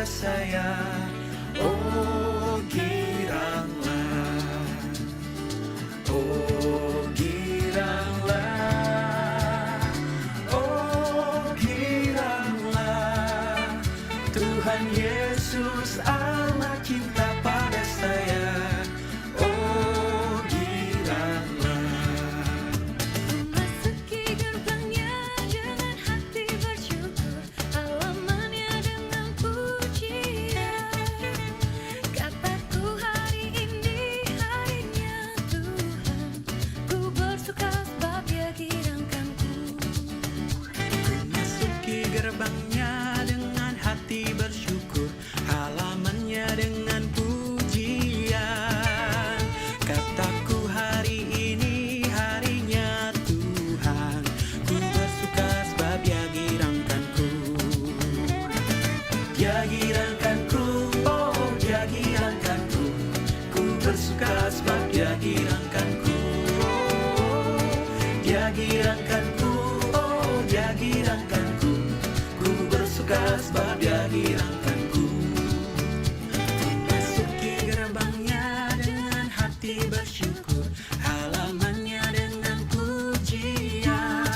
saya, oh giranglah, oh giranglah, oh giranglah, Tuhan Yesus Allah cinta pada saya, oh giranglah. Memasuki gerbangnya dengan hati bersyukur, halamannya dengan pujian. Kataku hari ini harinya Tuhan, ku bersuka sebab Dia girangkanku. Memasuki gerbangnya dengan hati bersyukur, halamannya dengan pujian. Kataku hari ini harinya Tuhan, ku bersuka sebab Dia girangkanku. Dia girangkanku, oh Dia girangkanku, ku bersuka sebab Dia girangkanku. Dia girangkanku, oh Dia girangkanku, ku bersuka sebab Dia girangkanku. Memasuki gerbangnya dengan hati bersyukur, halamannya dengan pujian.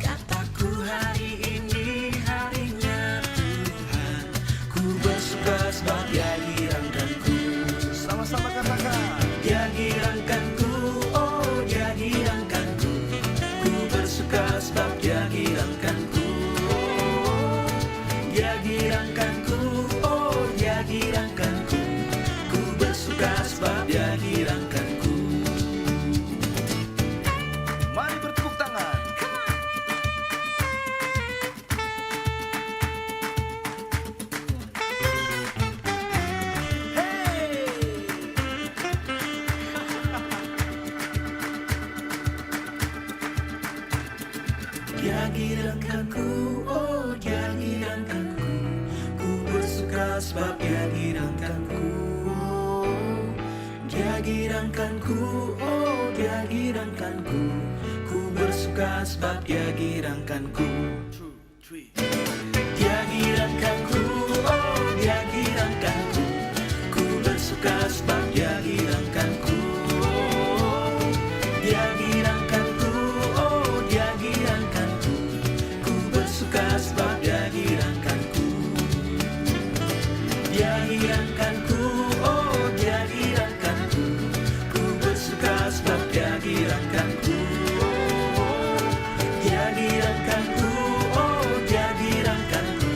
Kataku hari ini harinya Tuhan, ku bersuka sebab Dia girangkanku. Sama-sama katakan. Dia girangkanku, oh Dia girangkanku, ku bersuka sebab Dia girangkanku. Dia girangkanku, oh Dia girangkanku, ku bersuka sebab Dia girangkanku. Mari bertepuk tangan. Hey! Dia girangkanku, oh Dia girangkanku, ku bersuka sebab Dia girangkanku. Dia girangkanku, oh Dia girangkanku, ku bersuka sebab Dia girangkanku. Dia girangkanku, oh Dia girangkanku, ku bersuka sebab Dia girangkanku. Dia girangkanku, oh Dia girangkanku, ku bersuka sebab Dia girangkanku. Dia girangkanku, oh Dia girangkanku, ku bersuka sebab Dia girangkanku. Dia girangkanku, oh Dia girangkanku,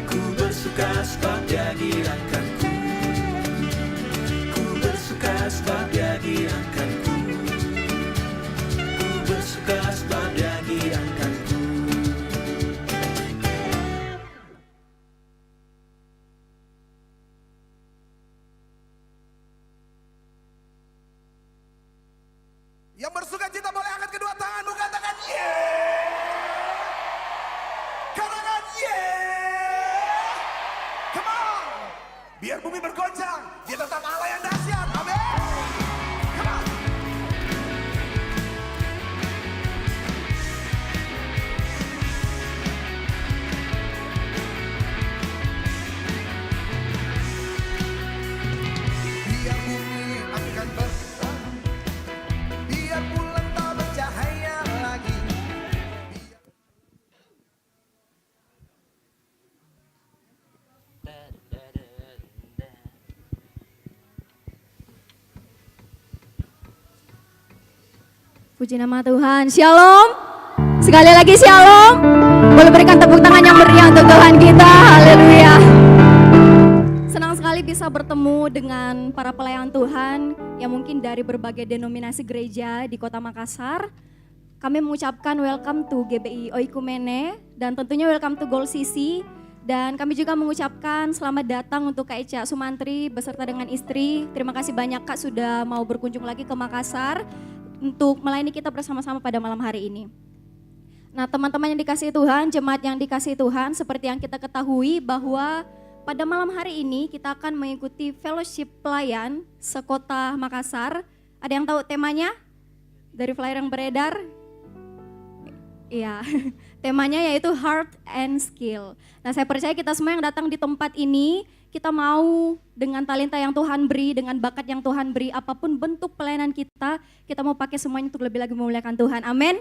ku bersuka sebab Dia girangkanku. Ku bersuka sebab Dia girangkanku. Ku bersuka sebab Dia girangkanku. Yang bersuka cita boleh angkat kedua tanganmu, katakan yeah. Katakan yeah. Come on. Biar bumi bergoncang, dia tetap Allah yang dahsyat. Amin. Come on. Biar bumi akan bergerak, biar bulan tak bercahaya lagi. Puji nama Tuhan, Shalom. Sekali lagi Shalom. Boleh berikan tepuk tangan yang meriah untuk Tuhan kita, haleluya. Senang sekali bisa bertemu dengan para pelayan Tuhan yang mungkin dari berbagai denominasi gereja di Kota Makassar. Kami mengucapkan welcome to GBI Oikumene dan tentunya welcome to Gold CC. Dan kami juga mengucapkan selamat datang untuk Kak Eca Sumantri beserta dengan istri. Terima kasih banyak Kak sudah mau berkunjung lagi ke Makassar untuk melayani kita bersama-sama pada malam hari ini. Nah teman-teman yang dikasihi Tuhan, jemaat yang dikasihi Tuhan, seperti yang kita ketahui bahwa pada malam hari ini kita akan mengikuti fellowship pelayan sekota Makassar. Ada yang tahu temanya? Dari flyer yang beredar? Iya, Temanya yaitu heart and skill. Nah, saya percaya kita semua yang datang di tempat ini, kita mau dengan talenta yang Tuhan beri, dengan bakat yang Tuhan beri, apapun bentuk pelayanan kita mau pakai semuanya untuk lebih lagi memuliakan Tuhan. Amin.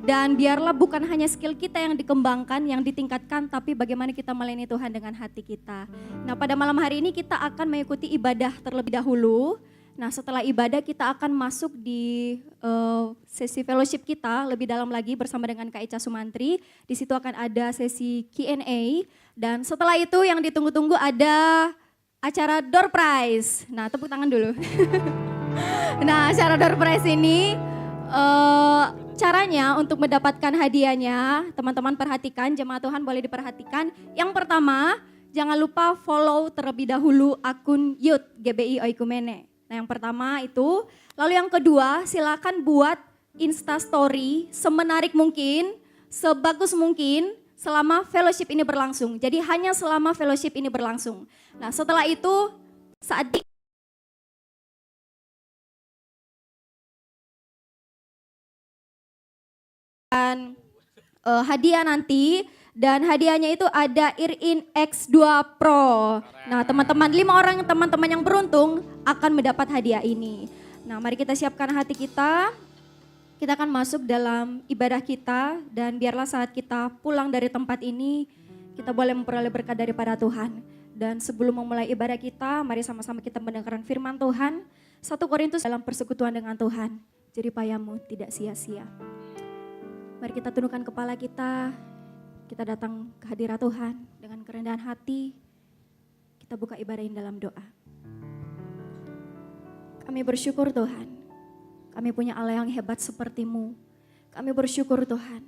Dan biarlah bukan hanya skill kita yang dikembangkan, yang ditingkatkan, tapi bagaimana kita melayani Tuhan dengan hati kita. Nah, pada malam hari ini kita akan mengikuti ibadah terlebih dahulu. Nah, setelah ibadah kita akan masuk di sesi fellowship kita lebih dalam lagi bersama dengan Kak Ica Sumantri. Di situ akan ada sesi Q&A dan setelah itu yang ditunggu-tunggu ada acara door prize. Nah, tepuk tangan dulu. Nah, acara door prize ini caranya untuk mendapatkan hadiahnya, teman-teman perhatikan, jemaat Tuhan boleh diperhatikan. Yang pertama, jangan lupa follow terlebih dahulu akun Youth GBI Oikumene. Nah, yang pertama itu, lalu yang kedua silakan buat Insta Story semenarik mungkin, sebagus mungkin selama fellowship ini berlangsung. Jadi hanya selama fellowship ini berlangsung. Nah, setelah itu saat hadiah nanti, dan hadiahnya itu ada Irin X2 Pro. Nah, teman-teman 5 orang teman-teman yang beruntung akan mendapat hadiah ini. Nah, mari kita siapkan hati kita. Kita akan masuk dalam ibadah kita dan biarlah saat kita pulang dari tempat ini kita boleh memperoleh berkat daripada Tuhan. Dan sebelum memulai ibadah kita, mari sama-sama kita mendengarkan firman Tuhan. 1 Korintus dalam persekutuan dengan Tuhan. Jeripayamu tidak sia-sia. Mari kita tundukkan kepala kita datang ke hadirat Tuhan dengan kerendahan hati. Kita buka ibadah ini dalam doa. Kami bersyukur Tuhan, kami punya Allah yang hebat seperti-Mu. Kami bersyukur Tuhan,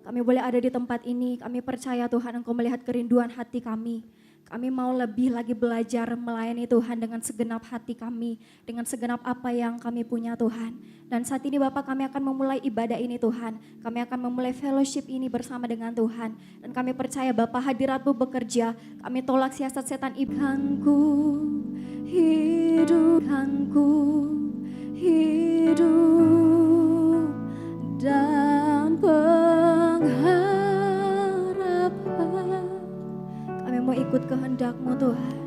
kami boleh ada di tempat ini. Kami percaya Tuhan Engkau melihat kerinduan hati kami. Kami mau lebih lagi belajar melayani Tuhan dengan segenap hati kami, dengan segenap apa yang kami punya Tuhan. Dan saat ini Bapak kami akan memulai ibadah ini Tuhan. Kami akan memulai fellowship ini bersama dengan Tuhan. Dan kami percaya Bapak hadirat-Mu bekerja. Kami tolak siasat setan ibhanku, hidupku, hidup dan pengharapan. Kami mau ikut kehendak-Mu Tuhan.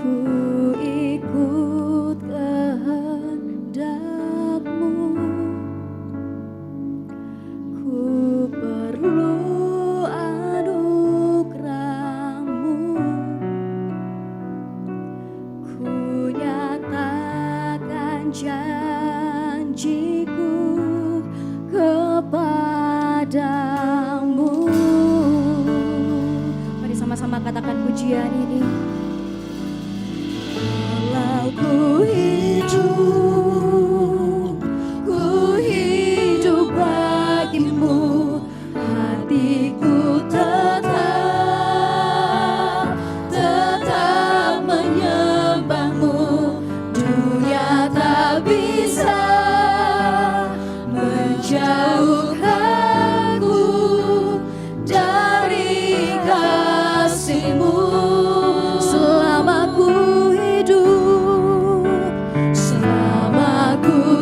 Ku ikut kehendak-Mu. Ku perlu anugerah-Mu. Ku nyatakan janjiku kepadamu. Mari sama-sama katakan pujian ini. Walau ku hidup bagimu, hatiku tetap menyembahmu. Dunia tak bisa menjauhkanku dari kasih-Mu. Selama ku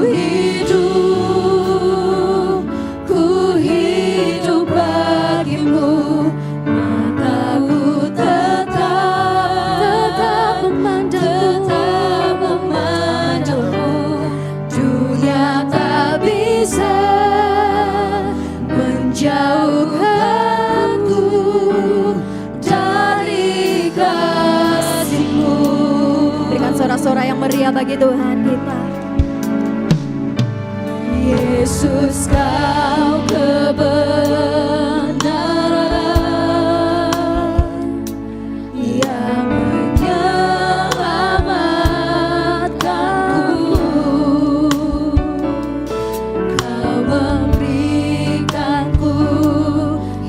hidup, ku hidup bagimu. Mataku tetap memandangmu. Dunia tak bisa menjauhkanku dari kasih-Mu. Berikan sorak-sorak yang meriah bagi Tuhan kita. Yesus Kau kebenaran yang menyelamatkanku. Kau memberikanku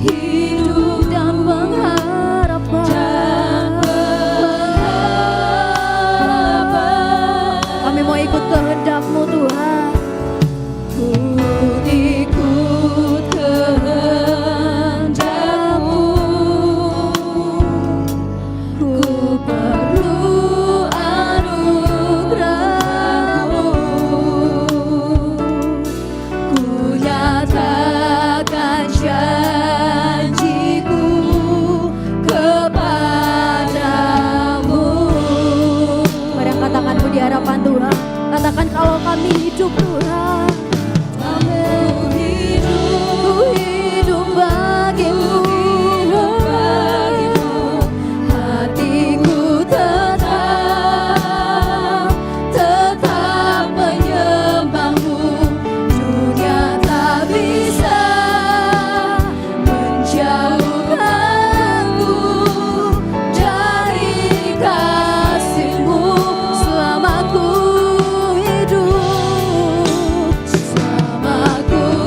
hidup dan pengharapan. Kami mau ikut kehendak-Mu Tuhan. Ku ikut kehendak Katakan kalau kami hidup Tuhan. Amin. Ku hidup bagimu. Hatiku tetap menyembahmu. Dunia tak bisa menjauhkanku dari kasih-Mu. Selama ku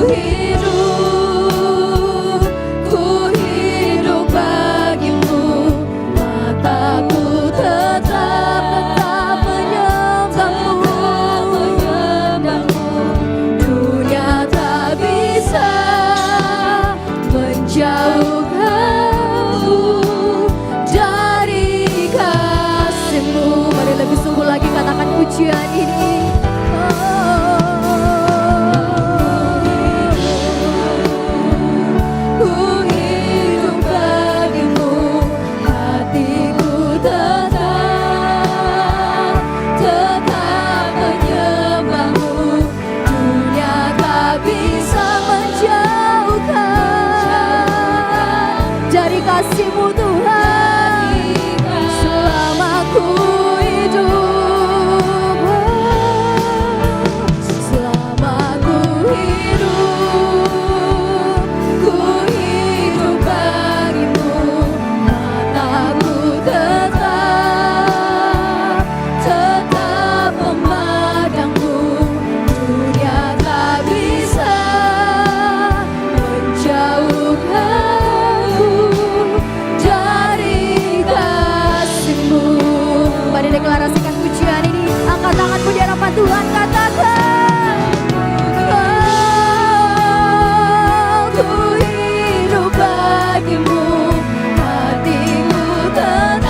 hidup, ku hidup bagimu. Mataku tetap menyembahmu. Dunia tak bisa menjauhkanku dari kasih-Mu. Mari lebih sungguh lagi katakan pujian ini. Ku hidup bagimu. Hatiku tetap menyembahmu. Dunia tak bisa menjauhkan dari kasih-Mu Tuhan. Selama ku hidup, selama ku hidup bagimu. Mataku tetap memandangmu. Dunia tak bisa menjauhkanku dari kasih-Mu. Mari deklarasikan pujian ini. Angkat tanganmu di hadapan Tuhan, katakan, oh, ku hidup bagimu. Hatiku tetap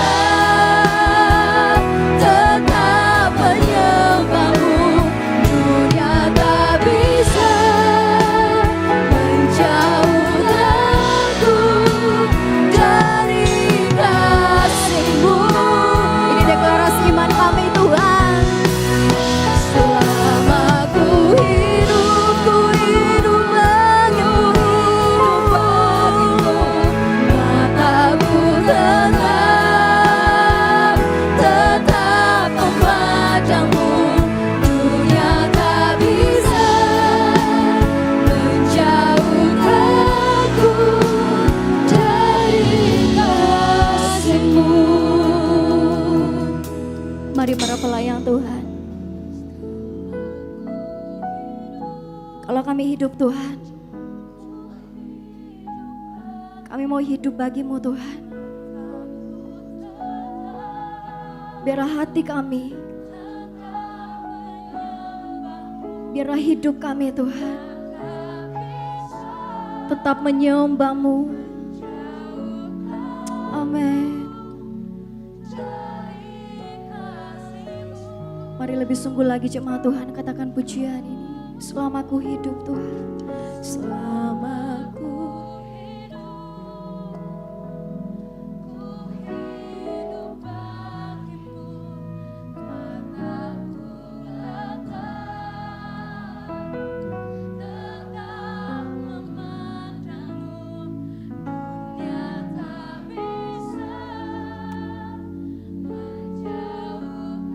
menyembahmu. Dunia tak bisa menjauhkanku dari kasih-Mu. Ini deklarasi iman kami Tuhan. Selama ku hidup bagimu. Mataku tetap memandangmu. Dunia tak bisa menjauhkanku dari kasih-Mu. Mari para pelayang Tuhan, kalau kami hidup Tuhan, kami mau hidup bagimu Tuhan. Biarlah hati kami, biarlah hidup kami Tuhan tetap menyembah-Mu. Amin. Mari lebih sungguh lagi jemaat Tuhan, katakan pujian ini. Selama ku hidup Tuhan, selama ku hidup bagimu. Mataku tetap memandangmu. Dunia tak bisa menjauhkanku.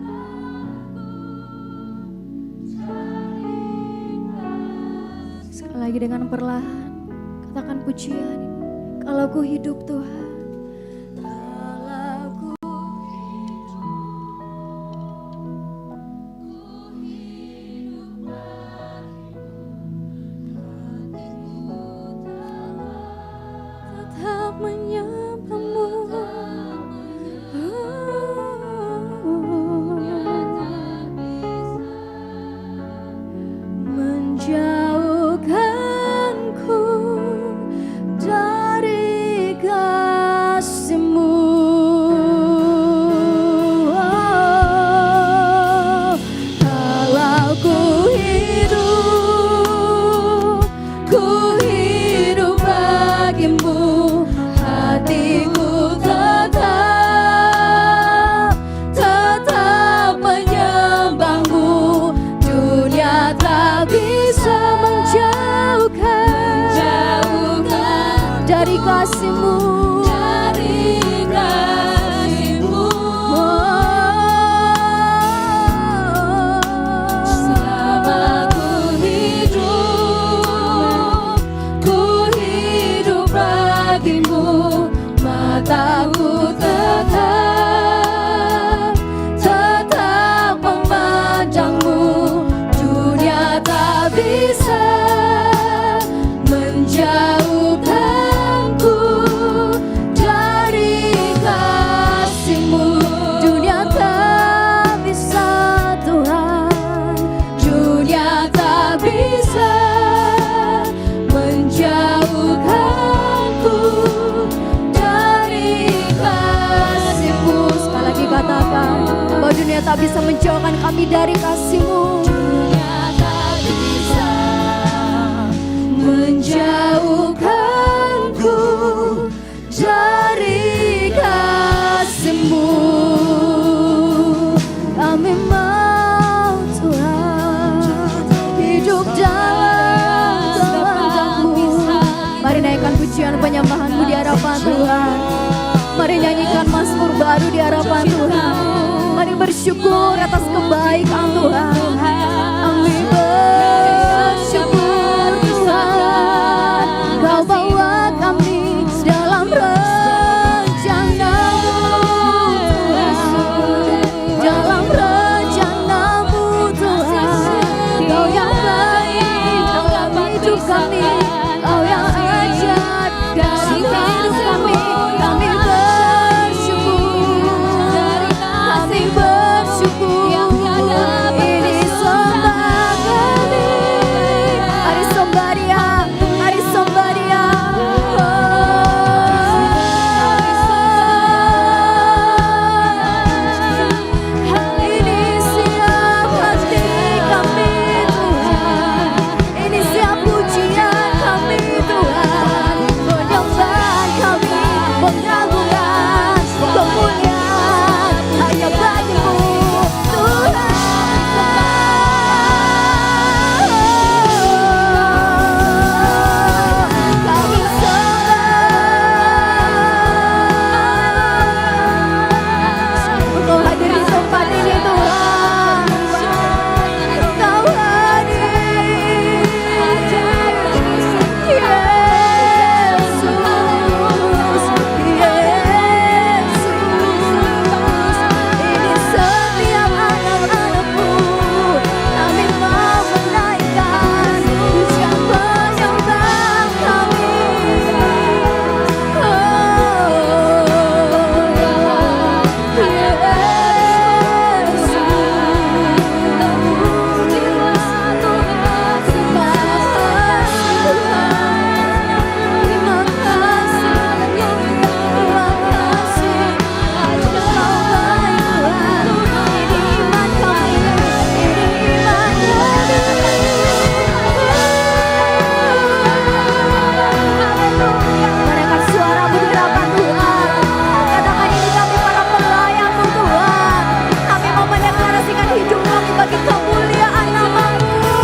Sekali lagi dengan perlahan, katakan pujian ini. Kalau ku hidup Tuhan, kalau ku hidup bagimu. Hatiku tetap menyembah-Mu. Menjauhkanku dari kasih. katakan bahwa dunia tak bisa menjauhkan kami dari kasih-Mu. Dunia tak bisa menjauhkanku dari kasih-Mu. Kami mau Tuhan hidup dalam kehendak-Mu. Mari naikkan pujian penyembahan-Mu di hadapan Tuhan. Mari nyanyikan mazmur baru di hadapan Tuhan. Mari bersyukur atas kebaikan Tuhan. Kami bersyukur Tuhan, Kau bawa kami dalam rencana-Mu Tuhan. Dalam rencana-Mu Tuhan, Kau yang baik dalam hidup kami, Kau yang ajaib dalam hidup kami. Kami bersyukur, ini sembah kami. Mari sembah Dia, mari sembah Dia. Ini siap hati kami Tuhan, ini siap pujian kami Tuhan. Penyembahan kami, pengagungan, kemuliaan hanya bagi-Mu Tuhan. Kami sembah Engkau hadir di tempat ini Tuhan. Engkau hadir, Yesus, Yesus. Ini setiap anak-anak-Mu, kami mau menaikkan pujian penyembahan kami. Menaikkan suara-Mu di hadapan Tuhan. Katakan, ini kami para pelayan-Mu Tuhan. Kami mau mendeklarasikan hidup kami bagi kemuliaan nama-Mu.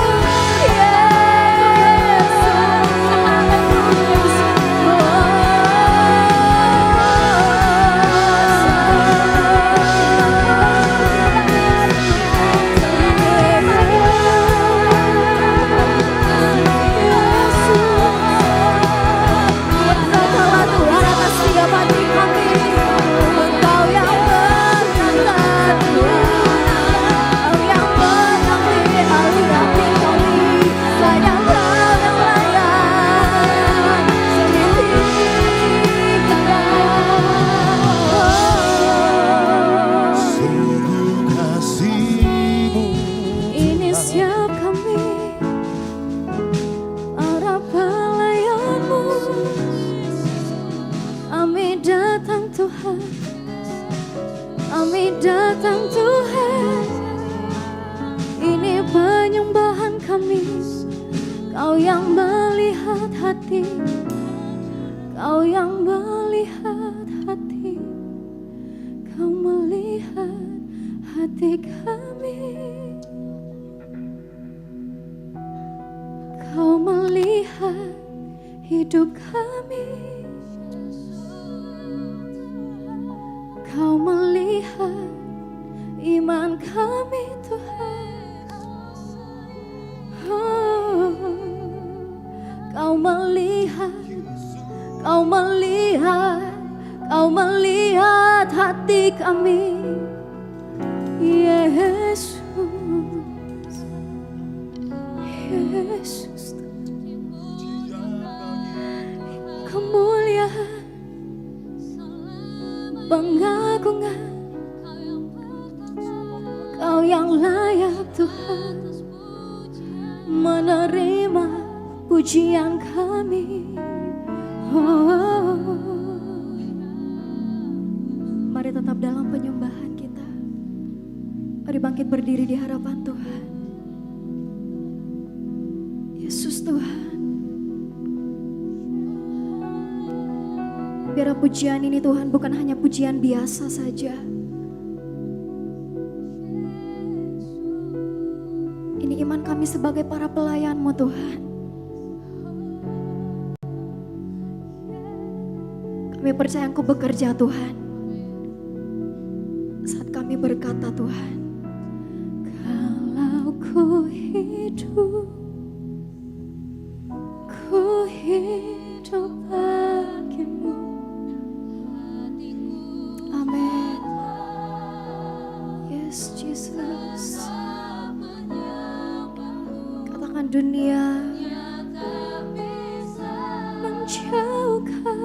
Katalah Tuhan atas setiap hati kami, Engkau yang berkata Tuhan, Engkau yang mengambil alih hati kami, banyak hal yang layak dipikirkan. Sungguh kasih-Mu Ini siap kami, para pelayan-Mu. Kami datang Tuhan, kami datang Tuhan. Ini penyembahan kami, Kau yang melihat hati, Kau yang melihat hati, Kau melihat hati kami. Kau melihat hidup kami, Kau melihat iman kami Tuhan. Oh, Kau melihat, Kau melihat, Kau melihat hati kami, Yesus, Yesus. Kemuliaan, pengagungan, Kau yang layak Tuhan menerima pujian kami. Oh, mari tetap dalam penyembahan kita. Mari bangkit berdiri di hadapan Tuhan. Yesus Tuhan. Biar pujian ini Tuhan bukan hanya pujian biasa saja. Ini iman kami sebagai para pelayan-Mu Tuhan. Kami percaya Engkau bekerja Tuhan. Saat kami berkata Tuhan, kalau ku hidup bagimu. Amin. Yes Jesus. Katakan dunia menjauhkan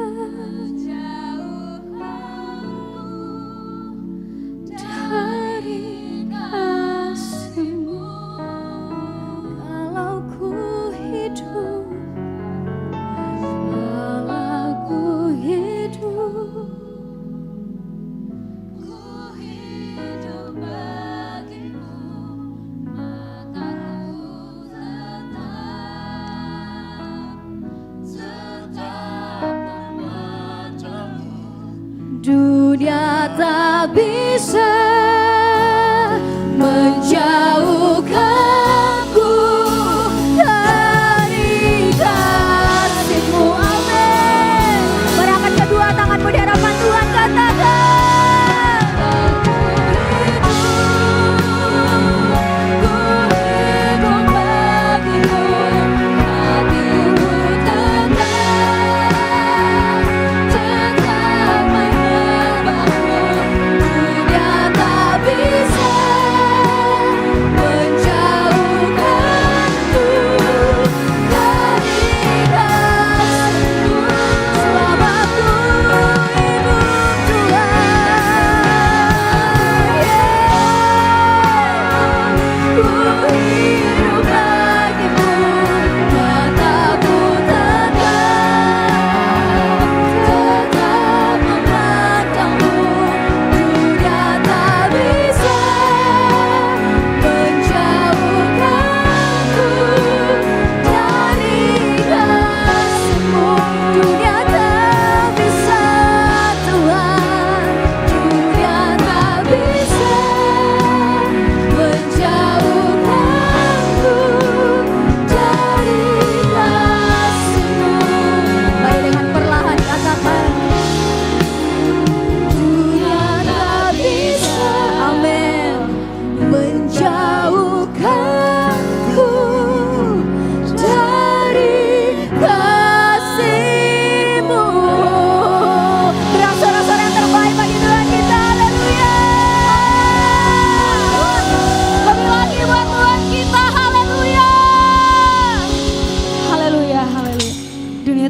dari kasih-Mu. Kalau ku hidup bagimu, maka ku tetap memandangmu. Dunia tak bisa menjauhkanku dari kasih-Mu. Amin. Mari angkat kedua tanganmu di hadapan Tuhan, katakan.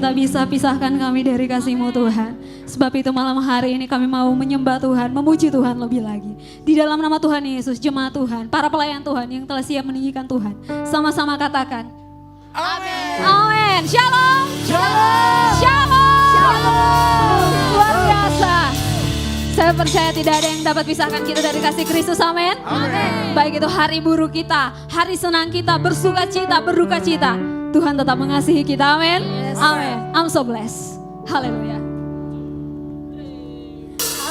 Bisa pisahkan kami dari kasih-Mu Tuhan. Sebab itu malam hari ini kami mau menyembah Tuhan, memuji Tuhan lebih lagi. Di dalam nama Tuhan Yesus, jemaat Tuhan, para pelayan Tuhan yang telah siap meninggikan Tuhan. Sama-sama katakan. Amin. Amin. Shalom. Shalom. Shalom. Shalom. Luar biasa. Saya percaya tidak ada yang dapat pisahkan kita dari kasih Kristus. Amin. Amin. Baik itu hari buruk kita, hari senang kita, bersuka cita, berduka cita, Tuhan tetap mengasihi kita. Amin. Amin. I'm so blessed. Haleluya.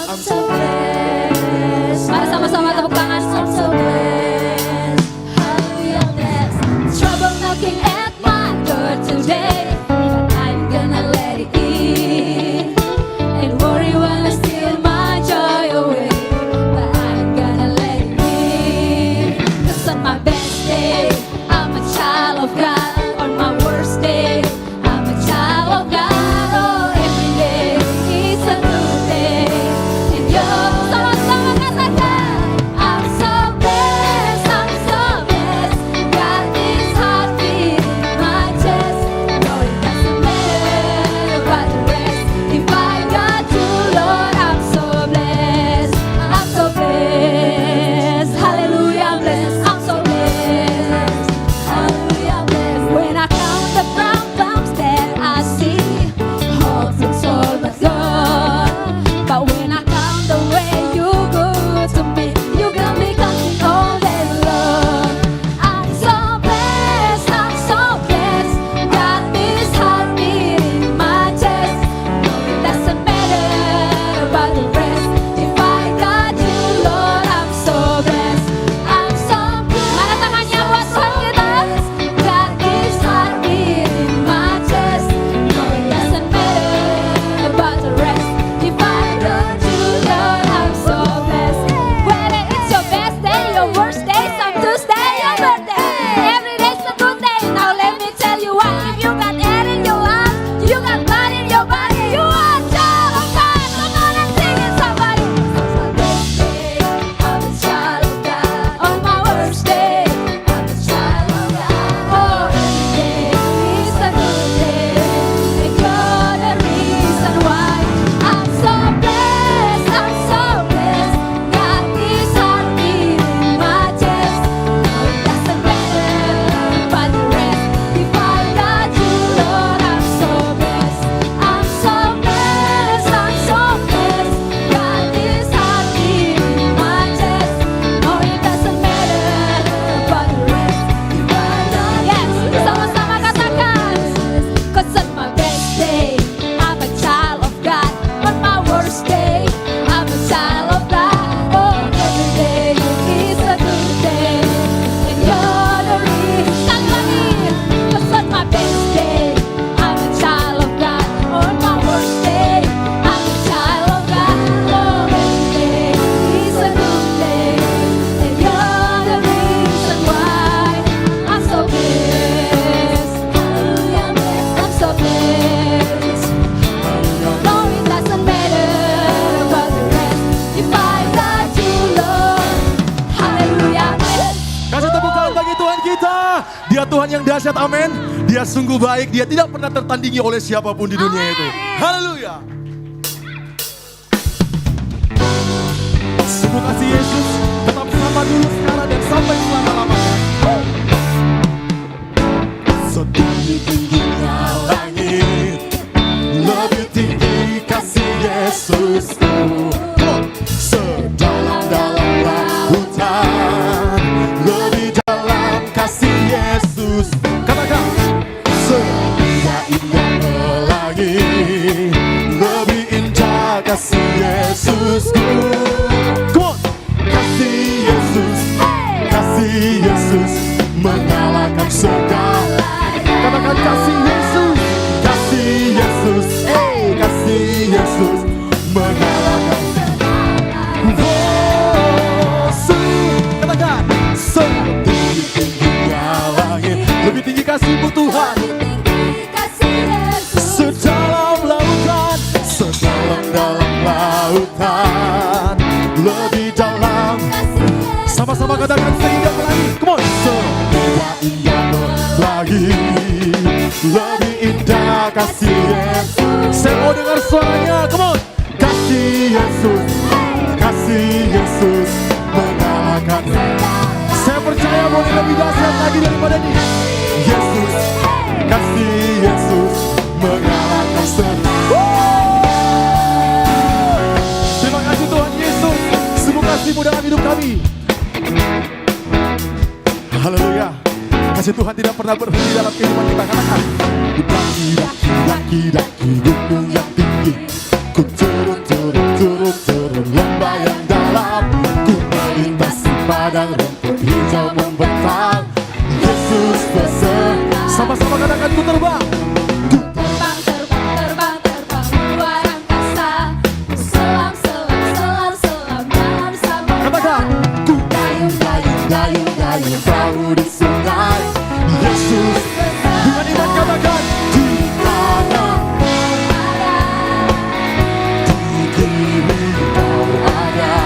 I'm so blessed. Mari sama-sama tepuk tangan. I'm so blessed. Hallelujah, blessed. Trouble knocking at my door today, but I'm gonna let it in. And worry wanna steal my joy away, but I'm gonna let it in. 'Cause on my best day, I'm a child of God. On my worst day, I'm a child of God. Oh, every day is a new day. And you're sama-sama katakan, Dia Tuhan yang dahsyat, amin. Dia sungguh baik, dia tidak pernah tertandingi oleh siapapun di dunia itu. Haleluya. Sungguh kasih Yesus tetap sama dulu, sekarang, dan sampai selama-lamanya. Setinggi-tingginya langit, lebih tinggi kasih Yesusku. Sedalam-dalam lautan, lebih dalam kasih Yesus. Katakan, seindah-indah pelangi, lebih indah kasih Yesusku. Come on, kasih Yesus, kasih Yesus mengalahkan segala. Katakan kasih Yesus, kasih Yesus, kasih Yesus mengalahkan segala. Katakan, setinggi-tingginya langit, lebih tinggi kasih-Mu Tuhan. Sedalam lautan, sedalam-dalam lautan, lebih dalam. Sama-sama katakan seindah pelangi. Come on. Seindah pelangi, lebih indah kasih Yesus. Saya mau dengar suaranya. Come on. Kasih Yesus, kasih Yesus mengalahkan. Saya percaya boleh lebih dahsyat lagi daripada ini. Yesus, kasih Yesus mengalahkan segala. Terima kasih Tuhan Yesus, sungguh kasih-Mu dalam hidup kami. Haleluya. Kasih Tuhan tidak pernah berhenti dalam kehidupan kita. Katakan, daki-daki gunung yang tinggi, ku turun lembah yang dalam, ku melintasi padang rumput hijau membentang. Yesus beserta. Sama-sama katakan, ku terbang. Terbang luar angkasa, selam dalam samudra. Katakan, ku Dayung perahu di sungai. Yesus, dengan iman katakan, di kanan, di kiri Kau ada,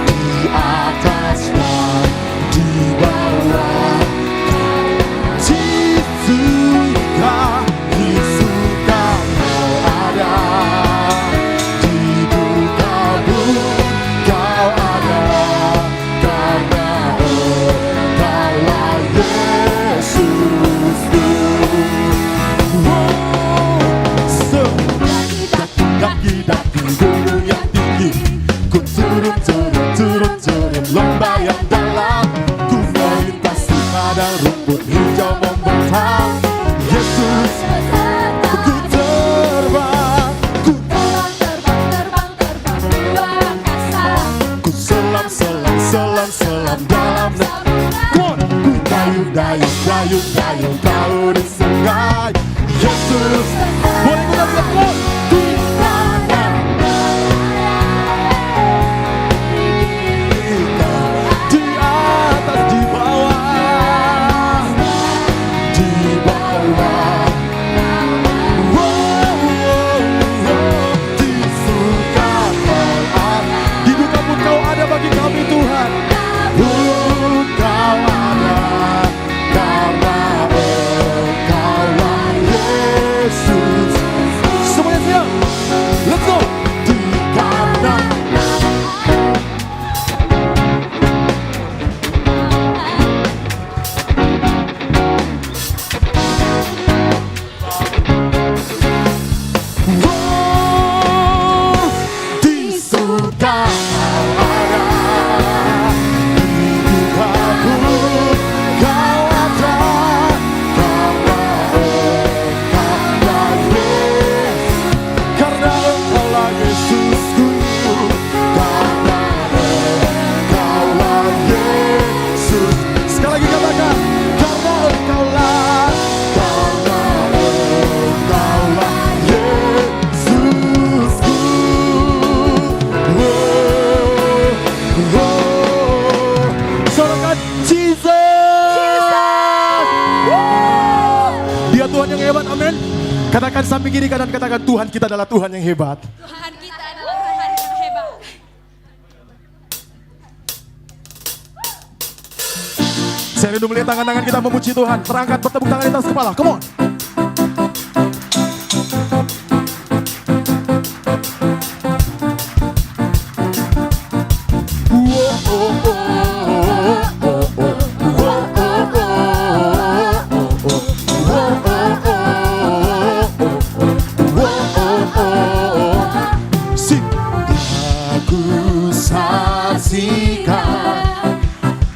di atas dan di bawah. Di suka Kau ada, di duka pun Kau ada, karena Engkaulah Yesusku. Daki-daki gunung yang tinggi, ku turun lembah yang dalam, ku melintasi padang rumput hijau membentang. Yesus, ku terbang luar angkasa, ku selam dalam. Ku dayung perahu di sungai. Yesus, boleh kita lihat di kanan, di atas, di bawah, di bawah. Di suka Kau ada, di duka pun Kau ada bagi kami Tuhan. Kau ada, karena Engkaulah Yesus. Semuanya siap, let's go. Di kanan, di suka Kau ada, di duka pun Kau ada, karena Engkaulah Yesusku, karena Engkaulah Yesus. Sekali lagi katakan, karena Engkaulah Yesusku. Sorakan Jesus. Dia Tuhan yang hebat, amin. Katakan samping kiri kanan, katakan Tuhan kita adalah Tuhan yang hebat. Tuhan kita adalah Tuhan yang hebat. Saya rindu melihat tangan-tangan kita memuji Tuhan. Terangkat bertepuk tangan di atas kepala. Come on. Aku saksikan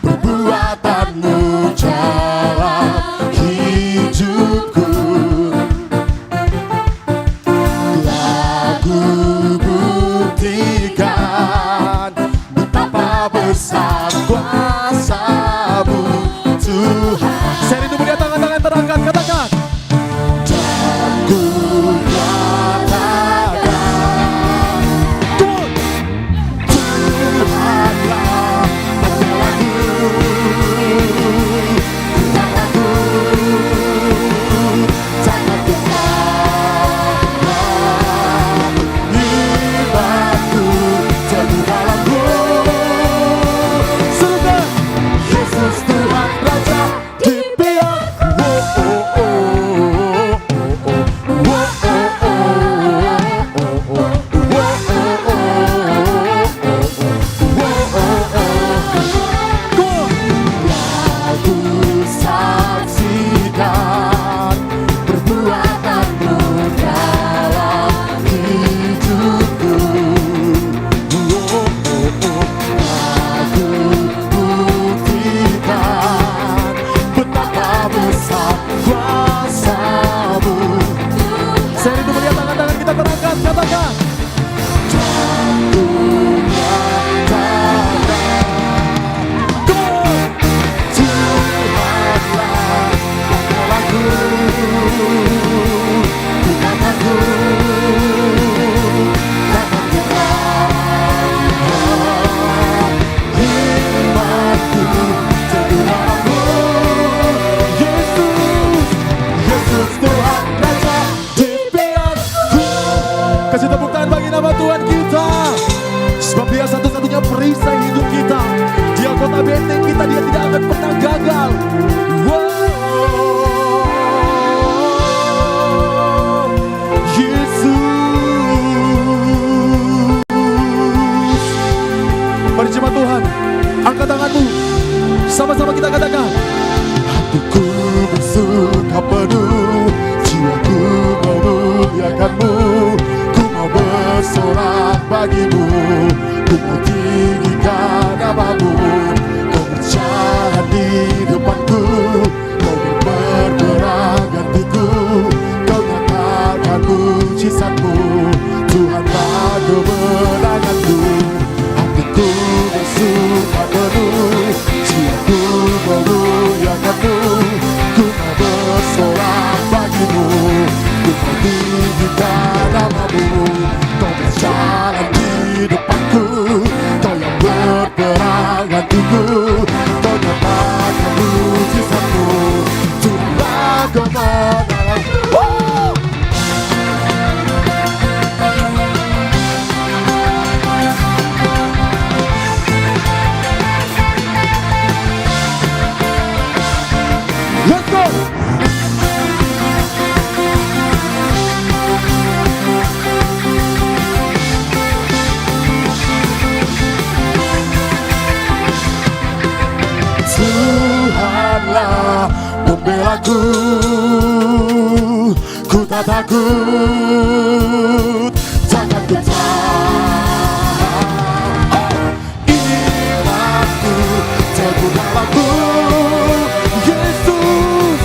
perbuatanmu dalam hidupku. Telah ku buktikan betapa besar kuasa-Mu Tuhan. Saya rindu melihat tangan-tangan terangkat. Katakan. Dan ku nyatakan Tuhanlah pembelaku, Tuhanku, jangan tinggalkan imanku jadi dalamku. Serukan. Yesus Tuhan Raja di pihakku. Aku saksikan perbuatanmu dalam hidupku. Aku buktikan betapa besar kuasa-Mu. Saya rindu melihat tangan-tangan kita terangkat. Katakan. Ku nyatakan Tuhanlah pembelaku, Tuhanku, takkan tinggalkan imanku jadi dalammu. Yesus, Yesus Tuhan Raja di pihakku. Kasih tepuk tangan bagi nama Tuhan kita. Sebab Dia satu-satunya perisai hidup kita. Dia kota benteng kita, Dia tidak akan pernah gagal. Wow, Yesus. Mari jemaat Tuhan, angkat tanganmu. Sama-sama kita katakan. Hatiku bersuka penuh, jiwaku memuliakan-Mu. Ku mau bersorak bagi-Mu, ku mau tinggikan nama-Mu. Kau berjalan di depanku, kau berperang gantiku. Kau nyatakan mujizat-Mu, Tuhanlah kemenanganku. Hatiku bersuka penuh, jiwaku memuliakan-Mu. Ku mau bersorak bagi-Mu, ku mau tinggikan nama-Mu. Kau berjalan di depanku, Kau yang berperang gantiku. Kau nyatakan mujizat-Mu, Tuhanlah kemenanganku. Let's go. Tuhanlah pembelaku, ku tak takut, jangan gentar. Imanku teguh dalam-Mu. Yesus,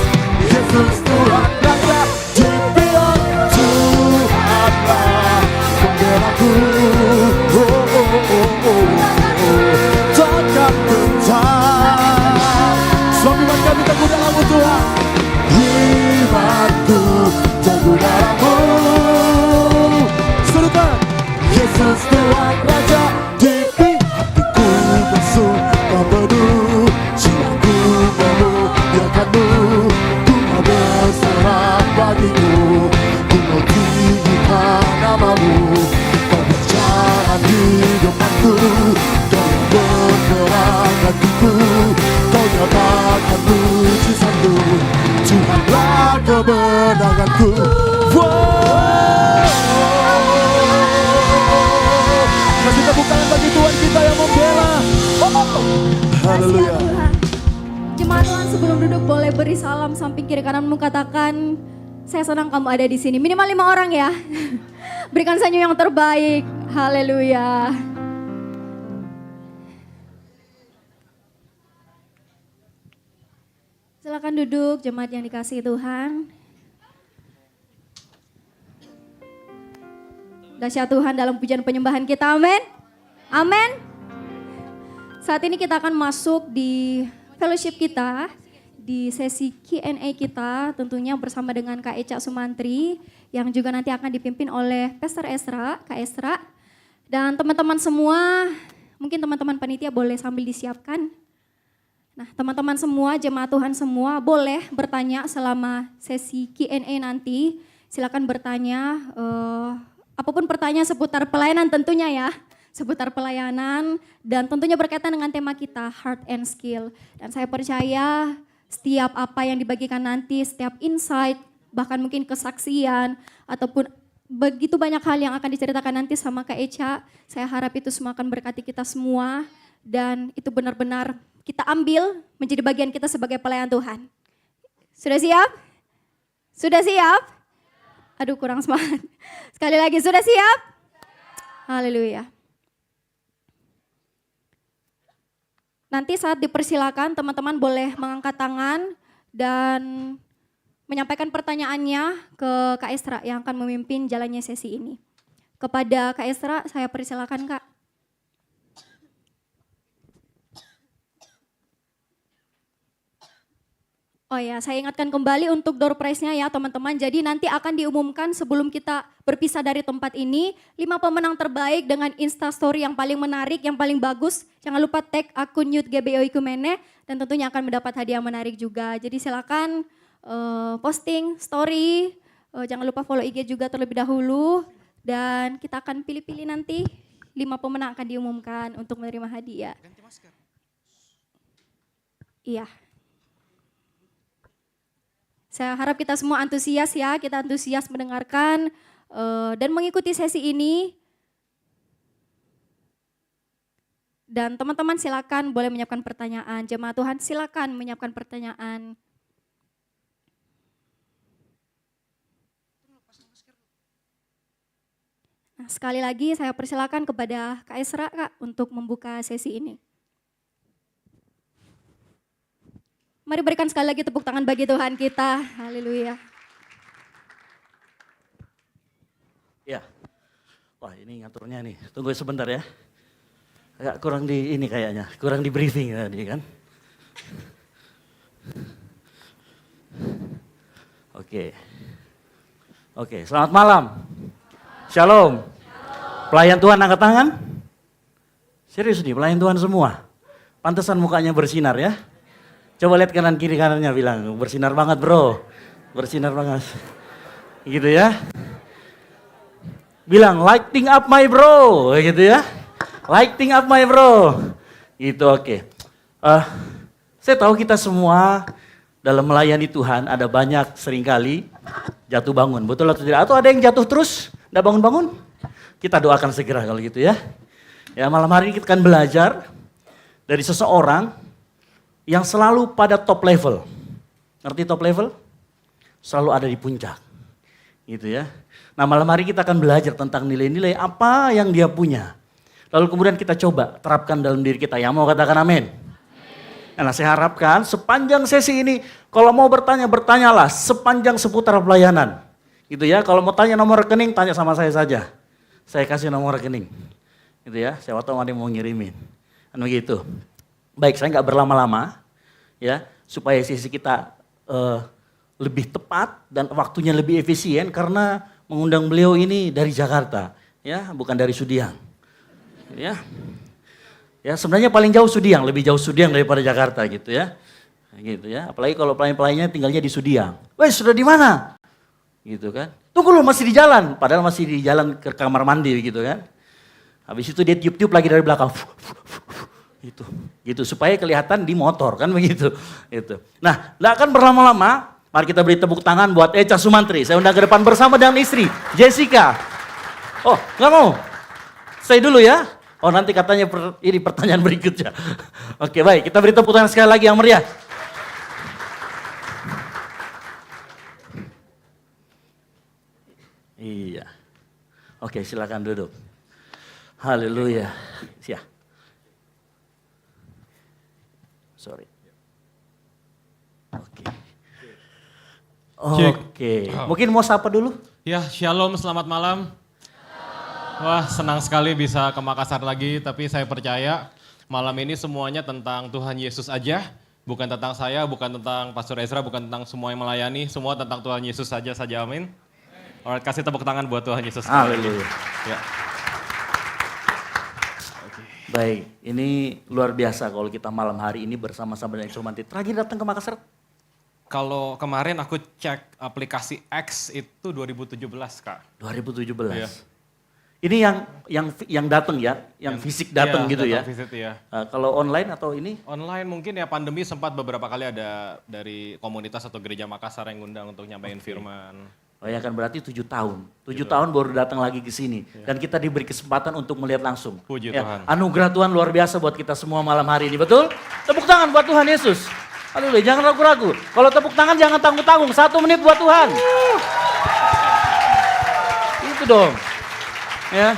Yesus Tuhan Raja di pihak. Tuhanlah pembelaku, jangan gentar. Sebab iman kami teguh dalam-Mu Tuhan. Imanku teguh dalam-Mu. Serukan. Yesus Tuhan Raja di hatiku bersuka penuh, jiwaku memuliakan-Mu. Ku mau bersorak bagi-Mu, ku mau tinggikan nama-Mu. Kau berjalan di depanku, Kau yang berperang hatiku, kau nyatakan mujizatmu, Tuhanlah kemenanganku. Kasih tepuk tangan bagi Tuhan kita yang membela. Haleluya. Tuhan. Jemaat Tuhan, sebelum duduk boleh beri salam samping kiri kananmu, katakan, saya senang kamu ada di sini. Minimal 5 orang ya. Berikan senyum yang terbaik. Haleluya. Silakan duduk, jemaat yang dikasihi Tuhan. Dahsyat Tuhan dalam pujian penyembahan kita, amin. Amin. Saat ini kita akan masuk di fellowship kita, di sesi Q&A kita, tentunya bersama dengan Kak Eca Sumantri, yang juga nanti akan dipimpin oleh Pastor Esra, Kak Esra. Dan teman-teman semua, mungkin teman-teman panitia boleh sambil disiapkan. Nah, teman-teman semua, jemaat Tuhan semua boleh bertanya selama sesi Q&A nanti. Silakan bertanya, apapun pertanyaan seputar pelayanan tentunya ya. Seputar pelayanan dan tentunya berkaitan dengan tema kita, Heart and Skill. Dan saya percaya setiap apa yang dibagikan nanti, setiap insight, bahkan mungkin kesaksian, ataupun begitu banyak hal yang akan diceritakan nanti sama Kak Eca. Saya harap itu semua akan berkati kita semua dan itu benar-benar kita ambil menjadi bagian kita sebagai pelayan Tuhan. Sudah siap? Sudah siap? Aduh, kurang semangat. Sekali lagi, sudah siap? Haleluya. Nanti saat dipersilakan teman-teman boleh mengangkat tangan dan menyampaikan pertanyaannya ke Kak Esra yang akan memimpin jalannya sesi ini. Kepada Kak Esra, saya persilakan Kak. Oh ya, saya ingatkan kembali untuk door prize-nya ya teman-teman. Jadi nanti akan diumumkan sebelum kita berpisah dari tempat ini, 5 pemenang terbaik dengan Instastory yang paling menarik, yang paling bagus. Jangan lupa tag akun Youth GBO Ikumene dan tentunya akan mendapat hadiah menarik juga. Jadi silakan posting, story, jangan lupa follow IG juga terlebih dahulu. Dan kita akan pilih-pilih nanti 5 pemenang akan diumumkan untuk menerima hadiah. Ganti masker. Iya. Saya harap kita semua antusias ya, kita antusias mendengarkan dan mengikuti sesi ini. Dan teman-teman silakan boleh menyiapkan pertanyaan. Jemaat Tuhan silakan menyiapkan pertanyaan. Nah, sekali lagi saya persilakan kepada Kak Esra Kak untuk membuka sesi ini. Mari berikan sekali lagi tepuk tangan bagi Tuhan kita. Haleluya. Ya, wah ini ngaturnya nih, tunggu sebentar ya. Agak kurang di ini kayaknya, kurang di briefing tadi kan. Oke, selamat malam. Shalom. Pelayan Tuhan angkat tangan. Serius nih, pelayan Tuhan semua. Pantesan mukanya bersinar ya. Coba lihat kanan kiri kanannya bilang, bersinar banget bro, bersinar banget. Gitu ya. Bilang, lighting up my bro, gitu ya. Lighting up my bro. Gitu oke. Saya tahu kita semua dalam melayani Tuhan ada banyak seringkali jatuh bangun. Betul atau tidak? Atau ada yang jatuh terus, enggak bangun-bangun? Kita doakan segera kalau gitu ya. Ya malam hari ini kita akan belajar dari seseorang yang selalu pada top level. Ngerti top level? Selalu ada di puncak. Gitu ya. Nah malam hari kita akan belajar tentang nilai-nilai apa yang dia punya. Lalu kemudian kita coba terapkan dalam diri kita. Yang mau katakan amin? Nah saya harapkan sepanjang sesi ini, kalau mau bertanya, bertanyalah sepanjang seputar pelayanan. Gitu ya, kalau mau tanya nomor rekening, tanya sama saya saja. Saya kasih nomor rekening. Gitu ya, siapa tahu ada yang mau ngirimin. Kan begitu. Baik, saya nggak berlama-lama, ya, supaya sesi kita lebih tepat dan waktunya lebih efisien karena mengundang beliau ini dari Jakarta, ya, bukan dari Sudiang, ya, sebenarnya paling jauh Sudiang, lebih jauh Sudiang daripada Jakarta, gitu ya, apalagi kalau pelayan-pelayannya tinggalnya di Sudiang, weh sudah di mana, gitu kan, tunggu lu masih di jalan, padahal masih di jalan ke kamar mandi, gitu kan, habis itu dia tiup-tiup lagi dari belakang. Gitu supaya kelihatan di motor kan begitu. Itu. Nah, nggak akan berlama-lama. Mari kita beri tepuk tangan buat Echa Sumantri. Saya undang ke depan bersama dengan istri Jessica. Oh, nggak mau? Stay dulu ya. Oh, nanti katanya ini pertanyaan berikutnya. Oke, baik. Kita beri tepuk tangan sekali lagi yang meriah. Iya. Oke, silakan duduk. Haleluya. Siap. Sorry. Oke. Oke. Mungkin mau sapa dulu? Ya, shalom, selamat malam. Wah, senang sekali bisa ke Makassar lagi, tapi saya percaya malam ini semuanya tentang Tuhan Yesus aja. Bukan tentang saya, bukan tentang Pastor Ezra, bukan tentang semua yang melayani, semua tentang Tuhan Yesus saja, amin. Alright, kasih tepuk tangan buat Tuhan Yesus. Haleluya. Ya. Baik, ini luar biasa kalau kita malam hari ini bersama-sama dengan Instrumanti. Terakhir datang ke Makassar? Kalau kemarin aku cek aplikasi X itu 2017, Kak. 2017. Iya. Ini yang datang ya, yang fisik datang iya, gitu ya. Visit, ya. Kalau online atau ini? Online mungkin ya, pandemi sempat beberapa kali ada dari komunitas atau gereja Makassar yang ngundang untuk nyampein firman. Oh ya kan berarti 7 tahun. 7 tahun baru datang lagi ke sini. Dan kita diberi kesempatan untuk melihat langsung. Puji Ya, Tuhan. anugerah Tuhan luar biasa buat kita semua malam hari ini, betul? Tepuk tangan buat Tuhan Yesus. Haleluya, jangan ragu-ragu. Kalau tepuk tangan jangan tanggung-tanggung. 1 menit buat Tuhan. Itu dong. Ya.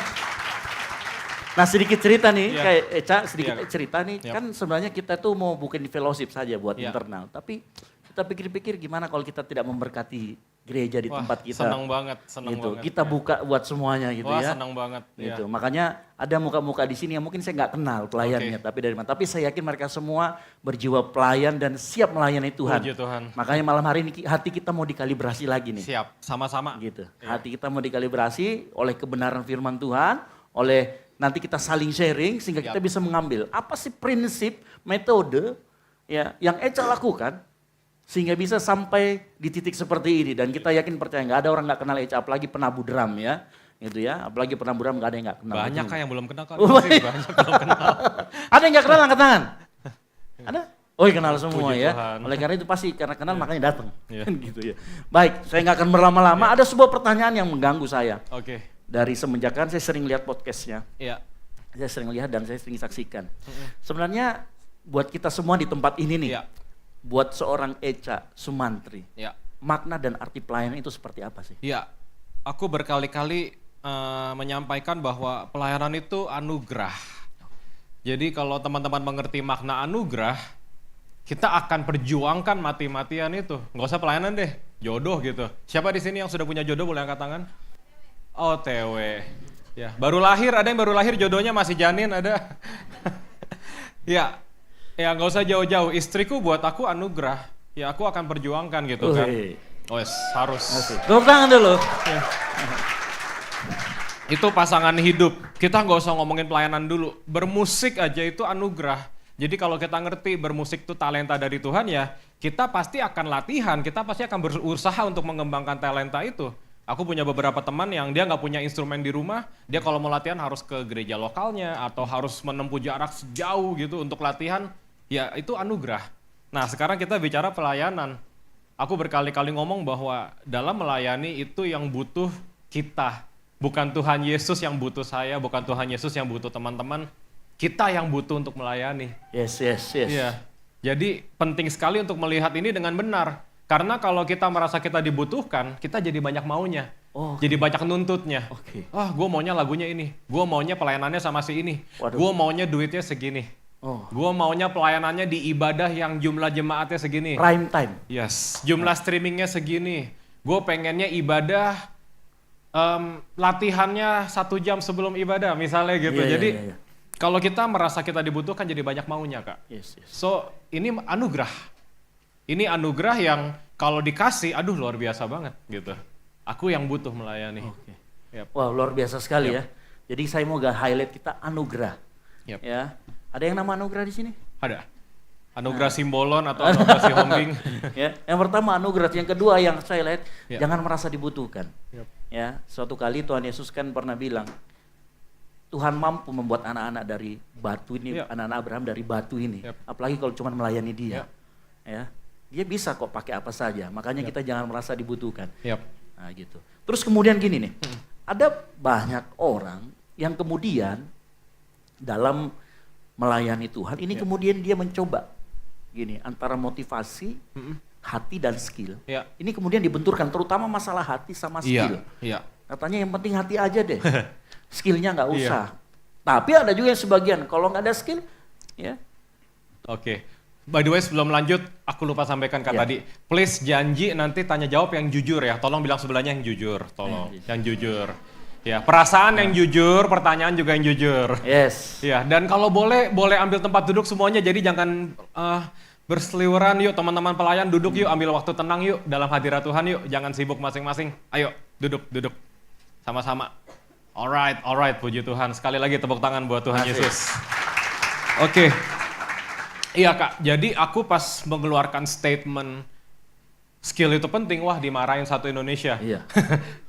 Nah sedikit cerita nih, Iya. kayak Eca sedikit Iya. cerita nih. Yap. Kan sebenarnya kita tuh mau bukan fellowship saja buat Iya. internal. Tapi kita pikir-pikir gimana kalau kita tidak memberkati gereja di Wah, tempat kita. senang banget, gitu. banget. Kita buka buat semuanya gitu Wah, ya. senang banget. Gitu. Ya. Makanya ada muka-muka di sini yang mungkin saya nggak kenal pelayannya, Oke. tapi dari mana? Tapi saya yakin mereka semua berjiwa pelayan dan siap melayani Tuhan. Puji Tuhan. Makanya malam hari ini hati kita mau dikalibrasi lagi nih. Siap, sama-sama. Gitu. Iya. Hati kita mau dikalibrasi oleh kebenaran firman Tuhan, oleh nanti kita saling sharing sehingga kita Yap. bisa mengambil apa sih prinsip, metode ya yang Eca lakukan sehingga bisa sampai di titik seperti ini. Dan kita yakin percaya nggak ada orang nggak kenal Eca, apalagi penabuh drum ya. Gitu ya, apalagi penabuh drum nggak ada yang nggak kenal. Banyak Kak yang belum kenal Kak. Oh, Masih baik. banyak belum kenal. Ada yang nggak kenal angkat tangan? Ada? Oh kenal semua Puji ya. Tuhan. Oleh karena itu pasti karena kenal makanya datang. Iya. Kan gitu ya. Baik, saya nggak akan berlama-lama. Ada sebuah pertanyaan yang mengganggu saya. Oke, Dari semenjak kan saya sering lihat podcastnya. iya. Saya sering lihat dan saya sering saksikan. Sebenarnya buat kita semua di tempat ini nih. Iya. Buat seorang Eca Sumantri. Iya. Makna dan arti pelayanan itu seperti apa sih? Iya, aku berkali-kali menyampaikan bahwa pelayanan itu anugerah. Jadi kalau teman-teman mengerti makna anugerah, kita akan perjuangkan mati-matian itu. Nggak usah pelayanan deh, jodoh gitu. Siapa di sini yang sudah punya jodoh boleh angkat tangan? OTW. Ya, baru lahir, ada yang baru lahir jodohnya masih janin, ada. Ya, ya nggak usah jauh-jauh. Istriku buat aku anugerah. Ya aku akan perjuangkan gitu kan. Wih. Wes, harus. Tepuk tangan dulu. Itu pasangan hidup. Kita nggak usah ngomongin pelayanan dulu. Bermusik aja itu anugerah. Jadi kalau kita ngerti bermusik itu talenta dari Tuhan ya, kita pasti akan latihan, kita pasti akan berusaha untuk mengembangkan talenta itu. Aku punya beberapa teman yang dia nggak punya instrumen di rumah, dia kalau mau latihan harus ke gereja lokalnya atau harus menempuh jarak sejauh gitu untuk latihan, ya itu anugerah. Nah sekarang kita bicara pelayanan. Aku berkali-kali ngomong bahwa dalam melayani itu yang butuh kita. Bukan Tuhan Yesus yang butuh saya, bukan Tuhan Yesus yang butuh teman-teman. Kita yang butuh untuk melayani. Yes. Iya. Jadi penting sekali untuk melihat ini dengan benar. Karena kalau kita merasa kita dibutuhkan, kita jadi banyak maunya. Oh, Jadi banyak nuntutnya. Oke. Gue maunya lagunya ini. Gue maunya pelayanannya sama si ini. Waduh. Gue maunya duitnya segini. Oh. Gue maunya pelayanannya di ibadah yang jumlah jemaatnya segini. Prime time. Yes, jumlah streamingnya segini. Gue pengennya ibadah latihannya 1 jam sebelum ibadah misalnya gitu. Iya, Jadi iya. kalau kita merasa kita dibutuhkan jadi banyak maunya Kak. Yes. So ini anugerah. Ini anugerah yang kalau dikasih aduh luar biasa banget gitu. Aku yang butuh melayani. Oke. Yap. Wah luar biasa sekali Yap. ya. Jadi saya mau highlight kita anugerah. Yap. Ya. Ada yang nama anugerah di sini? Ada. Anugerah simbolon atau anugerah si hombing. Ya, yang pertama anugerah, yang kedua yang saya lihat Ya. jangan merasa dibutuhkan. Yap. Ya, suatu kali Tuhan Yesus kan pernah bilang, Tuhan mampu membuat anak-anak dari batu ini, Yep. anak-anak Abraham dari batu ini. Yep. Apalagi kalau cuma melayani dia. Yep. Ya, dia bisa kok pakai apa saja. Makanya kita jangan merasa dibutuhkan. Yap. Nah, gitu. Terus kemudian gini nih, ada banyak orang yang kemudian dalam melayani Tuhan, ini kemudian dia mencoba gini antara motivasi, hati dan skill. Ya. Ini kemudian dibenturkan, terutama masalah hati sama skill. Iya. Katanya yang penting hati aja deh, skillnya nggak usah. Tapi ada juga yang sebagian kalau nggak ada skill, ya. Oke. By the way, sebelum lanjut, aku lupa sampaikan Ya. tadi. Please janji nanti tanya jawab yang jujur ya. Tolong bilang sebelahnya yang jujur. Tolong, yang jujur. Ya, perasaan yang jujur, pertanyaan juga yang jujur. Yes. Ya, dan kalau boleh ambil tempat duduk semuanya. Jadi jangan berseliweran yuk teman-teman pelayan, duduk yuk, ambil waktu tenang yuk dalam hadirat Tuhan yuk. Jangan sibuk masing-masing. Ayo, duduk. Sama-sama. Alright, puji Tuhan. Sekali lagi tepuk tangan buat Tuhan Asik. Yesus. Oke. Iya Kak, jadi aku pas mengeluarkan statement skill itu penting, wah dimarahin satu Indonesia. Iya.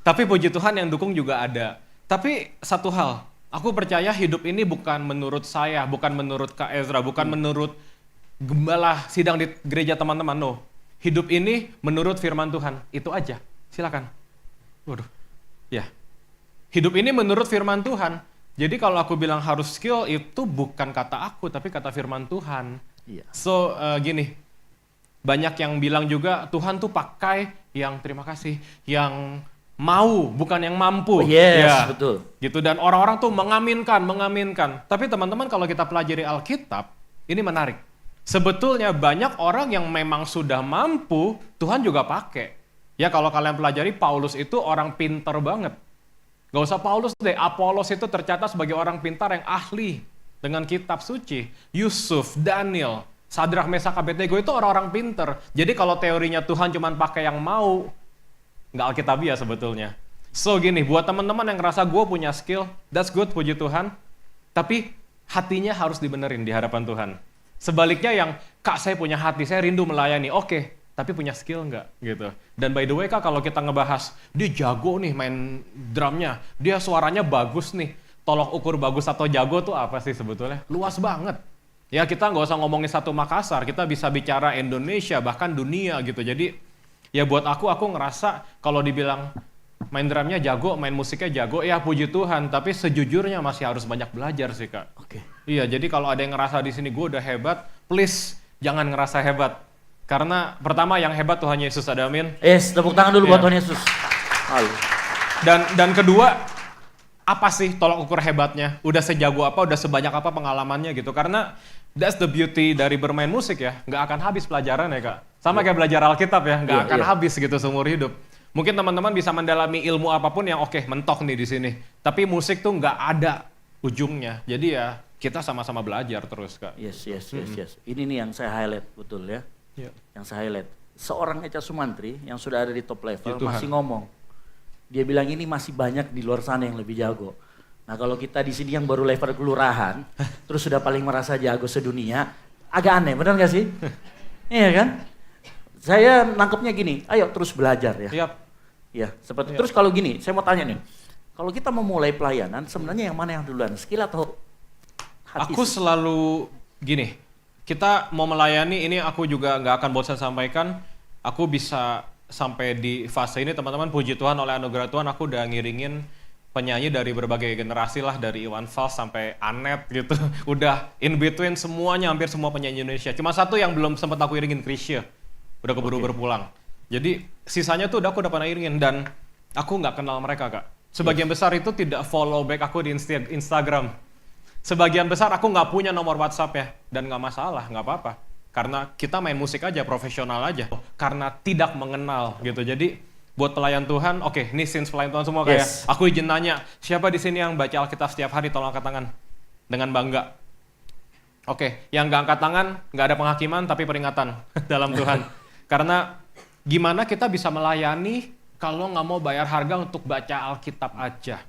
Tapi puji Tuhan yang dukung juga ada. Tapi satu hal, aku percaya hidup ini bukan menurut saya, bukan menurut Kak Ezra, bukan menurut gembala sidang di gereja teman-teman, no. Hidup ini menurut firman Tuhan, itu aja. Silakan. Waduh, ya. Hidup ini menurut firman Tuhan. Jadi kalau aku bilang harus skill, itu bukan kata aku, tapi kata firman Tuhan. Iya. So, gini, banyak yang bilang juga Tuhan tuh pakai yang terima kasih, yang mau, bukan yang mampu. Oh, yes, Ya, betul. gitu, dan orang-orang tuh mengaminkan. Tapi teman-teman kalau kita pelajari Alkitab, ini menarik. Sebetulnya banyak orang yang memang sudah mampu, Tuhan juga pakai. Ya kalau kalian pelajari, Paulus itu orang pinter banget. Gak usah Paulus deh, Apolos itu tercatat sebagai orang pintar yang ahli dengan kitab suci. Yusuf, Daniel, Sadrak, Mesak, Abednego itu orang-orang pinter. Jadi kalau teorinya Tuhan cuma pakai yang mau, nggak alkitabiah sebetulnya. So gini, buat teman-teman yang ngerasa gue punya skill, that's good, puji Tuhan. Tapi hatinya harus dibenerin di hadapan Tuhan. Sebaliknya yang, Kak saya punya hati, saya rindu melayani, oke. Tapi punya skill nggak gitu. Dan by the way Kak, kalau kita ngebahas, dia jago nih main drumnya, dia suaranya bagus nih. Tolok ukur bagus atau jago tuh apa sih sebetulnya? Luas banget. Ya kita nggak usah ngomongin satu Makassar, kita bisa bicara Indonesia, bahkan dunia gitu. Jadi ya buat aku ngerasa kalau dibilang main drumnya jago, main musiknya jago, ya puji Tuhan. Tapi sejujurnya masih harus banyak belajar sih Kak. Oke. Iya, jadi kalau ada yang ngerasa di sini gue udah hebat, please jangan ngerasa hebat. Karena pertama yang hebat Tuhan Yesus, ada amin. Yes, tepuk tangan dulu Iya. buat Tuhan Yesus. Halo. Dan kedua, apa sih tolak ukur hebatnya? Udah sejago apa, udah sebanyak apa pengalamannya gitu. Karena that's the beauty dari bermain musik ya. Nggak akan habis pelajaran ya Kak. Sama kayak belajar Alkitab ya, nggak Iya, akan iya. habis gitu seumur hidup. Mungkin teman-teman bisa mendalami ilmu apapun yang oke, mentok nih di sini. Tapi musik tuh nggak ada ujungnya. Jadi ya kita sama-sama belajar terus Kak. Yes. Ini nih yang saya highlight betul ya. Iya. Yang saya highlight. Seorang Echa Sumantri yang sudah ada di top level Ya Tuhan. masih ngomong. Dia bilang ini masih banyak di luar sana yang lebih jago. Nah kalau kita di sini yang baru level kelurahan, terus sudah paling merasa jago sedunia, agak aneh, benar gak sih? Iya kan? Saya nangkepnya gini, ayo terus belajar ya. Yap. Ya, seperti terus kalau gini, saya mau tanya nih. Kalau kita mau mulai pelayanan, sebenarnya yang mana yang duluan? Skill atau hati? Aku selalu gini, kita mau melayani ini aku juga nggak akan bosan sampaikan. Aku bisa sampai di fase ini teman-teman, puji Tuhan oleh anugerah Tuhan aku udah ngiringin penyanyi dari berbagai generasi lah, dari Iwan Fals sampai Anet gitu. Udah in between semuanya, hampir semua penyanyi Indonesia. Cuma satu yang belum sempat aku iringin, Krisya. Udah keburu berpulang. Jadi sisanya tuh udah aku pernah iringin dan aku nggak kenal mereka Kak. Sebagian besar itu tidak follow back aku di Instagram. Sebagian besar aku nggak punya nomor WhatsApp ya, dan nggak masalah, nggak apa-apa. Karena kita main musik aja, profesional aja. Karena tidak mengenal gitu. Jadi buat pelayan Tuhan, oke, ini since pelayan Tuhan semua kayak, Yes. aku izin nanya, siapa di sini yang baca Alkitab setiap hari, tolong angkat tangan. Dengan bangga. Oke, yang nggak angkat tangan, nggak ada penghakiman, tapi peringatan dalam Tuhan. Karena gimana kita bisa melayani kalau nggak mau bayar harga untuk baca Alkitab aja.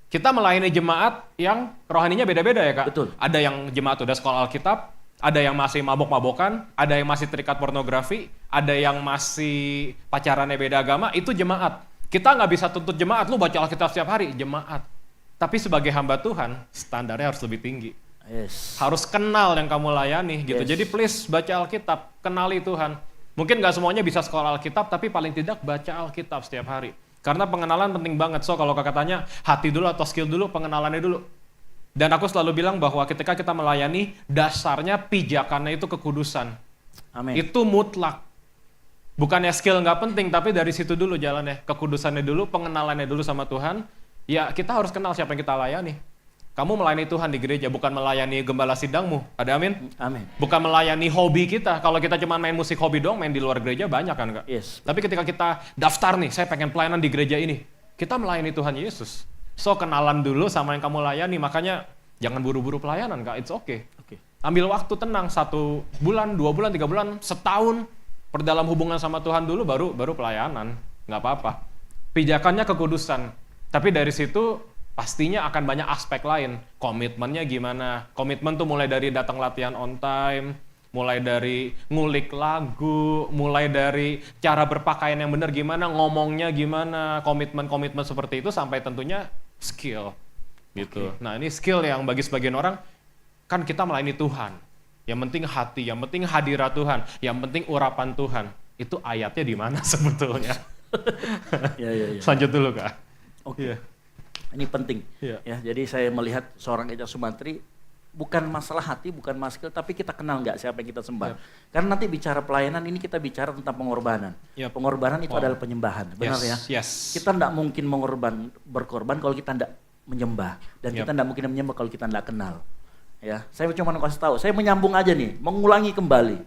Kita melayani jemaat yang rohaninya beda-beda ya Kak. Betul. Ada yang jemaat udah sekolah Alkitab, ada yang masih mabok-mabokan, ada yang masih terikat pornografi, ada yang masih pacarannya beda agama, itu jemaat. Kita nggak bisa tuntut jemaat, lu baca Alkitab setiap hari, jemaat. Tapi sebagai hamba Tuhan, standarnya harus lebih tinggi. Yes. Harus kenal yang kamu layani gitu. Yes. Jadi please baca Alkitab, kenali Tuhan. Mungkin gak semuanya bisa sekolah Alkitab, tapi paling tidak baca Alkitab setiap hari. Karena pengenalan penting banget. So kalau kakak tanya, hati dulu atau skill dulu, pengenalannya dulu. Dan aku selalu bilang bahwa ketika kita melayani, dasarnya pijakannya itu kekudusan. Amin. Itu mutlak. Bukannya skill nggak penting, tapi dari situ dulu jalannya. Kekudusannya dulu, pengenalannya dulu sama Tuhan. Ya kita harus kenal siapa yang kita layani. Kamu melayani Tuhan di gereja, bukan melayani gembala sidangmu. Ada amin? Amin. Bukan melayani hobi kita. Kalau kita cuma main musik hobi doang, main di luar gereja banyak kan Kak? Yes. Tapi ketika kita daftar nih, saya pengen pelayanan di gereja ini. Kita melayani Tuhan Yesus. So kenalan dulu sama yang kamu layani, makanya jangan buru-buru pelayanan Kak, it's okay. Oke. Ambil waktu tenang, 1 bulan, 2 bulan, 3 bulan, setahun. Perdalam hubungan sama Tuhan dulu, baru pelayanan. Nggak apa-apa. Pijakannya kekudusan. Tapi dari situ pastinya akan banyak aspek lain. Komitmennya gimana? Komitmen tuh mulai dari datang latihan on time, mulai dari ngulik lagu, mulai dari cara berpakaian yang benar gimana, ngomongnya gimana, komitmen-komitmen seperti itu sampai tentunya skill. Gitu. Nah ini skill yang bagi sebagian orang, kan kita melayani Tuhan. Yang penting hati, yang penting hadirat Tuhan, yang penting urapan Tuhan. Itu ayatnya di mana sebetulnya? Ya. Lanjut dulu Kak. Oke. Iya. Ini penting. Iya. Ya, jadi saya melihat seorang Eja Sumantri bukan masalah hati, bukan masalah skill, tapi kita kenal nggak siapa yang kita sembah. Yep. Karena nanti bicara pelayanan ini kita bicara tentang pengorbanan. Yep. Pengorbanan itu adalah penyembahan, benar ya? Yes. Kita nggak mungkin berkorban kalau kita nggak menyembah, dan kita nggak mungkin menyembah kalau kita nggak kenal. Ya, saya cuma kasih tahu, saya menyambung aja nih, mengulangi kembali.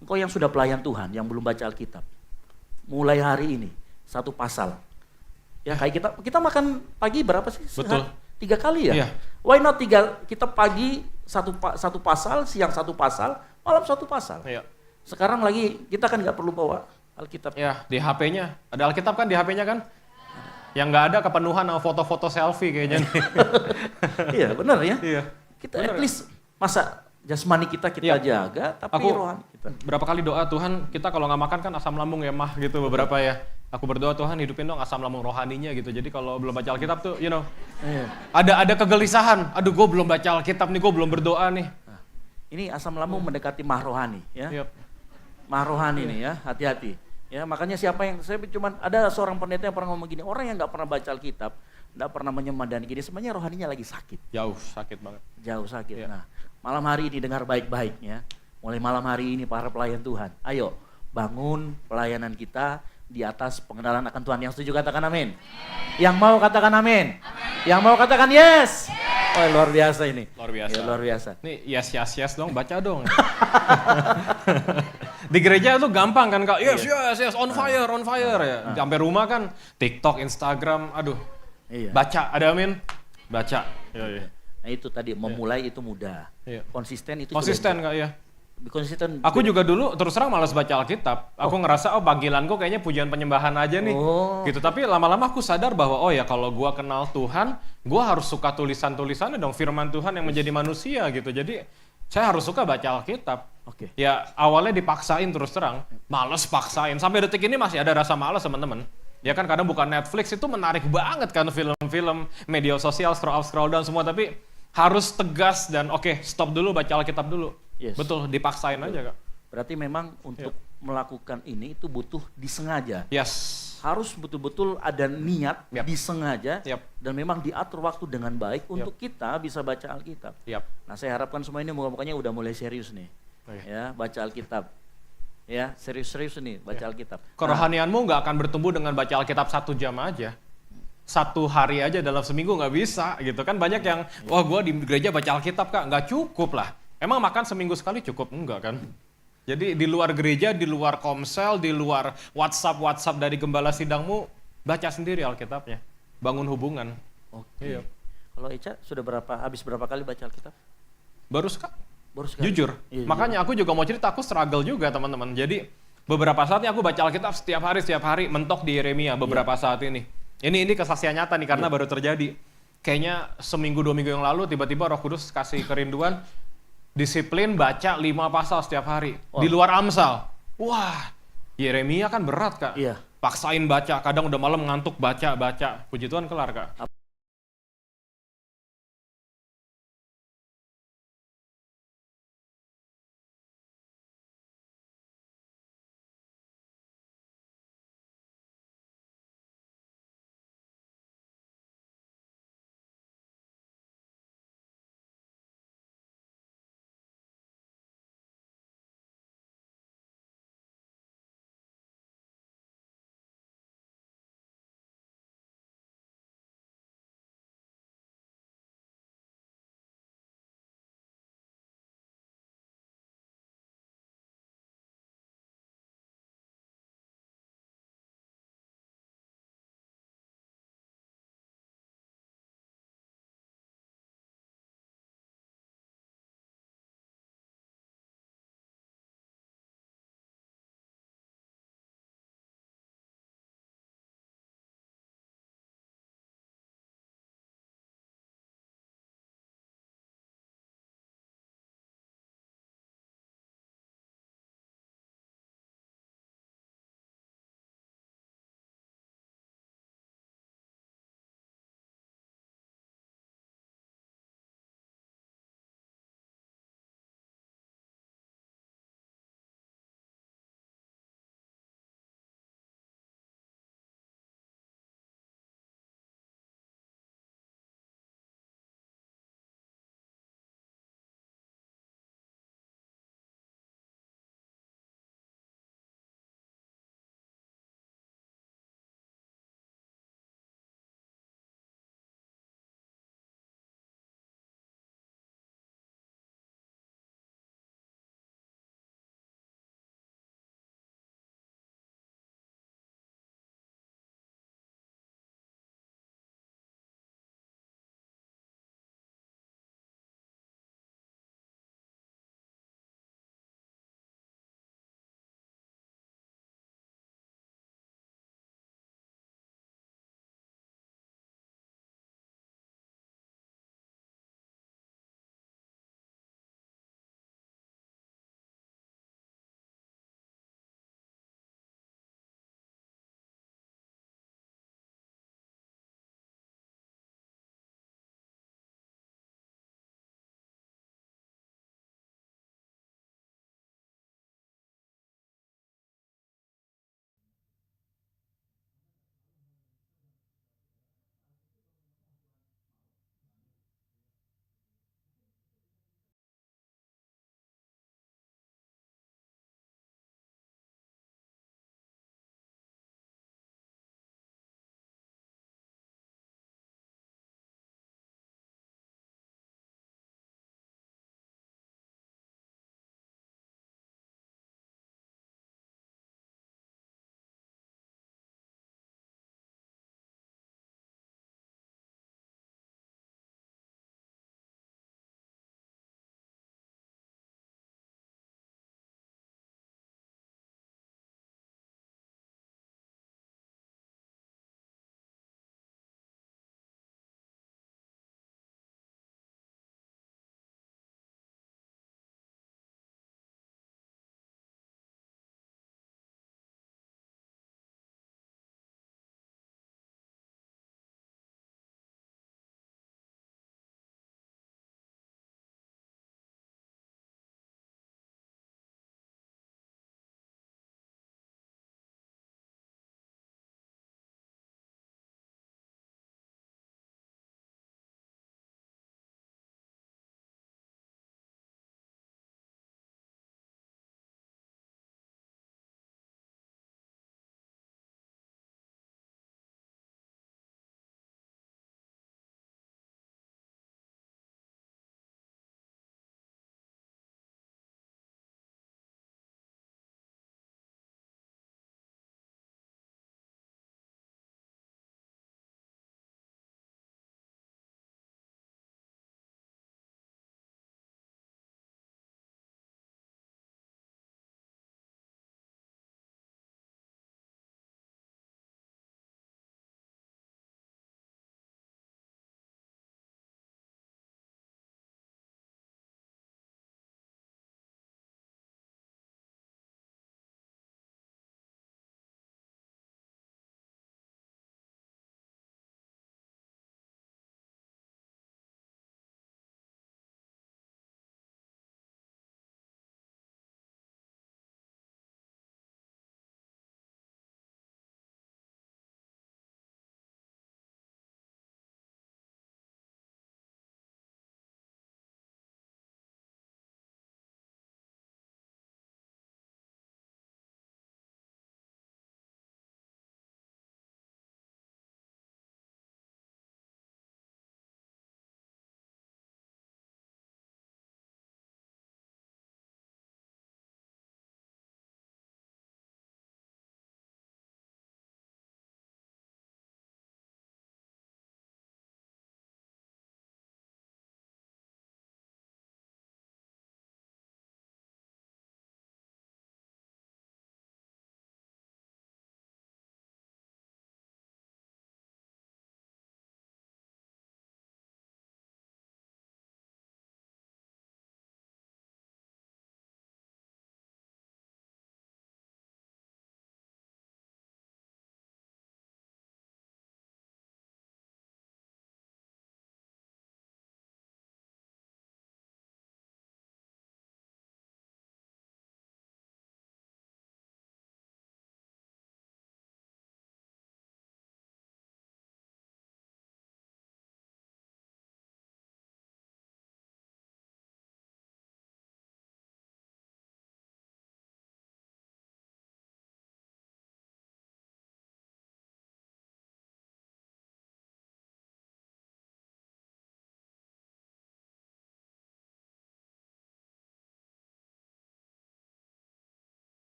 Engkau yang sudah pelayan Tuhan, yang belum baca Alkitab, mulai hari ini 1 pasal. Ya kayak kita makan pagi berapa sih? Betul. 3 kali ya? Iya. Why not 3? Kita pagi satu pasal, siang 1 pasal, malam 1 pasal. Iya. Sekarang lagi kita kan nggak perlu bawa Alkitab. Ya, di HP-nya. Ada Alkitab kan di HP-nya kan? Yang nggak ada kepenuhan sama foto-foto selfie kayaknya nih. Iya benar ya. Iya. Kita Benar at least masa jasmani kita Iya. jaga, tapi rohani kita. Berapa kali doa Tuhan, kita kalau nggak makan kan asam lambung ya mah gitu beberapa ya. Aku berdoa Tuhan hidupin dong asam lambung rohaninya gitu. Jadi kalau belum baca Alkitab tuh, you know, Iya. ada kegelisahan. Aduh, gue belum baca Alkitab nih, gue belum berdoa nih. Nah, ini asam lambung mendekati mah rohani ya. Yep. Mah rohani nih ya, hati-hati. Ya, makanya siapa yang saya cuman ada seorang pendeta yang pernah ngomong gini, orang yang nggak pernah baca Alkitab, nggak pernah menyembah dan gini, sebenarnya rohaninya lagi sakit. Jauh, sakit banget. Jauh sakit. Iya. Nah, malam hari ini dengar baik-baiknya. Mulai malam hari ini para pelayan Tuhan, ayo bangun pelayanan kita di atas pengenalan akan Tuhan. Yang setuju katakan amin. Yang mau katakan amin. Yang mau katakan yes. Oh, luar biasa ini. Luar biasa. Ya, luar biasa. Nih, yes dong, baca dong. Di gereja tuh gampang kan Kak, yes, on fire ya. Sampai rumah kan TikTok, Instagram, aduh. Iya. Baca, ada amin? Baca. Iya. Nah itu tadi memulai itu mudah. Iya. Konsisten itu Konsisten juga. Kak ya. Konsisten. Aku juga dulu terus terang malas baca Alkitab. Aku ngerasa panggilanku kayaknya pujian penyembahan aja nih. Oh. Gitu. Tapi lama-lama aku sadar bahwa kalau gua kenal Tuhan, gua harus suka tulisan-tulisannya dong, firman Tuhan yang menjadi manusia gitu. Jadi saya harus suka baca Alkitab. Oke. Ya awalnya dipaksain terus terang, males paksain. Sampai detik ini masih ada rasa males teman-teman. Ya kan kadang bukan Netflix itu menarik banget kan film-film, media sosial, scroll up, scroll down semua. Tapi harus tegas dan stop dulu baca Alkitab dulu. Yes. Betul, dipaksain aja Kak. Berarti memang untuk melakukan ini itu butuh disengaja. Yes. Harus betul-betul ada niat, Yap. disengaja, Yap. dan memang diatur waktu dengan baik untuk kita bisa baca Alkitab. Yap. Nah saya harapkan semua ini muka-mukanya udah mulai serius nih. Oke. Ya, baca Alkitab. Ya, serius-serius nih baca Alkitab. Kerohanianmu nggak akan bertumbuh dengan baca Alkitab 1 jam aja. 1 hari aja dalam seminggu nggak bisa gitu kan. Banyak yang, wah gue di gereja baca Alkitab Kak, nggak cukup lah. Emang makan seminggu sekali cukup? Enggak kan? Jadi di luar gereja, di luar komsel, di luar WhatsApp dari gembala sidangmu, baca sendiri Alkitabnya. Bangun hubungan. Oke. Iya. Kalau Eca sudah habis berapa kali baca Alkitab? Baru sekali. Baru sekali. Jujur. Iya, Makanya aku juga mau cerita, aku struggle juga teman-teman. Jadi beberapa saatnya aku baca Alkitab setiap hari mentok di Yeremia beberapa saat ini. Ini kesaksian nyata nih karena baru terjadi. Kayaknya seminggu 2 minggu yang lalu tiba-tiba Roh Kudus kasih kerinduan disiplin baca 5 pasal setiap hari. Di luar Amsal. Wah, Yeremia kan berat Kak. Iya. Paksain baca, kadang udah malam ngantuk baca. Puji Tuhan kelar Kak.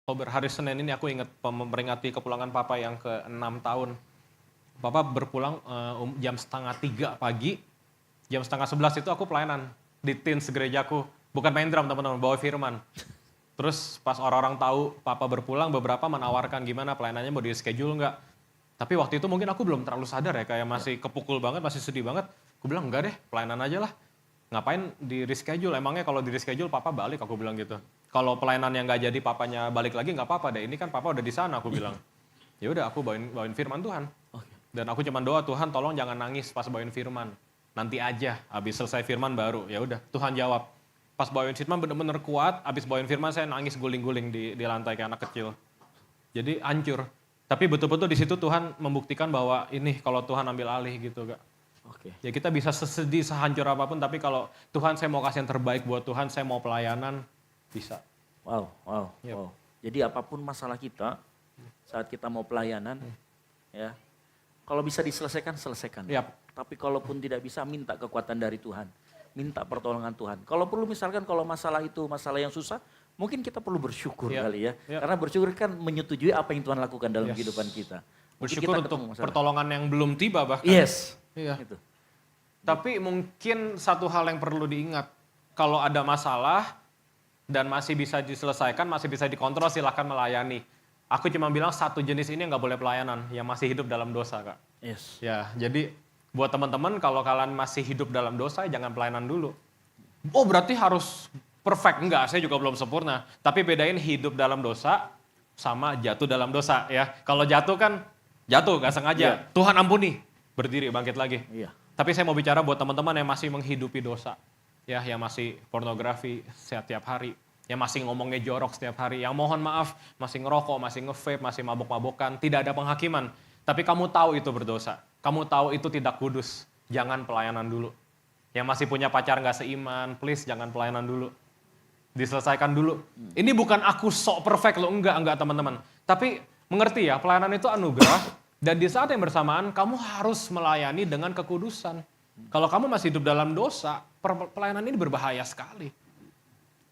Oktober, hari Senin ini aku ingat memperingati kepulangan Papa yang ke-6 tahun. Papa berpulang jam 2:30 pagi, jam 10:30 itu aku pelayanan di teens gerejaku. Bukan main drum teman-teman, bawa firman. Terus pas orang-orang tahu Papa berpulang, beberapa menawarkan gimana pelayanannya mau di schedule nggak. Tapi waktu itu mungkin aku belum terlalu sadar ya, kayak masih kepukul banget, masih sedih banget. Aku bilang enggak deh, pelayanan aja lah. Ngapain di reschedule, emangnya kalau di reschedule Papa balik, aku bilang gitu. Kalau pelayanan yang nggak jadi papanya balik lagi nggak apa-apa deh, ini kan Papa udah di sana, aku bilang. Ya udah aku bawain firman Tuhan. Dan aku cuma doa, Tuhan tolong jangan nangis pas bawain firman. Nanti aja, habis selesai firman baru. Ya udah, Tuhan jawab. Pas bawain firman bener-bener kuat, habis bawain firman saya nangis guling-guling di lantai kayak anak kecil. Jadi hancur. Tapi betul-betul di situ Tuhan membuktikan bahwa ini kalau Tuhan ambil alih gitu, Kak. Oke. Ya kita bisa sesedih, sehancur apapun, tapi kalau Tuhan saya mau kasih yang terbaik buat Tuhan, saya mau pelayanan, bisa. Wow. Yep. Wow. Jadi apapun masalah kita saat kita mau pelayanan, ya, kalau bisa diselesaikan, selesaikan. Yap. Tapi kalaupun tidak bisa, minta kekuatan dari Tuhan, minta pertolongan Tuhan. Kalau perlu misalkan kalau masalah itu masalah yang susah, mungkin kita perlu bersyukur Yap. kali ya, Yap. karena bersyukur kan menyetujui apa yang Tuhan lakukan dalam Yes. kehidupan kita. Mungkin Bersyukur kita untuk ketemu masalah. pertolongan yang belum tiba bahkan. Yes. Iya. Itu. Tapi mungkin satu hal yang perlu diingat, kalau ada masalah dan masih bisa diselesaikan, masih bisa dikontrol, silahkan melayani. Aku cuma bilang satu jenis ini nggak boleh pelayanan, yang masih hidup dalam dosa, Kak. Yes. Ya, jadi buat teman-teman kalau kalian masih hidup dalam dosa, jangan pelayanan dulu. Oh berarti harus perfect, enggak, saya juga belum sempurna. Tapi bedain hidup dalam dosa sama jatuh dalam dosa ya. Kalau jatuh kan jatuh, gak sengaja. Iya. Tuhan ampuni, berdiri, bangkit lagi. Iya. Tapi saya mau bicara buat teman-teman yang masih menghidupi dosa. Ya, yang masih pornografi setiap hari. Yang masih ngomongnya jorok setiap hari. Yang mohon maaf, masih ngerokok, masih nge-vape, masih mabok-mabokan. Tidak ada penghakiman. Tapi kamu tahu itu berdosa. Kamu tahu itu tidak kudus. Jangan pelayanan dulu. Yang masih punya pacar gak seiman, please jangan pelayanan dulu. Diselesaikan dulu. Ini bukan aku sok perfect loh, enggak teman-teman. Tapi mengerti ya, pelayanan itu anugerah. Dan di saat yang bersamaan, kamu harus melayani dengan kekudusan. Kalau kamu masih hidup dalam dosa, pelayanan ini berbahaya sekali.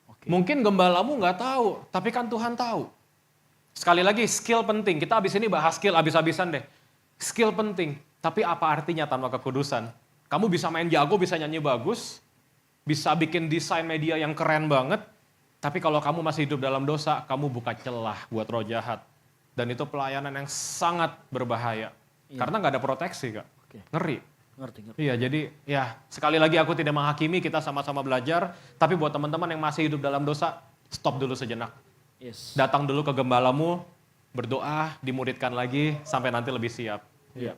Oke. Mungkin gembalamu nggak tahu, tapi kan Tuhan tahu. Sekali lagi, skill penting. Kita abis ini bahas skill abis-abisan deh. Skill penting, tapi apa artinya tanpa kekudusan? Kamu bisa main jago, bisa nyanyi bagus, bisa bikin desain media yang keren banget, tapi kalau kamu masih hidup dalam dosa, kamu buka celah buat roh jahat. Dan itu pelayanan yang sangat berbahaya. Karena nggak ada proteksi, Kak. Oke. Ngeri. Ngerti. Iya, jadi ya sekali lagi aku tidak menghakimi, kita sama-sama belajar. Tapi buat teman-teman yang masih hidup dalam dosa, stop dulu sejenak. Yes. Datang dulu ke gembalamu, berdoa, dimuridkan lagi, sampai nanti lebih siap. Iya.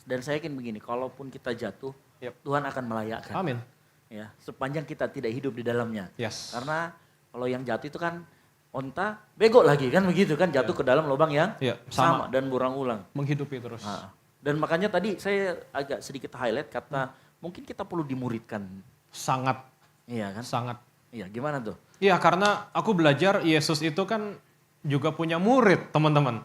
Dan saya yakin begini, kalaupun kita jatuh, Yep. Tuhan akan melayakkan. Amin. Ya, sepanjang kita tidak hidup di dalamnya. Yes. Karena kalau yang jatuh itu kan onta bego lagi kan begitu kan, jatuh ke dalam lubang yang Iya, sama sama. dan berulang-ulang. Menghidupi terus. Nah, dan makanya tadi saya agak sedikit highlight kata mungkin kita perlu dimuridkan. Sangat, Iya kan? sangat. Iya, gimana tuh? Iya, karena aku belajar Yesus itu kan juga punya murid, teman-teman.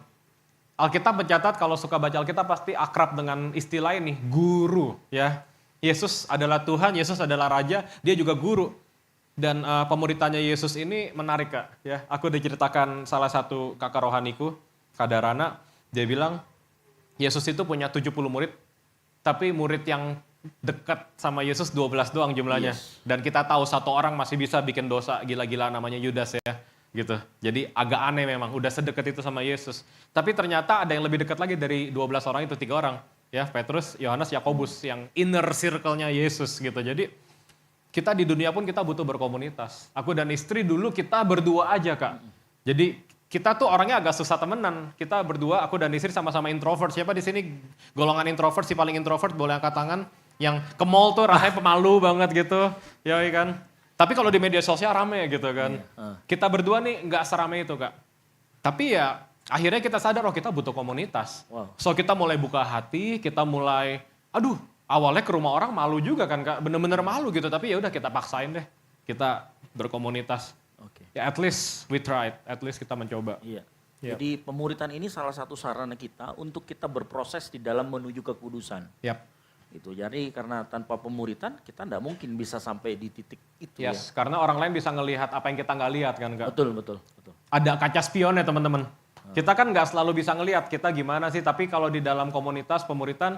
Alkitab mencatat kalau suka baca Alkitab pasti akrab dengan istilah ini, guru. Ya, Yesus adalah Tuhan, Yesus adalah Raja, dia juga guru. Dan pemuridannya Yesus ini menarik, Kak. Ya, aku diceritakan salah satu kakak rohaniku, Kak Darana, dia bilang Yesus itu punya 70 murid, tapi murid yang dekat sama Yesus 12 doang jumlahnya. Yes. Dan kita tahu satu orang masih bisa bikin dosa gila-gila namanya Yudas ya. Gitu. Jadi agak aneh memang, udah sedekat itu sama Yesus. Tapi ternyata ada yang lebih dekat lagi dari 12 orang itu, 3 orang. Ya, Petrus, Yohanes, Yakobus yang inner circle-nya Yesus gitu. Jadi kita di dunia pun kita butuh berkomunitas. Aku dan istri dulu kita berdua aja, Kak. Jadi kita tuh orangnya agak susah temenan. Kita berdua, aku dan istri sama-sama introvert. Siapa di sini golongan introvert, si paling introvert boleh angkat tangan. Yang ke mall tuh rasanya pemalu banget gitu. Ya kan? Tapi kalau di media sosial rame gitu kan. Kita berdua nih nggak serame itu, Kak. Tapi ya akhirnya kita sadar, oh kita butuh komunitas. Wow. So kita mulai buka hati, kita mulai, awalnya ke rumah orang malu juga kan, Kak. Bener-bener malu gitu, tapi ya udah kita paksain deh. Kita berkomunitas. Oke. Ya at least we tried, at least kita mencoba. Iya. Yap. Jadi pemuritan ini salah satu sarana kita untuk kita berproses di dalam menuju kekudusan. Yap. gitu. Jadi karena tanpa pemuritan kita nggak mungkin bisa sampai di titik itu Yes, karena orang lain bisa ngelihat apa yang kita nggak lihat kan ya. Kak. Betul, betul, betul. Ada kaca spion ya teman-teman. Kita kan nggak selalu bisa ngelihat kita gimana sih, tapi kalau di dalam komunitas pemuritan,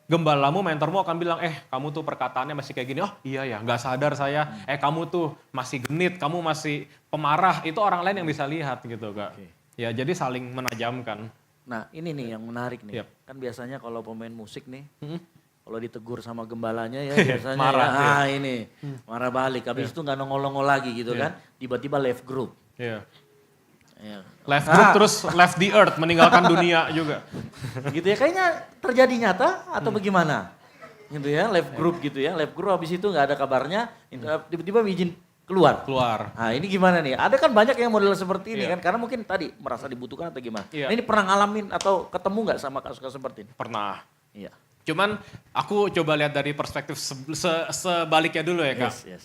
gembalamu, mentormu akan bilang, kamu tuh perkataannya masih kayak gini, oh iya ya, nggak sadar saya, kamu tuh masih genit, kamu masih pemarah, itu orang lain yang bisa lihat gitu Kak. Oke. Ya jadi saling menajamkan. Nah ini nih yang menarik nih, Yap. kan biasanya kalau pemain musik nih, Mm-mm. kalau ditegur sama gembalanya ya biasanya Marah, ya, iya. ini marah balik, habis itu nggak nongol-nongol lagi gitu Iya. kan, tiba-tiba left group. Iya. Ya. Left group terus left the earth, meninggalkan dunia juga. Gitu ya, kayaknya terjadi nyata atau bagaimana? Gitu ya, left group gitu ya, left group habis itu nggak ada kabarnya, tiba-tiba izin keluar. Keluar. Nah ini gimana nih? Ada kan banyak yang model seperti ini Iya. kan, karena mungkin tadi merasa dibutuhkan atau gimana. Iya. Nah, ini pernah ngalamin atau ketemu nggak sama kasus-kasus seperti ini? Pernah. Iya. Cuman aku coba lihat dari perspektif sebaliknya dulu ya Kak. Yes, yes.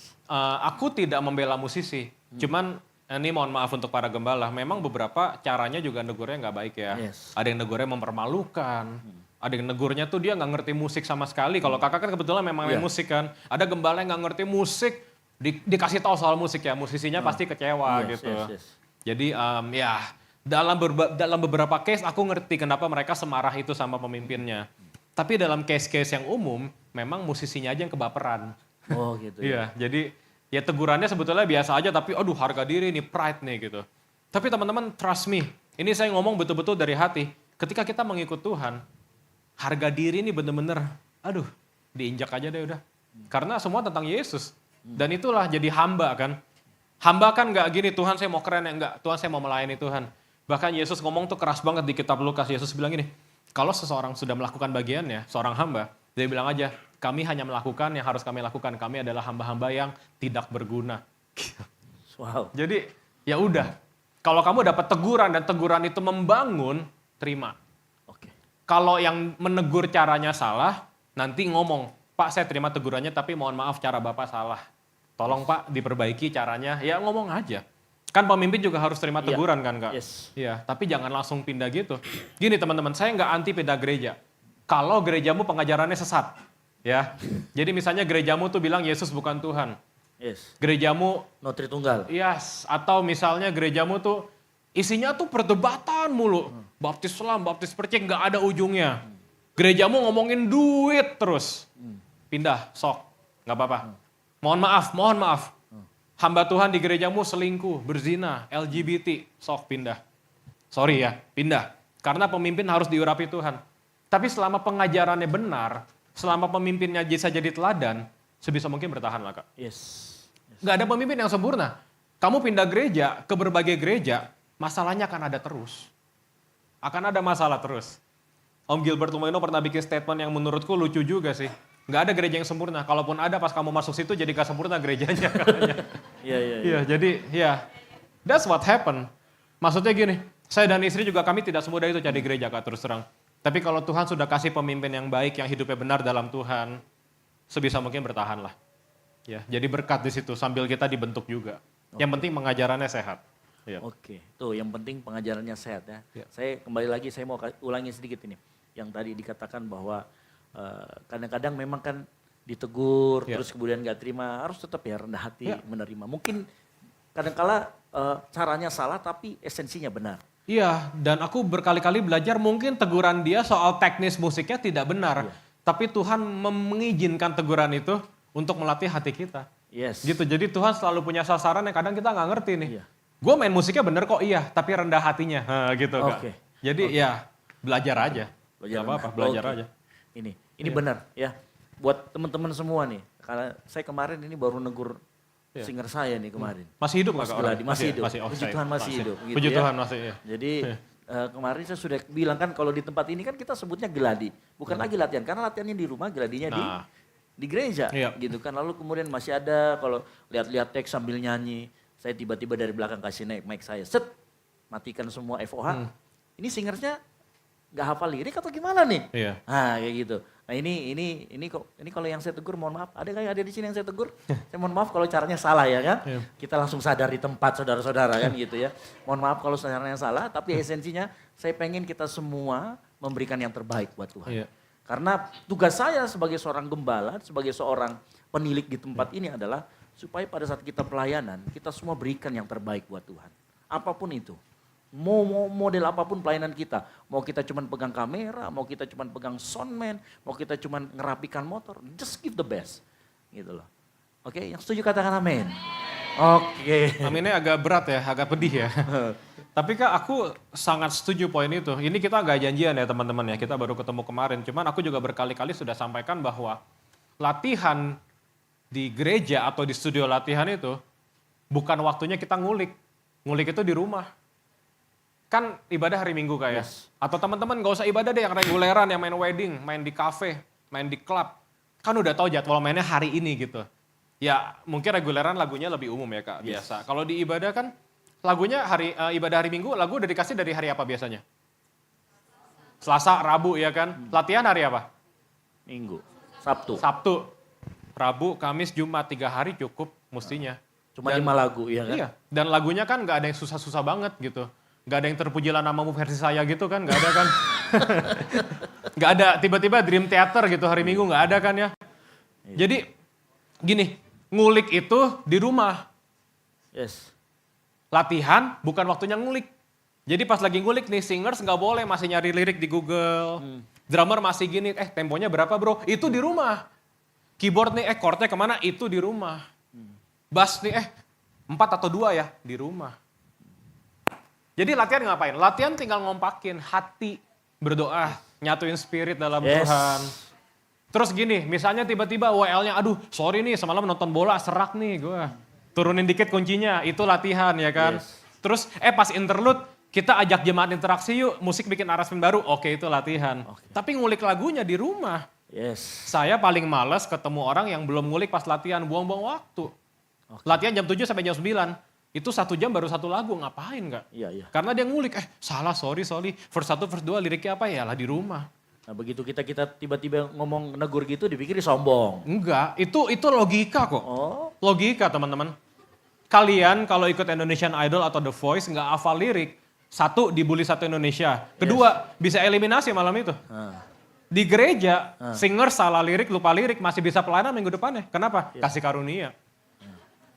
Aku tidak membela musisi, cuman ini mohon maaf untuk para gembala, memang beberapa caranya juga negurnya nggak baik ya. Yes. Ada yang negurnya mempermalukan, ada yang negurnya tuh dia nggak ngerti musik sama sekali. Kalau kakak kan kebetulan memang main Iya. musik kan, ada gembala yang nggak ngerti musik, dikasih tahu soal musik ya, musisinya pasti kecewa Yes, gitu. yes, yes. Jadi ya dalam beberapa case aku ngerti kenapa mereka semarah itu sama pemimpinnya. Tapi dalam case-case yang umum, memang musisinya aja yang kebaperan. Oh gitu ya. Iya, jadi ya tegurannya sebetulnya biasa aja, tapi aduh harga diri nih, pride nih gitu. Tapi teman-teman trust me, ini saya ngomong betul-betul dari hati. Ketika kita mengikut Tuhan, harga diri ini bener-bener, aduh diinjak aja deh udah. Karena semua tentang Yesus. Dan itulah jadi hamba kan. Hamba kan nggak gini, Tuhan saya mau keren ya, enggak. Tuhan saya mau melayani Tuhan. Bahkan Yesus ngomong tuh keras banget di kitab Lukas. Yesus bilang gini, kalau seseorang sudah melakukan bagiannya, seorang hamba, dia bilang aja, kami hanya melakukan yang harus kami lakukan. Kami adalah hamba-hamba yang tidak berguna. Wow. Jadi ya udah, kalau kamu dapat teguran dan teguran itu membangun, terima. Oke. Kalau yang menegur caranya salah, nanti ngomong, Pak saya terima tegurannya tapi mohon maaf cara Bapak salah. Tolong Pak diperbaiki caranya, ya ngomong aja. Kan pemimpin juga harus terima Iya. teguran kan Kak? Yes. Iya, tapi jangan langsung pindah gitu. Gini teman-teman, saya nggak anti pindah gereja. Kalau gerejamu pengajarannya sesat. Ya, jadi misalnya gerejamu tuh bilang Yesus bukan Tuhan. Yes. Gerejamu, No Tritunggal. yes, atau misalnya gerejamu tuh isinya tuh perdebatan mulu. Baptis Islam, baptis percik, nggak ada ujungnya. Gerejamu ngomongin duit terus. Pindah, sok, nggak apa-apa. Mohon maaf. Hamba Tuhan di gerejamu selingkuh, berzina, LGBT, sok pindah. Sorry ya, pindah. Karena pemimpin harus diurapi Tuhan. Tapi selama pengajarannya benar, selama pemimpinnya bisa jadi teladan, sebisa mungkin bertahan lah Kak. Yes. Nggak ada pemimpin yang sempurna. Kamu pindah gereja ke berbagai gereja, masalahnya akan ada terus. Akan ada masalah terus. Om Gilbert Lumoino pernah bikin statement yang menurutku lucu juga sih. Nggak ada gereja yang sempurna. Kalaupun ada pas kamu masuk situ jadi nggak sempurna gerejanya. Katanya. Iya, iya, iya. Iya, jadi ya that's what happen. Maksudnya gini, saya dan istri juga kami tidak semudah itu cari gereja Kak, terus terang. Tapi kalau Tuhan sudah kasih pemimpin yang baik, yang hidupnya benar dalam Tuhan, sebisa mungkin bertahanlah. Ya, jadi berkat di situ sambil kita dibentuk juga. Yang penting pengajarannya sehat. Ya. Oke, tuh yang penting pengajarannya sehat ya. Ya. Saya kembali lagi, saya mau ulangi sedikit ini. Yang tadi dikatakan bahwa kadang-kadang memang kan ditegur, Ya. terus kemudian gak terima, harus tetap ya rendah hati Ya. menerima. Mungkin kadang-kala caranya salah tapi esensinya benar. Iya, dan aku berkali-kali belajar mungkin teguran dia soal teknis musiknya tidak benar. Iya. Tapi Tuhan mengizinkan teguran itu untuk melatih hati kita. Yes. Gitu, jadi Tuhan selalu punya sasaran yang kadang kita nggak ngerti nih. Iya. Gue main musiknya bener kok iya, tapi rendah hatinya. Gitu Kak. Oke. Jadi ya belajar aja. Belajar Gak apa-apa, rendah. belajar Oke. aja. Ini Iya. benar ya. Buat teman-teman semua nih, karena saya kemarin ini baru negur Iya. singer saya nih kemarin. Masih hidup Mas nggak Kak? Geladi, masih hidup. Oh, Puji saya- Tuhan masih hidup. Gitu Puji ya. Tuhan masih, iya. Jadi kemarin saya sudah bilang kan kalau di tempat ini kan kita sebutnya geladi. Bukan lagi latihan, karena latihannya di rumah, geladinya Nah. di gereja. Iya. Gitu kan. Lalu kemudian masih ada kalau lihat-lihat teks sambil nyanyi. Saya tiba-tiba dari belakang kasih naik mic saya. Set, matikan semua FOH. Ini singersnya nggak hafal lirik atau gimana nih? Iya. Nah kayak gitu. Nah ini kalau yang saya tegur mohon maaf. Ada di sini yang saya tegur? Saya mohon maaf kalau caranya salah ya kan. Iya. Kita langsung sadar di tempat saudara-saudara kan gitu ya. Mohon maaf kalau caranya salah, tapi esensinya saya pengen kita semua memberikan yang terbaik buat Tuhan. Iya. Karena tugas saya sebagai seorang gembala, sebagai seorang penilik di tempat ini adalah supaya pada saat kita pelayanan, kita semua berikan yang terbaik buat Tuhan. Apapun itu. Mau model apapun pelayanan kita. Mau kita cuman pegang kamera, mau kita cuman pegang soundman, mau kita cuman ngerapikan motor. Just give the best. Gitu loh. Oke, yang setuju katakan amin. Oke. Aminnya agak berat ya, agak pedih ya. Tapi Kak, aku sangat setuju poin itu. Ini kita agak janjian ya teman-teman ya, kita baru ketemu kemarin. Cuman aku juga berkali-kali sudah sampaikan bahwa latihan di gereja atau di studio latihan itu bukan waktunya kita ngulik. Ngulik itu di rumah. Kan ibadah hari Minggu Kak ya. Yes. Atau teman-teman gak usah ibadah deh yang reguleran, yang main wedding, main di cafe, main di klub. Kan udah tahu jadwal mainnya hari ini gitu. Ya mungkin reguleran lagunya lebih umum ya Kak, biasa. Kalau di ibadah kan lagunya ibadah hari Minggu, lagu udah dikasih dari hari apa biasanya? Selasa, Rabu ya kan? Latihan hari apa? Minggu, Sabtu. Sabtu, Rabu, Kamis, Jumat, 3 hari cukup mestinya. Cuma 5 lagu ya kan? Iya, dan lagunya kan gak ada yang susah-susah banget gitu. Gak ada yang terpujilah namamu versi saya gitu kan, gak ada kan. Gak ada tiba-tiba Dream Theater gitu hari Minggu, gak ada kan ya. Jadi gini, ngulik itu di rumah. Yes. Latihan bukan waktunya ngulik. Jadi pas lagi ngulik nih, singers nggak boleh masih nyari lirik di Google. Drummer masih gini, temponya berapa bro? Itu di rumah. Keyboard nih, chordnya kemana? Itu di rumah. Bass nih, 4 atau 2 ya? Di rumah. Jadi latihan ngapain? Latihan tinggal ngompakin hati, berdoa, nyatuin spirit dalam Yes. Tuhan. Terus gini, misalnya tiba-tiba WL-nya, aduh sorry nih semalam nonton bola serak nih gue. Turunin dikit kuncinya, itu latihan ya kan. Yes. Terus pas interlude, kita ajak jemaat interaksi yuk, musik bikin aransemen baru, oke itu latihan. Tapi ngulik lagunya di rumah. Yes. Saya paling males ketemu orang yang belum ngulik pas latihan, buang-buang waktu. Latihan jam 7 sampai jam 9, itu 1 jam baru 1 lagu, ngapain nggak? Iya, iya. Karena dia ngulik, salah sorry. Verse 1, verse 2 liriknya apa ya lah di rumah. Nah begitu kita tiba-tiba ngomong negur gitu dipikir sombong. Enggak, itu logika kok. Oh. Logika teman-teman. Kalian kalau ikut Indonesian Idol atau The Voice nggak hafal lirik, 1 dibully 1 Indonesia. Kedua, bisa eliminasi malam itu. Di gereja, singer salah lirik, lupa lirik, masih bisa pelayanan minggu depannya. Kenapa? Kasih karunia.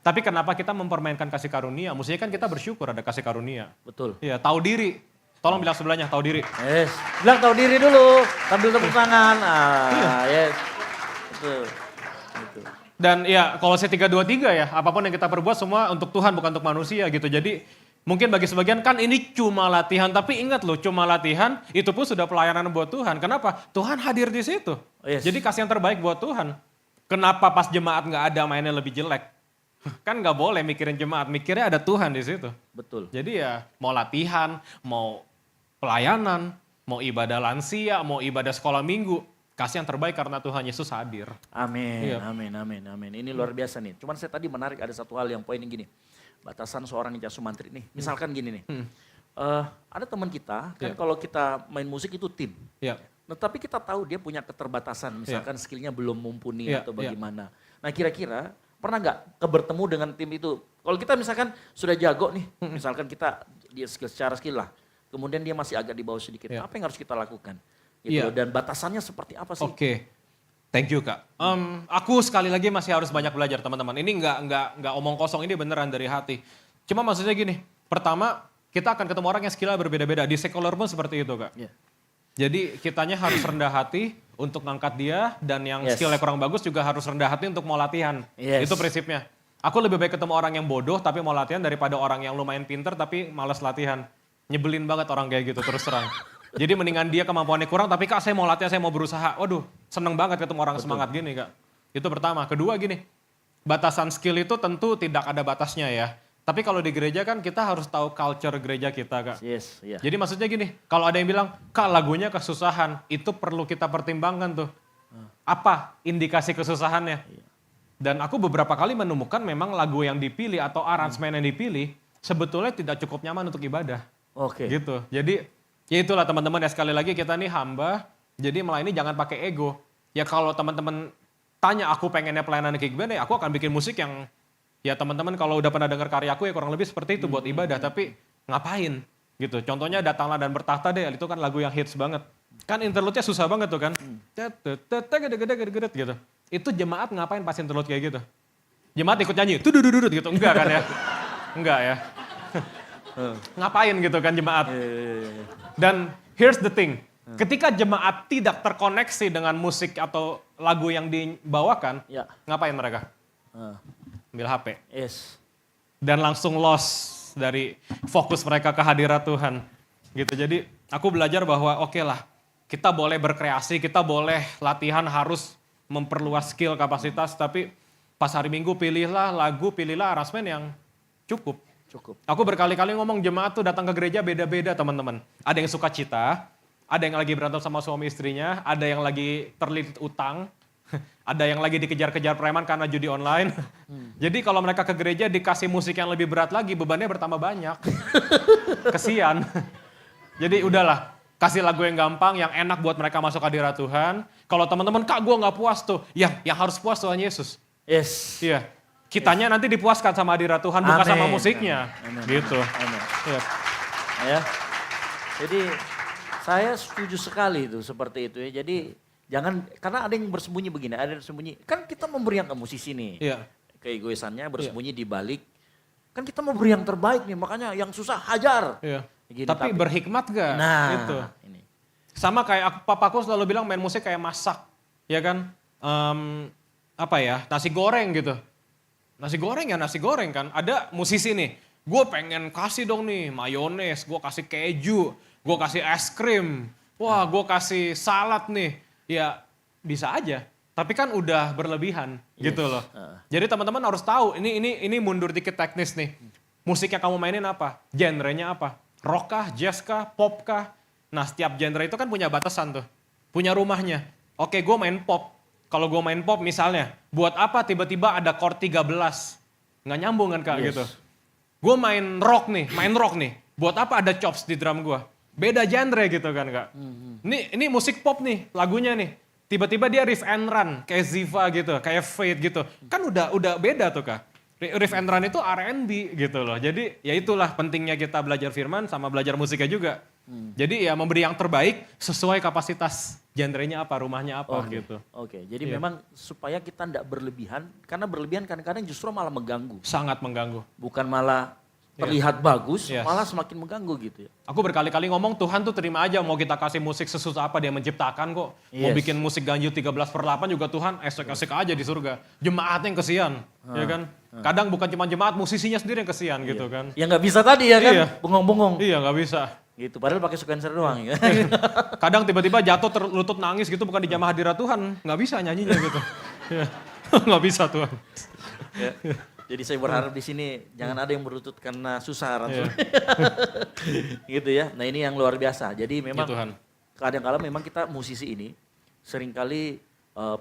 Tapi kenapa kita mempermainkan kasih karunia? Mestinya kan kita bersyukur ada kasih karunia. Betul. Iya, tahu diri. Tolong bilang sebelahnya, tahu diri. Yes. Bilang tahu diri dulu, sambil tepuk tangan. Yes. Betul. Betul. Dan ya kalau saya 3-2-3 ya, apapun yang kita perbuat semua untuk Tuhan bukan untuk manusia gitu. Jadi mungkin bagi sebagian kan ini cuma latihan, tapi ingat loh cuma latihan itu pun sudah pelayanan buat Tuhan. Kenapa? Tuhan hadir di situ. Yes. Jadi kasih yang terbaik buat Tuhan. Kenapa pas jemaat nggak ada mainnya lebih jelek? Kan nggak boleh mikirin jemaat, mikirnya ada Tuhan di situ. Betul. Jadi ya mau latihan, mau pelayanan, mau ibadah lansia, mau ibadah sekolah minggu, kasih yang terbaik karena Tuhan Yesus hadir. Amin, Iya. amin, amin, amin. Ini luar biasa nih. Cuman saya tadi menarik ada satu hal yang poin yang gini. Batasan seorang Ija Sumantri nih. Misalkan gini nih. Ada teman kita, kan Iya. kalau kita main musik itu tim. Ya, Nah, tapi kita tahu dia punya keterbatasan. Misalkan skillnya belum mumpuni Iya, atau iya. bagaimana. Nah kira-kira pernah nggak bertemu dengan tim itu? Kalau kita misalkan sudah jago nih. Misalkan kita dia secara skill lah. Kemudian dia masih agak di bawah sedikit. Iya. Apa yang harus kita lakukan? Gitu Iya. loh. Dan batasannya seperti apa sih? Oke. Thank you Kak. Aku sekali lagi masih harus banyak belajar teman-teman. Ini nggak omong kosong, ini beneran dari hati. Cuma maksudnya gini, pertama kita akan ketemu orang yang skillnya berbeda-beda. Di sekuler pun seperti itu Kak. Iya. Jadi kitanya harus rendah hati untuk ngangkat dia, dan yang Yes. skillnya kurang bagus juga harus rendah hati untuk mau latihan. Yes. Itu prinsipnya. Aku lebih baik ketemu orang yang bodoh tapi mau latihan daripada orang yang lumayan pinter tapi malas latihan. Nyebelin banget orang kayak gitu terus terang. Jadi mendingan dia kemampuannya kurang tapi Kak saya mau latihan, saya mau berusaha. Waduh seneng banget ketemu orang semangat gini Kak. Itu pertama. Kedua gini, batasan skill itu tentu tidak ada batasnya ya. Tapi kalau di gereja kan kita harus tahu culture gereja kita Kak. Yes, iya. Jadi maksudnya gini, kalau ada yang bilang, Kak lagunya kesusahan, itu perlu kita pertimbangkan tuh. Apa indikasi kesusahannya? Dan aku beberapa kali menemukan memang lagu yang dipilih atau aransemen yang dipilih, sebetulnya tidak cukup nyaman untuk ibadah. Oke. Gitu. Jadi ya itulah teman-teman ya, sekali lagi kita nih hamba, jadi melayani jangan pakai ego. Ya kalau teman-teman tanya aku pengennya pelayanan kayak gimana, ya aku akan bikin musik yang ya teman-teman kalau udah pernah dengar karyaku ya kurang lebih seperti itu buat ibadah, tapi ngapain gitu. Contohnya Datanglah dan Bertahta deh, itu kan lagu yang hits banget. Kan interlude-nya susah banget tuh kan. Gede-gede gitu. Itu jemaat ngapain pas interlude kayak gitu? Jemaat ikut nyanyi, tududududut gitu. Enggak kan ya? Enggak ya. Ngapain gitu kan jemaat? Dan here's the thing. Ketika jemaat tidak terkoneksi dengan musik atau lagu yang dibawakan, Ya. ngapain mereka? Ambil HP. Yes. Dan langsung lost dari fokus mereka ke hadirat Tuhan. Gitu. Jadi aku belajar bahwa oke lah, kita boleh berkreasi, kita boleh latihan harus memperluas skill kapasitas, tapi pas hari Minggu pilihlah lagu, pilihlah arrangement yang cukup. Cukup. Aku berkali-kali ngomong jemaat tuh datang ke gereja beda-beda teman-teman. Ada yang suka cita, ada yang lagi berantem sama suami istrinya, ada yang lagi terlilit utang, ada yang lagi dikejar-kejar preman karena judi online. Jadi kalau mereka ke gereja dikasih musik yang lebih berat lagi, bebannya bertambah banyak. Kesian. Jadi udahlah, kasih lagu yang gampang, yang enak buat mereka masuk hadirat Tuhan. Kalau teman-teman, Kak gue gak puas tuh. Ya, yang harus puas Tuhan Yesus. Yes. Iya. Kitanya nanti dipuaskan sama hadirat Tuhan, bukan sama Amin. musiknya. Amin. Gitu. Amin. Iya. Ya. Jadi saya setuju sekali itu seperti itu ya. Jadi jangan, karena ada yang bersembunyi begini, ada yang bersembunyi. Kan kita memberi yang ke musisi nih. Iya. Keegoisannya bersembunyi di balik. Kan kita mau beri yang terbaik nih, makanya yang susah hajar. Iya. Gini, tapi berhikmat gak? Nah, Gitu. ini. Sama kayak papaku selalu bilang main musik kayak masak. Ya kan? Apa ya, nasi goreng gitu. Nasi goreng ya nasi goreng kan. Ada musisi nih, gue pengen kasih dong nih mayones, gue kasih keju, gue kasih es krim. Wah gue kasih salad nih. Ya bisa aja. Tapi kan udah berlebihan gitu loh. Jadi teman-teman harus tahu, ini mundur dikit teknis nih. Musik yang kamu mainin apa? Genrenya apa? Rock kah, jazz kah, pop kah? Nah setiap genre itu kan punya batasan tuh. Punya rumahnya. Oke gue main pop. Kalau gue main pop misalnya, buat apa tiba-tiba ada chord 13? Nggak nyambung kan Kak gitu. Gue main rock nih. Buat apa ada chops di drum gue? Beda genre gitu kan Kak. Ini musik pop nih, lagunya nih. Tiba-tiba dia riff and run, kayak Ziva gitu, kayak Fade gitu. Kan udah beda tuh Kak. Riff and run itu R&B gitu loh. Jadi ya itulah pentingnya kita belajar firman sama belajar musiknya juga. Jadi ya memberi yang terbaik sesuai kapasitas genrenya apa, rumahnya apa gitu. Oke, jadi Iya. memang supaya kita tidak berlebihan, karena berlebihan kadang-kadang justru malah mengganggu. Sangat mengganggu. Bukan malah terlihat bagus, Yes. malah semakin mengganggu gitu ya. Aku berkali-kali ngomong Tuhan tuh terima aja mau kita kasih musik sesusah apa dia menciptakan kok. Mau Yes. bikin musik ganjil 13/8 juga Tuhan esek-esek aja di surga. Jemaatnya yang kesian, ya kan. Kadang bukan cuma jemaat, musisinya sendiri yang kesian gitu kan. Ya nggak bisa tadi ya kan, Iya. bengong-bengong. Iya nggak bisa. Gitu, padahal pakai sequencer doang ya. Kadang tiba-tiba jatuh terlutut nangis gitu bukan di jamaah hadirat Tuhan. Nggak bisa nyanyinya gitu. Iya. Nggak bisa Tuhan. Ya. Jadi saya berharap di sini jangan ada yang berlutut karena susah langsung. Gitu ya. Nah ini yang luar biasa. Jadi memang Ya Tuhan. kadang-kadang memang kita musisi ini seringkali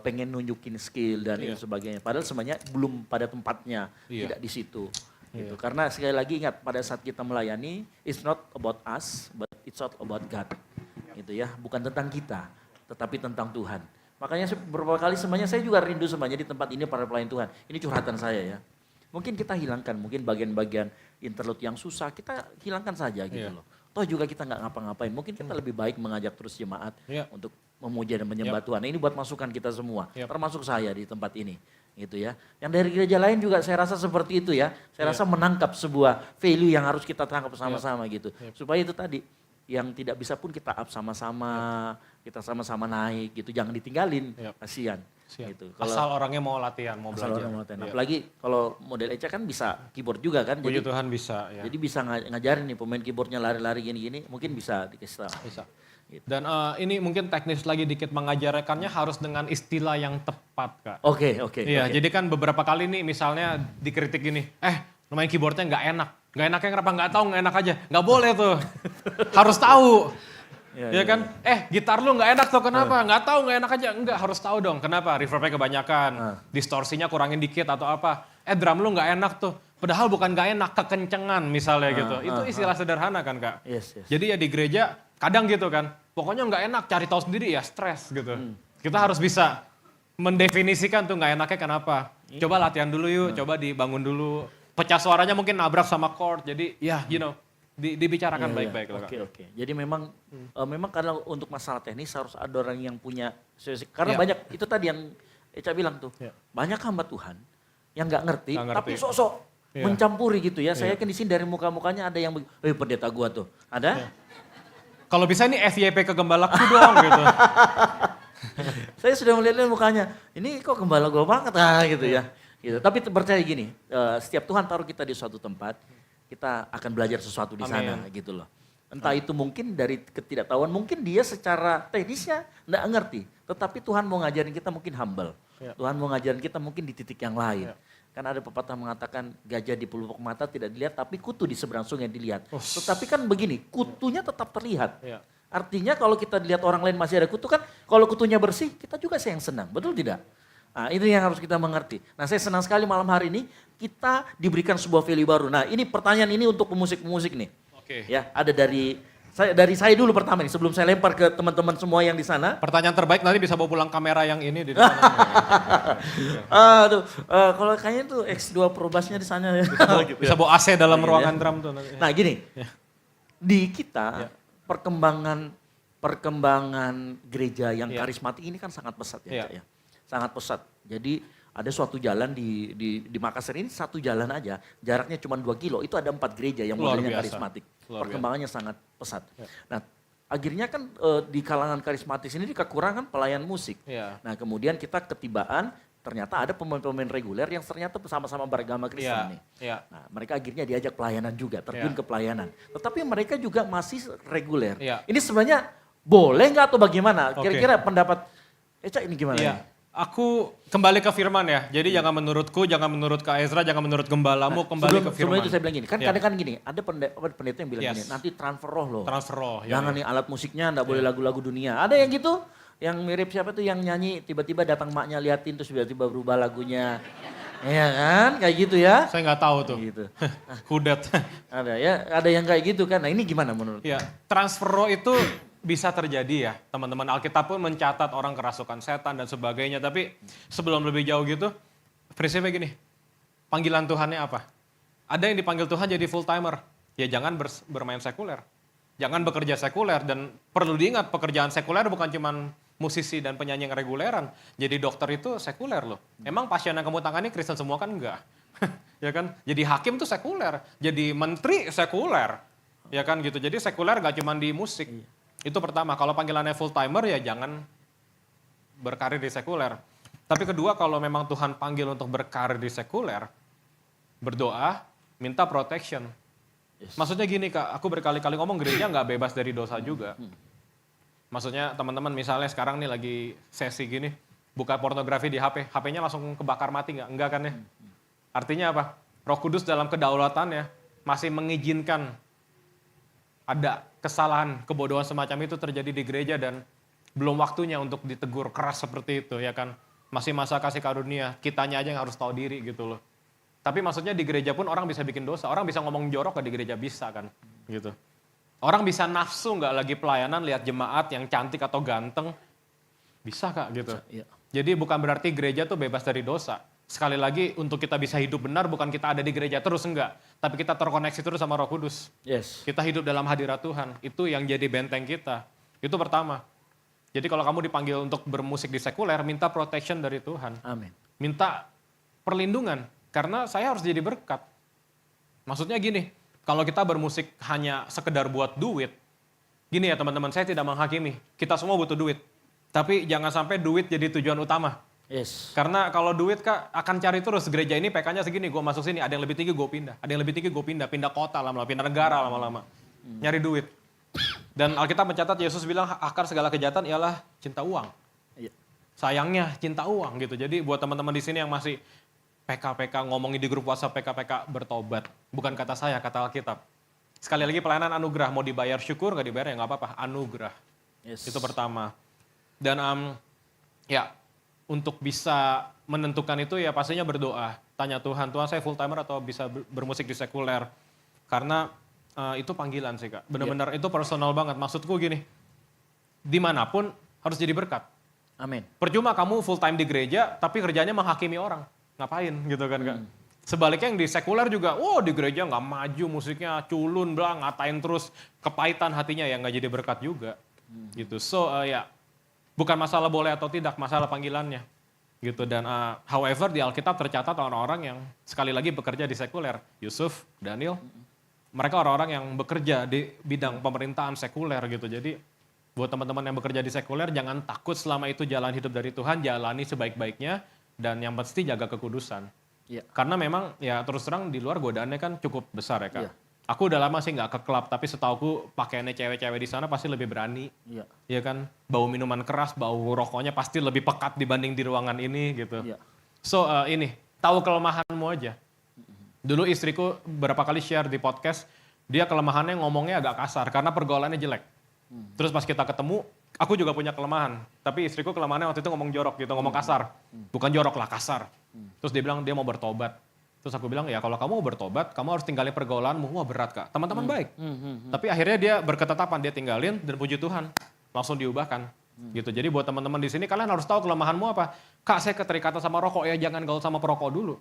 pengen nunjukin skill dan Iya. itu sebagainya. Padahal sebenarnya belum pada tempatnya, Iya. tidak di situ. Gitu. Karena sekali lagi ingat pada saat kita melayani, it's not about us, but it's not about God. Gitu ya, bukan tentang kita, tetapi tentang Tuhan. Makanya beberapa kali sebenarnya saya juga rindu sebenarnya di tempat ini para pelayan Tuhan. Ini curhatan saya ya. Mungkin kita hilangkan, mungkin bagian-bagian interlude yang susah, kita hilangkan saja gitu Iya. loh. Toh juga kita nggak ngapa-ngapain, mungkin kita lebih baik mengajak terus jemaat Iya. untuk memuja dan menyembah Tuhan. Nah, ini buat masukan kita semua, Yap. termasuk saya di tempat ini. Gitu ya. Yang dari gereja lain juga saya rasa seperti itu ya. Saya rasa menangkap sebuah value yang harus kita tangkap sama-sama gitu. Supaya itu tadi, yang tidak bisa pun kita up sama-sama, kita sama-sama naik gitu. Jangan ditinggalin, Yap. kasihan. Siap. Gitu. Asal orangnya mau latihan, mau asal belajar. orang mau latihan. Iya. Apalagi kalau model Eca kan bisa keyboard juga kan. Puji Jadi, Tuhan bisa ya. jadi bisa ngajarin nih pemain keyboardnya lari-lari gini-gini, mungkin bisa dikasih tahu. Bisa. Gitu. Dan ini mungkin teknis lagi dikit mengajarkannya harus dengan istilah yang tepat Kak. Oke. Iya, oke. jadi kan beberapa kali nih misalnya dikritik gini, lu main keyboardnya nggak enak. Nggak enaknya kenapa? Nggak tahu, nggak enak aja. Nggak boleh tuh. Harus tahu. Ya kan? Gitar lu nggak enak tuh kenapa? Nggak tahu, nggak enak aja. Enggak, harus tahu dong. Kenapa? Reverbnya kebanyakan. Distorsinya kurangin dikit atau apa. Drum lu nggak enak tuh. Padahal bukan nggak enak, kekencengan misalnya gitu. Itu istilah sederhana kan Kak? Yes. Jadi ya di gereja kadang gitu kan, pokoknya nggak enak, cari tahu sendiri ya stres gitu. Kita harus bisa mendefinisikan tuh nggak enaknya kenapa. Coba latihan dulu yuk, coba dibangun dulu. Pecah suaranya mungkin nabrak sama chord, jadi ya dibicarakan Iya, baik-baik iya. loh, Kak. Oke. Jadi memang memang karena untuk masalah teknis harus ada orang yang punya karena Iya. banyak itu tadi yang Eca bilang tuh. Iya. Banyak hamba Tuhan yang nggak ngerti, Nggak ngerti. tapi sok-sok Iya. mencampuri gitu ya. Saya Iya. yakin di sini dari muka-mukanya ada yang pendeta gua tuh. Ada? Iya. Kalau bisa ini FYP ke gembalaku dong gitu. Saya sudah melihat mukanya. Ini kok gembala gua banget gitu ya. Gitu. Tapi percaya gini, setiap Tuhan taruh kita di suatu tempat, kita akan belajar sesuatu di sana Amin. gitu loh. Entah itu mungkin dari ketidaktahuan, mungkin dia secara teknisnya enggak ngerti. Tetapi Tuhan mau ngajarin kita mungkin humble. Ya. Tuhan mau ngajarin kita mungkin di titik yang lain. Ya. Kan ada pepatah mengatakan gajah di pelupuk mata tidak dilihat, tapi kutu di seberang sungai dilihat. Oh. Tetapi kan begini, kutunya tetap terlihat. Ya. Artinya kalau kita lihat orang lain masih ada kutu kan, kalau kutunya bersih, kita juga yang senang. Betul tidak? Nah, itu yang harus kita mengerti. Nah, saya senang sekali malam hari ini kita diberikan sebuah value baru. Nah, ini pertanyaan ini untuk pemusik-pemusik nih. Oke. Ya, ada dari saya dulu pertama nih sebelum saya lempar ke teman-teman semua yang di sana. Pertanyaan terbaik nanti bisa bawa pulang kamera yang ini di Kalau kayaknya tuh X2 Probasnya di sana ya. Bisa bawa AC dalam Iya, ruangan ya. drum tuh nanti. Nah, gini. Di kita Ya. perkembangan gereja yang Ya. karismatik ini kan sangat pesat ya, Ya. Cak, ya. Sangat pesat. Jadi ada suatu jalan di Makassar ini satu jalan aja, jaraknya cuma 2 kilo, itu ada 4 gereja yang Luar modelnya biasa. karismatik. Luar Perkembangannya sangat pesat. Ya. Nah, akhirnya kan di kalangan karismatis ini kekurangan pelayan musik. Ya. Nah, kemudian kita ketibaan ternyata ada pemain-pemain reguler yang ternyata sama-sama beragama Kristen Iya, nih. iya. Nah, mereka akhirnya diajak pelayanan juga, terjun Ya. ke pelayanan. Tetapi mereka juga masih reguler. Ya. Ini sebenarnya boleh nggak atau bagaimana? Oke. Kira-kira pendapat Eca ini gimana? Iya. Aku kembali ke firman ya. Jadi jangan menurutku, jangan menurut Kak Ezra, jangan menurut gembalamu, kembali ke firman. Sebelum itu saya bilang gini, kan Ya. kadang-kadang gini, ada pendeta yang bilang Yes. gini, nanti transfer roh loh. Transfer roh. ya, Jangan ya. nih alat musiknya enggak boleh lagu-lagu dunia. Ada yang gitu? Yang mirip siapa tuh yang nyanyi tiba-tiba datang maknya liatin terus tiba-tiba berubah lagunya. Iya kan? Kayak gitu ya. Saya nggak tahu tuh. Gitu. Kudet. Ada ya, ada yang kayak gitu kan. Nah, ini gimana menurut? Ya, transfer roh itu bisa terjadi ya. Teman-teman Alkitab pun mencatat orang kerasukan setan dan sebagainya. Tapi sebelum lebih jauh gitu, prinsipnya gini. Panggilan Tuhannya apa? Ada yang dipanggil Tuhan jadi full timer. Ya jangan bermain sekuler. Jangan bekerja sekuler. Dan perlu diingat pekerjaan sekuler bukan cuman musisi dan penyanyi yang reguleran. Jadi dokter itu sekuler loh. Emang pasien yang kamu tangani Kristen semua kan enggak. Ya kan? Jadi hakim tuh sekuler. Jadi menteri sekuler. Ya kan gitu. Jadi sekuler gak cuma di musik. Itu pertama. Kalau panggilannya full timer ya jangan berkarir di sekuler. Tapi kedua kalau memang Tuhan panggil untuk berkarir di sekuler, berdoa, minta protection. Maksudnya gini Kak, aku berkali-kali ngomong gereja nggak bebas dari dosa juga. Maksudnya teman-teman misalnya sekarang nih lagi sesi gini, buka pornografi di HP, HP-nya langsung kebakar mati nggak? Enggak kan ya? Artinya apa? Roh Kudus dalam kedaulatannya masih mengizinkan ada kesalahan, kebodohan semacam itu terjadi di gereja dan belum waktunya untuk ditegur keras seperti itu ya kan. Masih masa kasih karunia, kitanya aja yang harus tahu diri gitu loh. Tapi maksudnya di gereja pun orang bisa bikin dosa, orang bisa ngomong jorok di gereja bisa kan gitu. Orang bisa nafsu nggak lagi pelayanan lihat jemaat yang cantik atau ganteng, bisa Kak gitu. Iya. Jadi bukan berarti gereja tuh bebas dari dosa. Sekali lagi untuk kita bisa hidup benar bukan kita ada di gereja terus enggak. Tapi kita terkoneksi terus sama Roh Kudus. Yes. Kita hidup dalam hadirat Tuhan. Itu yang jadi benteng kita. Itu pertama. Jadi kalau kamu dipanggil untuk bermusik di sekuler, minta protection dari Tuhan. Amin. Minta perlindungan. Karena saya harus jadi berkat. Maksudnya gini, kalau kita bermusik hanya sekedar buat duit. Gini ya teman-teman, saya tidak menghakimi. Kita semua butuh duit. Tapi jangan sampai duit jadi tujuan utama. Yes. Karena kalau duit Kak akan cari terus gereja ini PK-nya segini, gue masuk sini, ada yang lebih tinggi gue pindah, ada yang lebih tinggi gue pindah kota lama-lama, pindah negara lama-lama, nyari duit. Dan Alkitab mencatat Yesus bilang akar segala kejahatan ialah cinta uang. Iya. Sayangnya cinta uang gitu. Jadi buat teman-teman di sini yang masih PK ngomongin di grup WhatsApp PK bertobat, bukan kata saya, kata Alkitab. Sekali lagi pelayanan anugerah, mau dibayar syukur nggak dibayar ya nggak apa-apa, anugerah. Yes. Itu pertama. Dan ya untuk bisa menentukan itu ya pastinya berdoa. Tanya Tuhan, Tuhan saya full timer atau bisa bermusik di sekuler. Karena itu panggilan sih Kak. Benar-benar itu personal banget. Maksudku gini, dimanapun harus jadi berkat. Amin. Percuma kamu full time di gereja tapi kerjanya menghakimi orang. Ngapain gitu kan Kak. Sebaliknya yang di sekuler juga, di gereja nggak maju, musiknya culun, ngatain terus, kepahitan hatinya ya nggak jadi berkat juga. Gitu. So ya bukan masalah boleh atau tidak, masalah panggilannya. Gitu. Dan however di Alkitab tercatat orang-orang yang sekali lagi bekerja di sekuler, Yusuf, Daniel, mereka orang-orang yang bekerja di bidang pemerintahan sekuler gitu. Jadi buat teman-teman yang bekerja di sekuler jangan takut selama itu jalan hidup dari Tuhan, jalani sebaik-baiknya dan yang pasti jaga kekudusan. Iya. Karena memang ya terus terang di luar godaannya kan cukup besar ya Kak. Iya. Aku udah lama sih nggak ke klub, tapi setauku pakaiannya cewek-cewek di sana pasti lebih berani. Iya. Iya kan, bau minuman keras, bau rokoknya pasti lebih pekat dibanding di ruangan ini gitu. Iya. So ini, tahu kelemahanmu aja. Dulu istriku berapa kali share di podcast, dia kelemahannya ngomongnya agak kasar karena pergaulannya jelek. Terus pas kita ketemu, aku juga punya kelemahan. Tapi istriku kelemahannya waktu itu ngomong jorok gitu, ngomong kasar. Bukan jorok lah, kasar. Terus dia bilang dia mau bertobat. Terus aku bilang ya kalau kamu mau bertobat, kamu harus tinggalin pergaulanmu. Wah berat Kak, teman-teman baik. Tapi akhirnya dia berketetapan, dia tinggalin dan puji Tuhan. Langsung diubahkan. Gitu. Jadi buat teman-teman di sini kalian harus tahu kelemahanmu apa. Kak saya keterikatan sama rokok ya jangan gaul sama perokok dulu.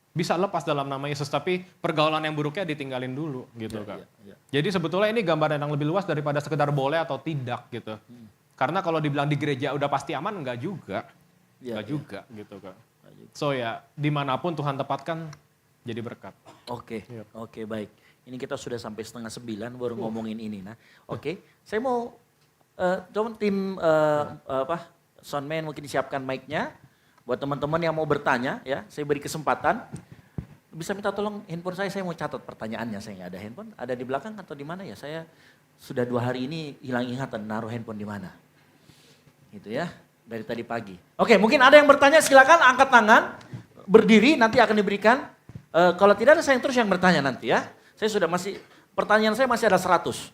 Bisa lepas dalam nama Yesus, tapi pergaulan yang buruknya ditinggalin dulu gitu Kak. Jadi sebetulnya ini gambaran yang lebih luas daripada sekedar boleh atau tidak gitu. Karena kalau dibilang di gereja udah pasti aman, enggak juga. Enggak juga gitu Kak. So ya dimanapun Tuhan tempatkan jadi berkat. Oke, oke baik. Ini kita sudah sampai 8:30 baru ngomongin ini. Nah, oke. Saya mau coba tim soundman mungkin siapkan mic-nya buat teman-teman yang mau bertanya ya. Saya beri kesempatan. Bisa minta tolong handphone saya mau catat pertanyaannya. Saya nggak ada handphone. Ada di belakang atau di mana ya? Saya sudah 2 hari ini hilang ingatan naruh handphone di mana. Gitu ya. Dari tadi pagi. Oke, mungkin ada yang bertanya silakan angkat tangan, berdiri nanti akan diberikan. Kalau tidak ada saya terus yang bertanya nanti ya. Saya sudah pertanyaan saya masih ada 100.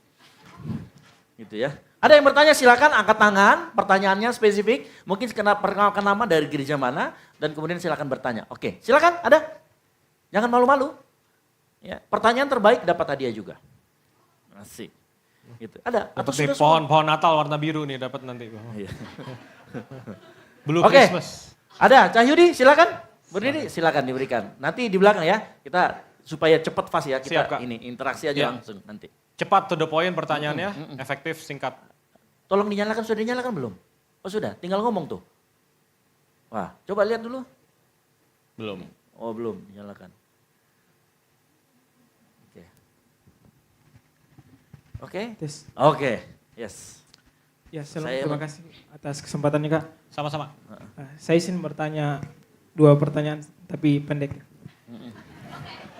Gitu ya. Ada yang bertanya silakan angkat tangan, pertanyaannya spesifik. Mungkin perkenalkan nama dari gereja mana dan kemudian silakan bertanya. Oke, silakan ada. Jangan malu-malu. Ya, pertanyaan terbaik dapat hadiah juga. Asik. Gitu. Ada atau Dapat nih sudah pohon Natal warna biru nih dapat nanti. Iya. Blue Oke. Christmas. Ada, Cahyudi silakan. Berdiri silakan diberikan. Nanti di belakang ya, kita supaya cepat fast ya, kita Siap, Kak. ini interaksi aja Ya. langsung nanti. Cepat to the point pertanyaannya, efektif, singkat. Tolong dinyalakan, sudah dinyalakan belum? Oh sudah, tinggal ngomong tuh. Wah, coba lihat dulu. Belum. Oh belum, dinyalakan. Oke. Oke? Tes. Oke, yes. Ya, Saya terima kasih atas kesempatannya Kak. Sama-sama. Saya izin bertanya 2 pertanyaan tapi pendek.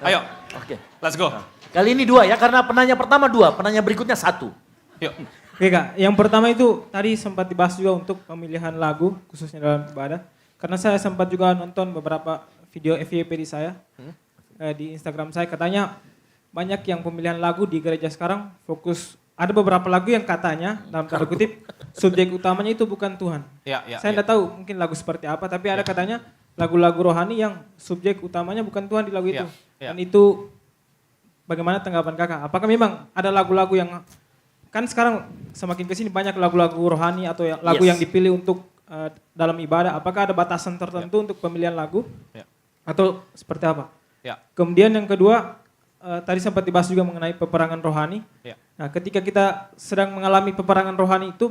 Ayo, Oke. let's go. Kali ini 2 ya, karena penanya pertama 2, penanya berikutnya 1. Yuk. Oke Kak, yang pertama itu tadi sempat dibahas juga untuk pemilihan lagu khususnya dalam ibadah. Karena saya sempat juga nonton beberapa video FYP di saya, di Instagram saya, katanya banyak yang pemilihan lagu di gereja sekarang fokus, ada beberapa lagu yang katanya dalam tanda kutip subjek utamanya itu bukan Tuhan. Ya. Saya tidak tahu mungkin lagu seperti apa, tapi ada katanya lagu-lagu rohani yang subjek utamanya bukan Tuhan di lagu itu. Ya. Dan itu bagaimana tanggapan Kakak? Apakah memang ada lagu-lagu yang, kan sekarang semakin kesini banyak lagu-lagu rohani atau lagu yang dipilih untuk dalam ibadah, apakah ada batasan tertentu untuk pemilihan lagu? Ya. Atau seperti apa? Ya. Kemudian yang kedua, tadi sempat dibahas juga mengenai peperangan rohani. Ya. Nah, ketika kita sedang mengalami peperangan rohani itu,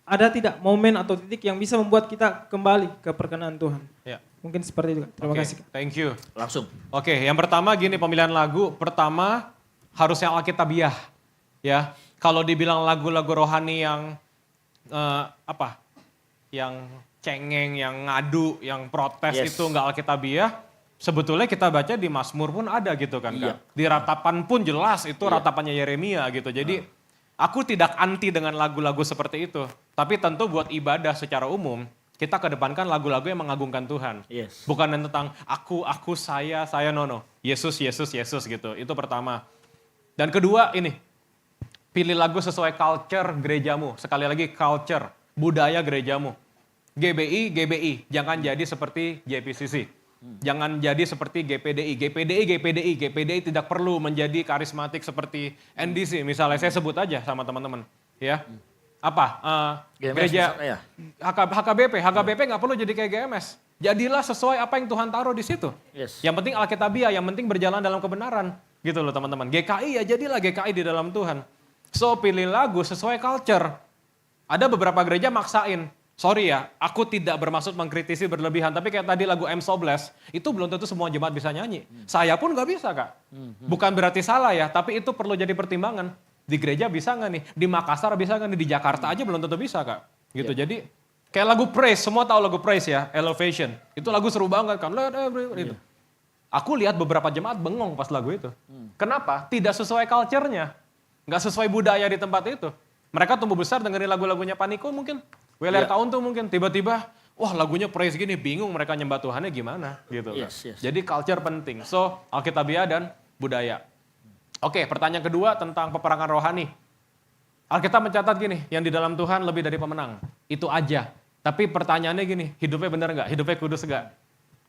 ada tidak momen atau titik yang bisa membuat kita kembali ke perkenan Tuhan? Ya. Mungkin seperti itu. Terima Oke, kasih. thank you. Langsung. Oke, yang pertama gini pemilihan lagu. Pertama harus yang alkitabiah. Ya, kalau dibilang lagu-lagu rohani yang yang cengeng, yang ngadu, yang protes itu nggak alkitabiah. Sebetulnya kita baca di Mazmur pun ada gitu kan, Kak. Di ratapan pun jelas itu ratapannya Yeremia gitu. Jadi aku tidak anti dengan lagu-lagu seperti itu. Tapi tentu buat ibadah secara umum, kita kedepankan lagu-lagu yang mengagungkan Tuhan. Yes. Bukan yang tentang aku, saya, no. Yesus gitu. Itu pertama. Dan kedua ini, pilih lagu sesuai culture gerejamu. Sekali lagi culture, budaya gerejamu. GBI, jangan jadi seperti JPCC. Jangan jadi seperti GPDI. GPDI tidak perlu menjadi karismatik seperti NDC. Misalnya saya sebut aja sama teman-teman. Ya. Apa? GMS Gereja misalnya ya? HKBP nggak perlu jadi kayak GMS. Jadilah sesuai apa yang Tuhan taruh di situ. Yes. Yang penting Alkitabiah, yang penting berjalan dalam kebenaran. Gitu loh teman-teman. GKI ya jadilah GKI di dalam Tuhan. So pilih lagu sesuai culture. Ada beberapa gereja maksain. Sorry ya, aku tidak bermaksud mengkritisi berlebihan. Tapi kayak tadi lagu I'm So Blessed, itu belum tentu semua jemaat bisa nyanyi. Saya pun gak bisa Kak. Bukan berarti salah ya, tapi itu perlu jadi pertimbangan. Di gereja bisa gak nih? Di Makassar bisa gak nih? Di Jakarta aja belum tentu bisa Kak. Gitu, jadi kayak lagu praise, semua tahu lagu praise ya, Elevation. Itu lagu seru banget kan. Itu. Aku lihat beberapa jemaat bengong pas lagu itu. Kenapa? Tidak sesuai culture-nya. Gak sesuai budaya di tempat itu. Mereka tumbuh besar dengerin lagu-lagunya Paniko mungkin. Weler tahun tuh mungkin tiba-tiba, wah lagunya praise gini, bingung mereka nyembah Tuhannya gimana gitu. Yes. Jadi culture penting. So Alkitabiah dan budaya. Oke, pertanyaan kedua tentang peperangan rohani. Alkitab mencatat gini, yang di dalam Tuhan lebih dari pemenang. Itu aja. Tapi pertanyaannya gini, hidupnya benar nggak? Hidupnya kudus nggak?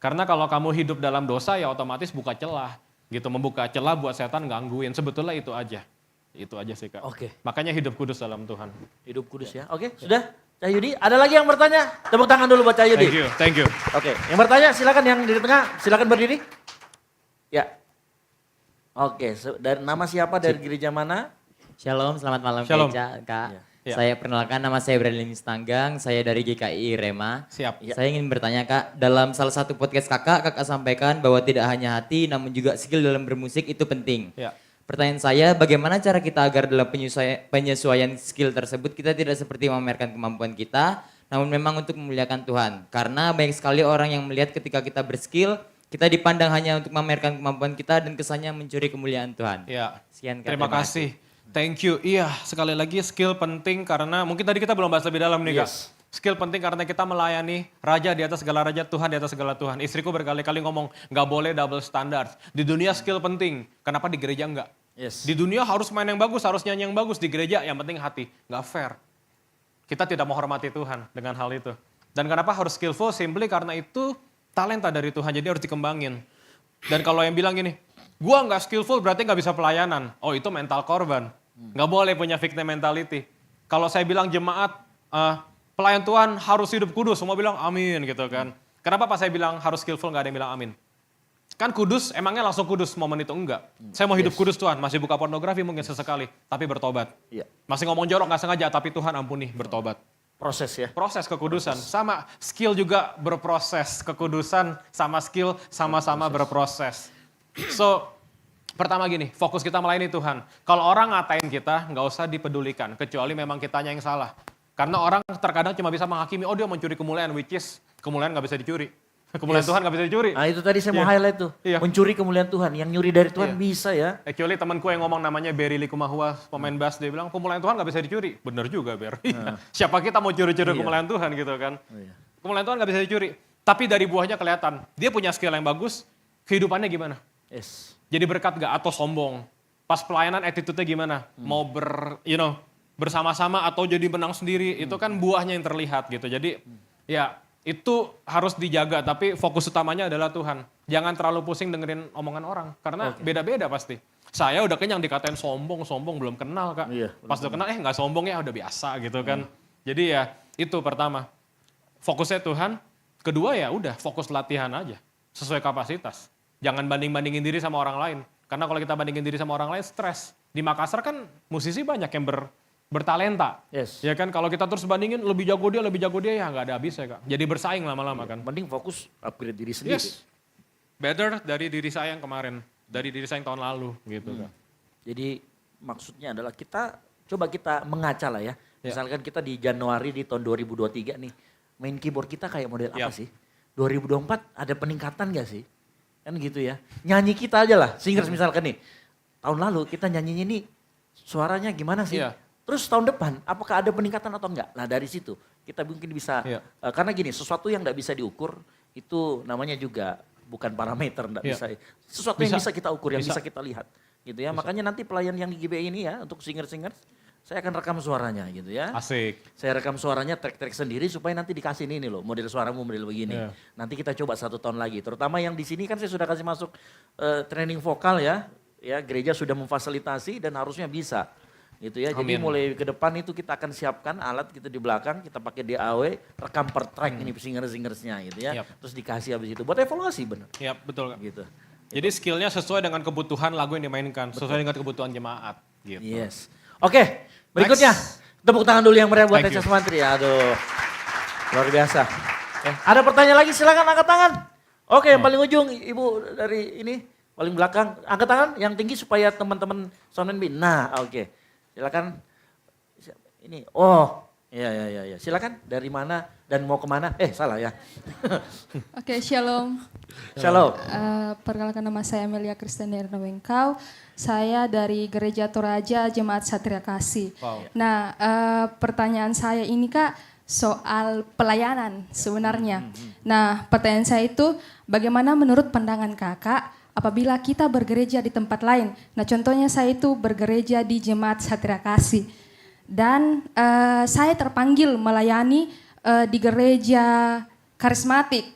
Karena kalau kamu hidup dalam dosa ya otomatis buka celah. Gitu, membuka celah buat setan gangguin. Sebetulnya itu aja. Itu aja sih Kak. Oke. Makanya hidup kudus dalam Tuhan. Hidup kudus ya. Oke, sudah. Cah Yudi, ada lagi yang bertanya? Tepuk tangan dulu buat Cah Yudi. Thank you. Oke, yang bertanya silakan yang di tengah, silakan berdiri. Ya. Oke, dari nama siapa dari gereja mana? Shalom, selamat malam Shalom. Gereja, Kak. Ya. Saya perkenalkan, nama saya Bradley Stanggang, saya dari GKI Rema. Siap. Saya ingin bertanya Kak, dalam salah satu podcast kakak sampaikan bahwa tidak hanya hati namun juga skill dalam bermusik itu penting. Ya. Pertanyaan saya, bagaimana cara kita agar dalam penyesuaian skill tersebut kita tidak seperti memamerkan kemampuan kita, namun memang untuk memuliakan Tuhan. Karena banyak sekali orang yang melihat ketika kita berskill, kita dipandang hanya untuk memamerkan kemampuan kita dan kesannya mencuri kemuliaan Tuhan. Ya. Sekian Kak, Terima kasih. Thank you. Iya, sekali lagi skill penting karena mungkin tadi kita belum bahas lebih dalam nih Kak. Skill penting karena kita melayani raja di atas segala raja, Tuhan di atas segala Tuhan. Istriku berkali-kali ngomong, nggak boleh double standard. Di dunia skill penting, kenapa di gereja enggak? Yes. Di dunia harus main yang bagus, harus nyanyi yang bagus. Di gereja yang penting hati, nggak fair. Kita tidak menghormati Tuhan dengan hal itu. Dan kenapa harus skillful? Simply karena itu talenta dari Tuhan, jadi harus dikembangin. Dan kalau yang bilang gini, gua nggak skillful berarti nggak bisa pelayanan. Oh itu mental korban. Nggak boleh punya victim mentality. Kalau saya bilang jemaat, pelayan Tuhan harus hidup kudus, semua bilang amin gitu kan. Kenapa pas saya bilang harus skillful nggak ada yang bilang amin? Kan kudus, emangnya langsung kudus momen itu? Enggak. Saya mau hidup kudus Tuhan, masih buka pornografi mungkin sesekali, tapi bertobat. Iya. Masih ngomong jorok nggak sengaja, tapi Tuhan ampuni, bertobat. Proses ya. Proses kekudusan, sama skill juga berproses. Kekudusan sama skill sama-sama berproses. So, pertama gini, fokus kita melayani Tuhan. Kalau orang ngatain kita, nggak usah dipedulikan, kecuali memang kitanya yang salah. Karena orang terkadang cuma bisa menghakimi, oh dia mencuri kemuliaan, which is kemuliaan nggak bisa dicuri. Kemuliaan Tuhan nggak bisa dicuri. Nah itu tadi saya mau highlight tuh. Mencuri kemuliaan Tuhan. Yang nyuri dari Tuhan bisa ya. Actually temanku yang ngomong namanya Berry Likumahua, pemain bass, dia bilang kemuliaan Tuhan nggak bisa dicuri. Bener juga Ber. Siapa kita mau curi-curi kemuliaan Tuhan gitu kan. Kemuliaan Tuhan nggak bisa dicuri. Tapi dari buahnya kelihatan. Dia punya skill yang bagus, kehidupannya gimana? Yes. Jadi berkat gak atau sombong? Pas pelayanan attitude-nya gimana? Mau bersama-sama atau jadi menang sendiri? Itu kan buahnya yang terlihat gitu. Jadi ya itu harus dijaga, tapi fokus utamanya adalah Tuhan. Jangan terlalu pusing dengerin omongan orang, karena beda-beda pasti. Saya udah kenyang dikatain sombong belum kenal Kak. Iya, Pas udah kenal, nggak sombong ya udah biasa gitu kan. Jadi ya itu pertama, fokusnya Tuhan. Kedua ya udah fokus latihan aja, sesuai kapasitas. Jangan banding-bandingin diri sama orang lain. Karena kalau kita bandingin diri sama orang lain, stres. Di Makassar kan musisi banyak yang bertalenta. Yes. Ya kan kalau kita terus bandingin lebih jago dia ya nggak ada habisnya Kak. Jadi bersaing lama-lama kan. Mending fokus upgrade diri sendiri. Yes. Better dari diri saya yang kemarin, dari diri saya yang tahun lalu gitu Kak. Jadi maksudnya adalah coba kita mengaca lah ya. Misalkan kita di Januari di tahun 2023 nih, main keyboard kita kayak model apa sih? 2024 ada peningkatan gak sih? Kan gitu ya. Nyanyi kita aja lah, singers misalkan nih. Tahun lalu kita nyanyinya nih suaranya gimana sih? Terus tahun depan apakah ada peningkatan atau enggak? Nah dari situ kita mungkin bisa, karena gini sesuatu yang enggak bisa diukur itu namanya juga bukan parameter, enggak bisa. Sesuatu yang bisa kita ukur, yang bisa kita lihat. Gitu ya, makanya nanti pelayan yang di GBI ini ya untuk singer-singer, saya akan rekam suaranya gitu ya. Asik. Saya rekam suaranya track-track sendiri supaya nanti dikasih ini loh, model suaramu model begini. Nanti kita coba 1 tahun lagi, terutama yang di sini kan saya sudah kasih masuk training vokal ya. Ya gereja sudah memfasilitasi dan harusnya bisa. Gitu ya. Jadi Amin. mulai ke depan itu kita akan siapkan alat gitu di belakang, kita pakai DAW, rekam per track ini singer-singersnya gitu ya. Yap. Terus dikasih habis itu buat evaluasi bener. Ya, betul Kak. Gitu. Jadi skillnya sesuai dengan kebutuhan lagu yang dimainkan, sesuai dengan kebutuhan jemaat. Gitu. Yes. Oke, berikutnya tepuk tangan dulu yang meriah buat Thank Teca you. Sumantri. Aduh, luar biasa. Ada pertanyaan lagi, silakan angkat tangan. Oke, yang paling ujung, ibu dari ini, paling belakang, angkat tangan yang tinggi supaya teman-teman Sound and Beat. Nah, oke, silakan. Ini, oh, ya, silakan. Dari mana dan mau kemana? Salah ya. Oke, shalom. Shalom. Perkenalkan nama saya Amelia Kristianirna Wengkau. Saya dari Gereja Toraja Jemaat Satria Kasih. Wow. Nah, pertanyaan saya ini Kak soal pelayanan sebenarnya. Nah, pertanyaan saya itu bagaimana menurut pandangan Kakak apabila kita bergereja di tempat lain? Nah, contohnya saya itu bergereja di Jemaat Satria Kasih. Dan saya terpanggil melayani di gereja karismatik.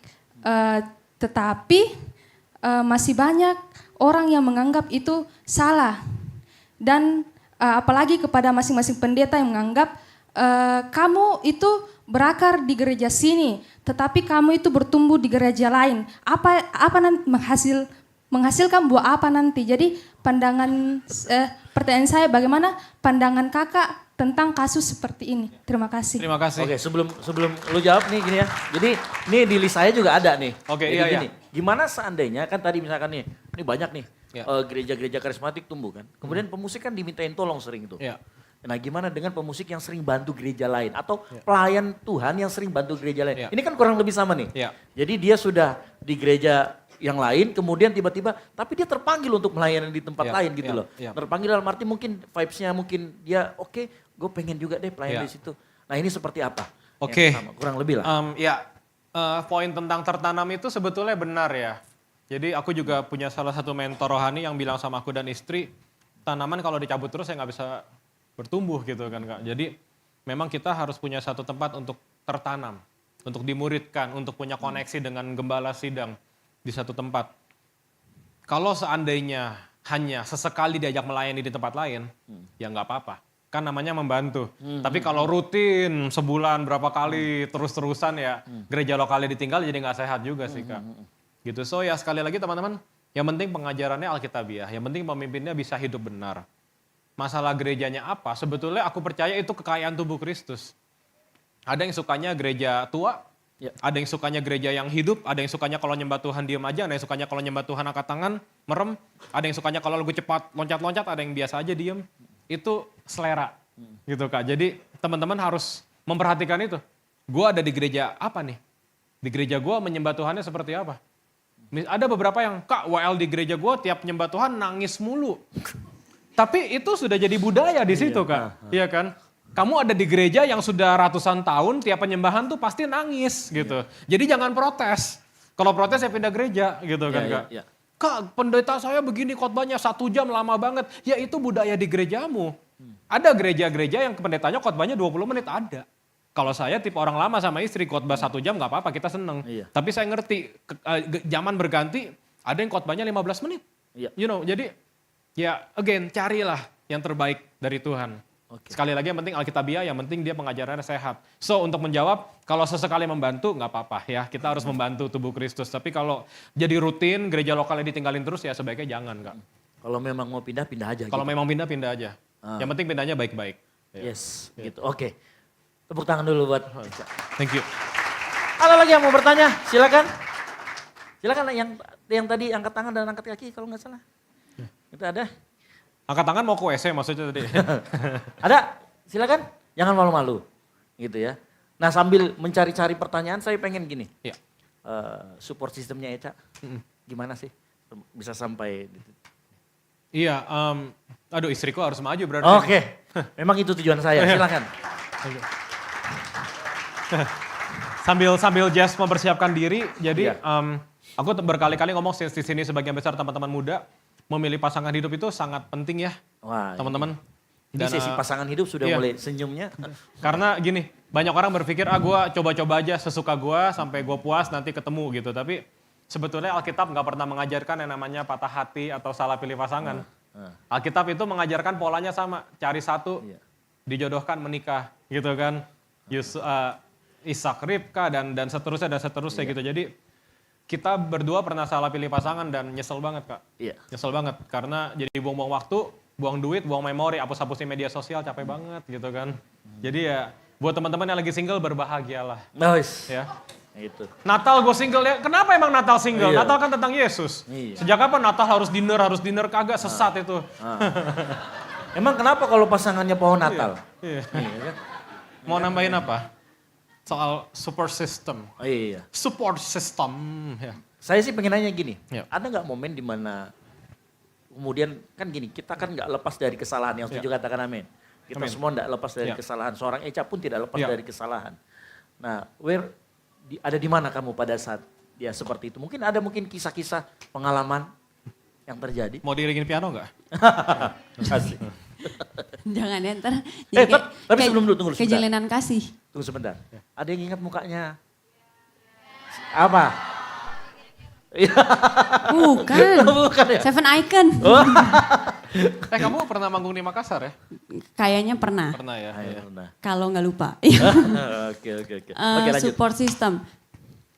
Tetapi masih banyak orang yang menganggap itu salah. Dan apalagi kepada masing-masing pendeta yang menganggap kamu itu berakar di gereja sini, tetapi kamu itu bertumbuh di gereja lain. Apa nanti menghasilkan buah apa nanti? Jadi pertanyaan saya bagaimana pandangan Kakak tentang kasus seperti ini? Terima kasih. Terima kasih. Oke, sebelum lu jawab nih gini ya. Jadi ini di list saya juga ada nih. Oke, Jadi iya, gini, gimana seandainya kan tadi misalkan nih, ini banyak nih Iya. gereja-gereja karismatik tumbuh kan. Kemudian pemusik kan dimintain tolong sering tuh. Iya. Nah, gimana dengan pemusik yang sering bantu gereja lain atau pelayan Tuhan yang sering bantu gereja lain? Iya. Ini kan kurang lebih sama nih. Iya. Jadi dia sudah di gereja yang lain, kemudian tiba-tiba, tapi dia terpanggil untuk melayani di tempat Iya, lain gitu iya, loh. iya. Terpanggil dalam arti mungkin vibes-nya mungkin dia oke, gue pengen juga deh pelayan Iya. di situ. Nah ini seperti apa? Oke. Yang sama, kurang lebih lah. Poin tentang tertanam itu sebetulnya benar ya. Jadi aku juga punya salah satu mentor rohani yang bilang sama aku dan istri, tanaman kalau dicabut terus ya nggak bisa bertumbuh gitu kan Kak. Jadi memang kita harus punya satu tempat untuk tertanam, untuk dimuridkan, untuk punya koneksi dengan gembala sidang di satu tempat. Kalau seandainya hanya sesekali diajak melayani di tempat lain, ya nggak apa-apa. Kan namanya membantu. Tapi kalau rutin sebulan berapa kali terus-terusan ya gereja lokalnya ditinggal jadi nggak sehat juga sih Kak. Gitu. So ya sekali lagi teman-teman, yang penting pengajarannya Alkitabiah, yang penting pemimpinnya bisa hidup benar. Masalah gerejanya apa? Sebetulnya aku percaya itu kekayaan tubuh Kristus. Ada yang sukanya gereja tua, ada yang sukanya gereja yang hidup, ada yang sukanya kalau nyembah Tuhan diem aja, ada yang sukanya kalau nyembah Tuhan angkat tangan, merem, ada yang sukanya kalau lagu cepat loncat-loncat, ada yang biasa aja diem. Itu selera gitu Kak. Jadi teman-teman harus memperhatikan itu. Gue ada di gereja apa nih? Di gereja gue menyembah Tuhannya seperti apa? Ada beberapa yang, Kak, WL di gereja gue tiap nyembah Tuhan nangis mulu. Tapi itu sudah jadi budaya di situ, Kak. Iya kan? Kamu ada di gereja yang sudah ratusan tahun, tiap penyembahan tuh pasti nangis gitu. Jadi jangan protes. Kalau protes ya pindah gereja gitu kan, Kak. Kak, pendeta saya begini khotbahnya 1 jam lama banget. Ya itu budaya di gerejamu. Ada gereja-gereja yang pendetanya khotbahnya 20 menit, ada. Kalau saya tipe orang lama sama istri khotbah 1 jam gak apa-apa, kita seneng. Tapi saya ngerti, zaman berganti, ada yang khotbahnya 15 menit. You know, jadi ya again, carilah yang terbaik dari Tuhan. Sekali lagi yang penting Alkitabiah, yang penting dia pengajarannya sehat. So untuk menjawab, kalau sesekali membantu gak apa-apa ya, kita harus membantu tubuh Kristus. Tapi kalau jadi rutin, gereja lokalnya ditinggalin terus ya sebaiknya jangan Kak. Kalau memang mau pindah, pindah aja. Kalau memang pindah, pindah aja. Yang penting pindahnya baik-baik. Yes, gitu. Oke. Tepuk tangan dulu buat Thank you. Ada lagi yang mau bertanya? Silakan. Silakan yang tadi angkat tangan dan angkat kaki kalau nggak salah. Itu ada. Angkat tangan mau ke WC maksudnya tadi. Ada. Silakan. Jangan malu-malu. Gitu ya. Nah sambil mencari-cari pertanyaan saya pengen gini. Iya. Support sistemnya Eca. Gimana sih? Bisa sampai. Iya. Aduh istriku harus maju berarti. Oke. Memang itu tujuan saya. Silakan. Sambil Jazz mempersiapkan diri, jadi aku berkali-kali ngomong di sini sebagian besar teman-teman muda memilih pasangan hidup itu sangat penting ya, teman-teman. Ini sesi pasangan hidup sudah mulai senyumnya. Karena gini, banyak orang berpikir gue coba-coba aja sesuka gue sampai gue puas nanti ketemu gitu. Tapi sebetulnya Alkitab nggak pernah mengajarkan yang namanya patah hati atau salah pilih pasangan. Alkitab itu mengajarkan polanya sama, cari satu, Iya. dijodohkan menikah, gitu kan. Ishak, Ribka dan seterusnya gitu. Jadi kita berdua pernah salah pilih pasangan dan nyesel banget, Kak. Iya. Nyesel banget karena jadi buang-buang waktu, buang duit, buang memori, hapus-hapusin media sosial, capek banget gitu kan. Jadi ya buat teman-teman yang lagi single berbahagialah Nice. ya. Itu. Natal gue single ya. Kenapa emang Natal single? Iya. Natal kan tentang Yesus. Iya. Sejak kapan Natal harus dinner kagak sesat itu. Emang kenapa kalau pasangannya pohon Natal? Iya. Iya kan? Mau nambahin apa? Soal support system. Oh, iya. Support system ya. Saya sih pengen nanya gini, Iya. ada nggak momen di mana kemudian kan gini, kita kan nggak lepas dari kesalahan, yang setuju katakan amin. Kita Amin. semua nggak lepas dari Iya. kesalahan, seorang Eca pun tidak lepas Iya. dari kesalahan. Nah, ada di mana kamu pada saat dia seperti itu? Mungkin ada kisah-kisah pengalaman yang terjadi. Mau diiringin piano nggak? Asik. Jangan ya ntar. jadi Tapi sebelum dulu, tunggu sebentar. Kejelinan kasih. Tunggu sebentar. Ada yang ingat mukanya? Apa? Bukan. Bukan ya? Seven Icon. Kamu pernah manggung di Makassar ya? Kayaknya pernah. Pernah ya. Ayo, Iya. nah. Kalau nggak lupa. Oke. Oke, lanjut. Support system.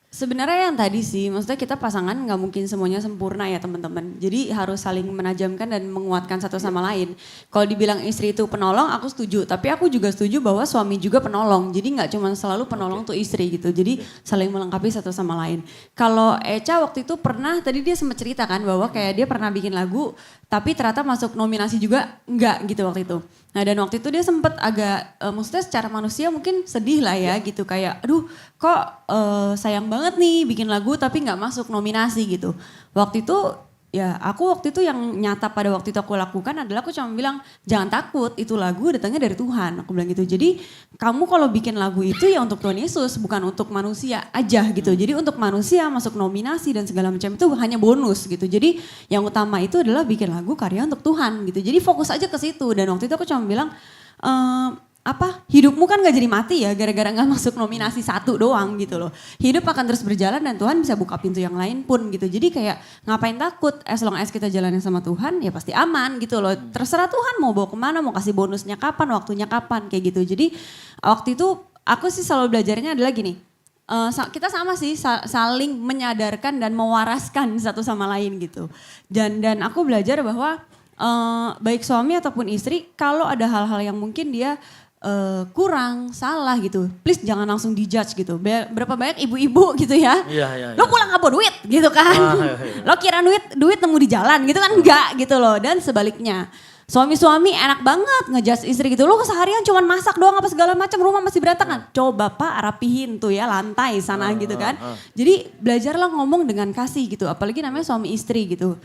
Sebenarnya yang tadi sih, maksudnya kita pasangan nggak mungkin semuanya sempurna ya teman-teman. Jadi harus saling menajamkan dan menguatkan satu sama lain. Kalau dibilang istri itu penolong, aku setuju. Tapi aku juga setuju bahwa suami juga penolong. Jadi nggak cuma selalu penolong tuh istri gitu. Jadi saling melengkapi satu sama lain. Kalau Eca waktu itu pernah, tadi dia sempat cerita kan bahwa kayak dia pernah bikin lagu, tapi ternyata masuk nominasi juga enggak gitu waktu itu. Nah dan waktu itu dia sempat agak, maksudnya secara manusia mungkin sedih lah ya gitu. Kayak aduh kok sayang banget nih bikin lagu tapi nggak masuk nominasi gitu. Waktu itu ya aku waktu itu yang nyata pada waktu itu aku lakukan adalah aku cuma bilang jangan takut, itu lagu datangnya dari Tuhan. Aku bilang gitu. Jadi kamu kalau bikin lagu itu ya untuk Tuhan Yesus, bukan untuk manusia aja gitu. Jadi untuk manusia masuk nominasi dan segala macam itu hanya bonus gitu. Jadi yang utama itu adalah bikin lagu karya untuk Tuhan gitu. Jadi fokus aja ke situ. Dan waktu itu aku cuma bilang hidupmu kan gak jadi mati ya gara-gara gak masuk nominasi satu doang gitu loh. Hidup akan terus berjalan dan Tuhan bisa buka pintu yang lain pun gitu. Jadi kayak ngapain takut, as long as kita jalanin sama Tuhan ya pasti aman gitu loh. Terserah Tuhan mau bawa kemana, mau kasih bonusnya kapan, waktunya kapan kayak gitu. Jadi waktu itu aku sih selalu belajarnya adalah gini, kita sama sih saling menyadarkan dan mewaraskan satu sama lain gitu. Dan aku belajar bahwa baik suami ataupun istri kalau ada hal-hal yang mungkin dia kurang, salah gitu. Please jangan langsung dijudge gitu. Berapa banyak ibu-ibu gitu ya. Iya. Lo pulang gak bawa duit gitu kan. Lo kira duit nemu di jalan gitu kan. Enggak gitu loh. Dan sebaliknya. Suami-suami enak banget ngejudge istri gitu. Lo seharian cuma masak doang apa segala macam, rumah masih berantakan. Coba Pak rapihin tuh ya lantai sana gitu kan. Jadi belajarlah ngomong dengan kasih gitu. Apalagi namanya suami istri gitu.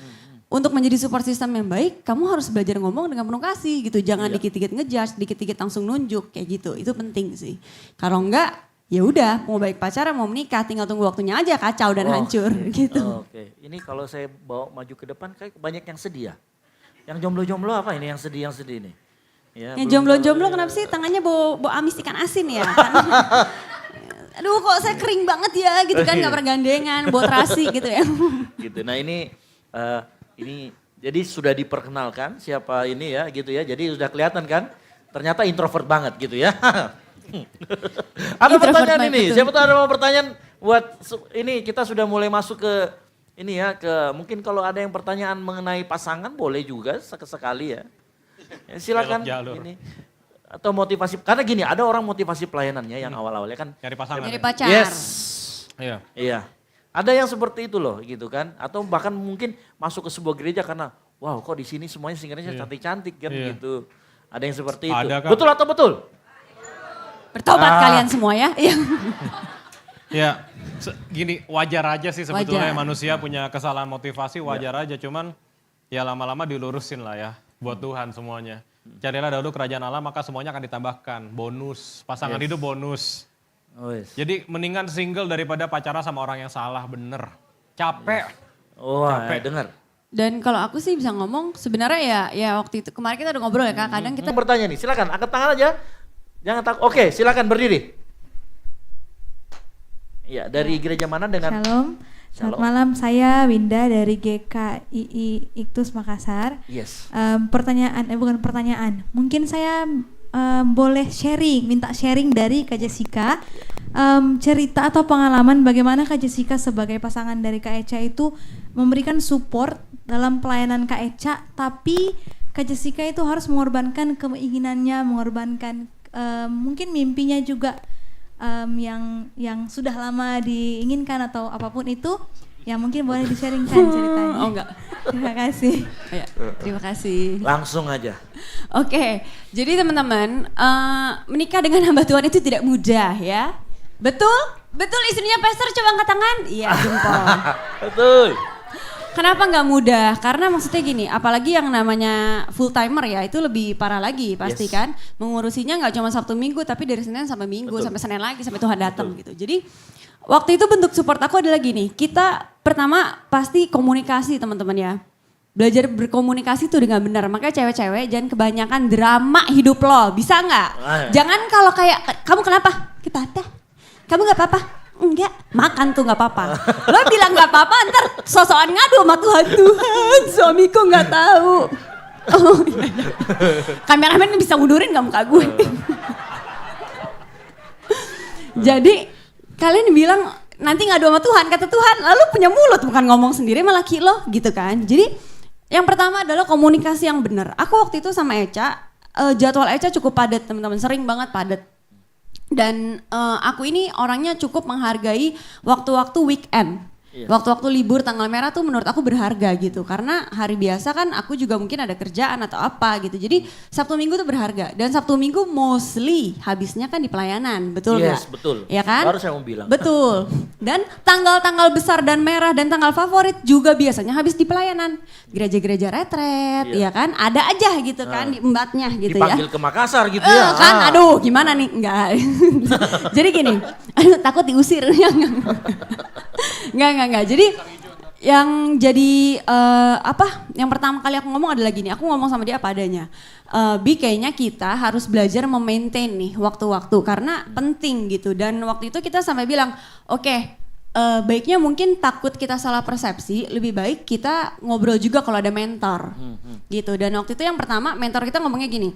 Untuk menjadi support system yang baik, kamu harus belajar ngomong dengan penuh kasih gitu. Jangan dikit-dikit ngejudge, dikit-dikit langsung nunjuk kayak gitu. Itu penting sih. Kalau enggak, ya udah mau baik pacaran mau menikah, tinggal tunggu waktunya aja kacau dan hancur gitu. Oke. Ini kalau saya bawa maju ke depan kayak banyak yang sedih ya. Yang jomblo-jomblo apa ini yang sedih nih? Ya, Yang jomblo-jomblo kenapa sih tangannya bawa amis ikan asin ya? Kan? Aduh kok saya kering banget ya gitu kan, gak pernah gandengan, bawa terasi gitu ya. Gitu. Nah ini jadi sudah diperkenalkan siapa ini ya gitu ya. Jadi sudah kelihatan kan ternyata introvert banget gitu ya. Ada pertanyaan ini, siapa tahu ada mau pertanyaan buat ini kita sudah mulai masuk ke ini ya mungkin kalau ada yang pertanyaan mengenai pasangan boleh juga sekali ya. Silakan ini atau motivasi karena gini ada orang motivasi pelayanannya yang awal-awalnya kan Cari pasangan. Jadi pacar. yes. Iya. Ada yang seperti itu loh gitu kan. Atau bahkan mungkin masuk ke sebuah gereja karena wow kok di sini semuanya singernya cantik-cantik kan gitu. Ada yang seperti itu. Ada, Kak. Betul atau betul? Bertobat kalian semua ya. Ya gini wajar aja sih sebetulnya Wajar. manusia punya kesalahan motivasi wajar aja. Cuman ya lama-lama dilurusin lah ya buat Tuhan semuanya. Carilah dahulu kerajaan Allah maka semuanya akan ditambahkan. Bonus, pasangan hidup bonus. Oh, yes. Jadi mendingan single daripada pacaran sama orang yang salah bener. Capek. Oh, Capek. dengar. Dan kalau aku sih bisa ngomong sebenarnya ya waktu itu kemarin kita udah ngobrol ya Kak, kadang kita Bertanya nih, silakan angkat tangan aja. Jangan takut. Oke, silakan berdiri. Iya, dari gereja mana dengan Shalom, Selamat malam, saya Winda dari GKII Iktus Makassar. Yes. Bukan pertanyaan, mungkin saya boleh minta sharing dari Kak Jessica, cerita atau pengalaman bagaimana Kak Jessica sebagai pasangan dari Kak Echa itu memberikan support dalam pelayanan Kak Echa, tapi Kak Jessica itu harus mengorbankan keinginannya, mengorbankan mungkin mimpinya juga, yang sudah lama diinginkan atau apapun itu, yang mungkin boleh di-sharingkan ceritanya. Oh enggak. Terima kasih. Ya, terima kasih. Langsung aja. Oke, jadi teman-teman, menikah dengan hamba Tuhan itu tidak mudah ya. Betul? Betul istrinya pastor, coba angkat tangan. Iya, jempol. Betul. Kenapa nggak mudah? Karena maksudnya gini, apalagi yang namanya full timer ya, itu lebih parah lagi pasti Yes. kan. Mengurusinya nggak cuma Sabtu Minggu, tapi dari Senin sampai Minggu, Betul. sampai Senin lagi, sampai Tuhan datang gitu. Jadi waktu itu bentuk support aku adalah gini, kita pertama pasti komunikasi teman-teman ya. Belajar berkomunikasi tuh dengan benar. Makanya cewek-cewek jangan kebanyakan drama hidup lo, bisa nggak? Jangan kalau kayak, kamu kenapa? Kita kamu nggak apa-apa? Enggak, makan tuh nggak apa-apa. Lo bilang nggak apa-apa, ntar sosokan ngadu sama Tuhan. Tuhan, suamiku nggak tahu. Oh, iya. Kameramen bisa mundurin nggak muka gue? Jadi kalian bilang nanti ngadu sama Tuhan, kata Tuhan, lalu punya mulut bukan ngomong sendiri malah laki lo gitu kan. Jadi yang pertama adalah komunikasi yang benar. Aku waktu itu sama Echa, jadwal Echa cukup padat teman-teman, sering banget padat. Dan aku ini orangnya cukup menghargai waktu-waktu weekend. Yes. Waktu-waktu libur tanggal merah tuh menurut aku berharga gitu. Karena hari biasa kan aku juga mungkin ada kerjaan atau apa gitu. Jadi Sabtu Minggu tuh berharga. Dan Sabtu Minggu mostly habisnya kan di pelayanan, betul nggak? Yes, betul. Ya kan? Baru saya mau bilang. Betul. Dan tanggal-tanggal besar dan merah dan tanggal favorit juga biasanya habis di pelayanan. Gereja-gereja retret, ya kan? Ada aja gitu kan di embatnya gitu ya. Dipanggil ke Makassar gitu ya. Kan, aduh gimana nih? Enggak. Jadi gini, aduh takut diusir. Enggak. Jadi yang jadi yang pertama kali aku ngomong adalah gini, aku ngomong sama dia apa adanya. Bi kayaknya kita harus belajar memaintain nih waktu-waktu karena penting gitu. Dan waktu itu kita sampai bilang, oke, baiknya mungkin takut kita salah persepsi, lebih baik kita ngobrol juga kalau ada mentor gitu. Dan waktu itu yang pertama mentor kita ngomongnya gini,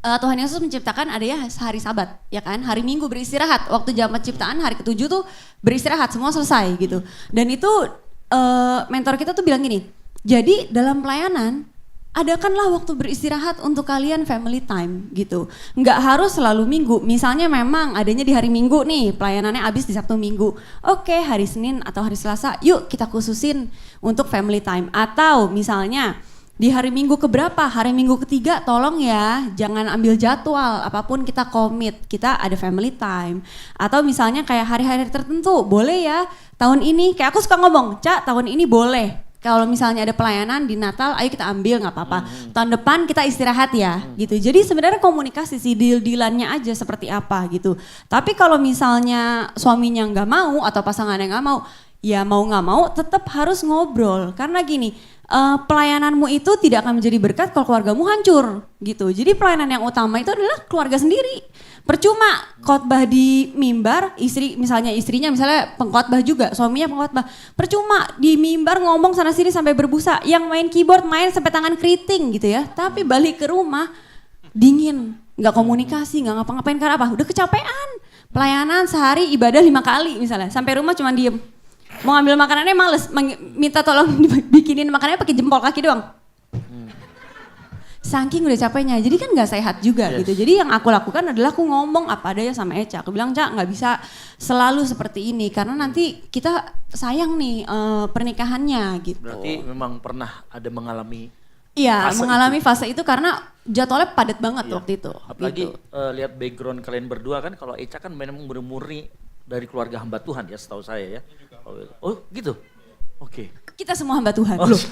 Tuhan Yesus menciptakan ada ya hari Sabat, ya kan? Hari Minggu beristirahat. Waktu zaman ciptaan hari ke-7 tuh beristirahat, semua selesai gitu. Dan itu mentor kita tuh bilang gini, jadi dalam pelayanan adakanlah waktu beristirahat untuk kalian family time gitu. Nggak harus selalu Minggu. Misalnya memang adanya di hari Minggu nih, pelayanannya habis di Sabtu Minggu. Oke, hari Senin atau hari Selasa, yuk kita khususin untuk family time. Atau misalnya di hari Minggu keberapa? Hari Minggu ketiga tolong ya jangan ambil jadwal, apapun kita komit, kita ada family time. Atau misalnya kayak hari-hari tertentu, boleh ya tahun ini, kayak aku suka ngomong, Cak tahun ini boleh. Kalau misalnya ada pelayanan di Natal, ayo kita ambil nggak apa-apa. Tahun depan kita istirahat ya gitu. Jadi sebenarnya komunikasi sih, deal-dealannya aja seperti apa gitu. Tapi kalau misalnya suaminya nggak mau atau pasangannya nggak mau, ya mau nggak mau tetap harus ngobrol. Karena gini, pelayananmu itu tidak akan menjadi berkat kalau keluargamu hancur gitu. Jadi pelayanan yang utama itu adalah keluarga sendiri. Percuma khotbah di mimbar, misalnya pengkhotbah juga, suaminya pengkhotbah. Percuma di mimbar ngomong sana sini sampai berbusa, yang main keyboard main sampai tangan keriting gitu ya. Tapi balik ke rumah dingin, nggak komunikasi, nggak ngapa-ngapain karena apa? Udah kecapean. Pelayanan sehari ibadah 5 kali misalnya, sampai rumah cuma diem. Mau ngambil makanannya males, minta tolong bikinin makanannya pakai jempol kaki doang. Saking udah capeknya, jadi kan nggak sehat juga gitu. Jadi yang aku lakukan adalah aku ngomong apa adanya sama Echa. Aku bilang, Cak nggak bisa selalu seperti ini karena nanti kita sayang nih pernikahannya gitu. Berarti memang pernah ada mengalami fase itu karena jadwalnya padat banget waktu itu. Apalagi gitu. Lihat background kalian berdua kan, kalau Echa kan memang bermurni dari keluarga hamba Tuhan ya, setahu saya ya. Oh gitu, oke. Kita semua hamba Tuhan Oh, loh.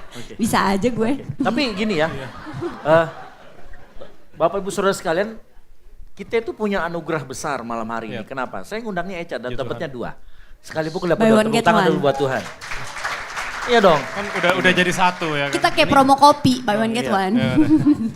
Okay. Bisa aja gue. Okay. Tapi gini ya, Bapak Ibu Saudara sekalian, kita itu punya anugerah besar malam hari ini. Kenapa? Saya ngundangnya Echa dan dapatnya 2. Sekalipun dapat Buy 2, one, tepuk get tangan one. dulu buat Tuhan. Iya dong. Kan udah jadi satu ya kan. Kita kayak promo kopi, buy one get Iya. one.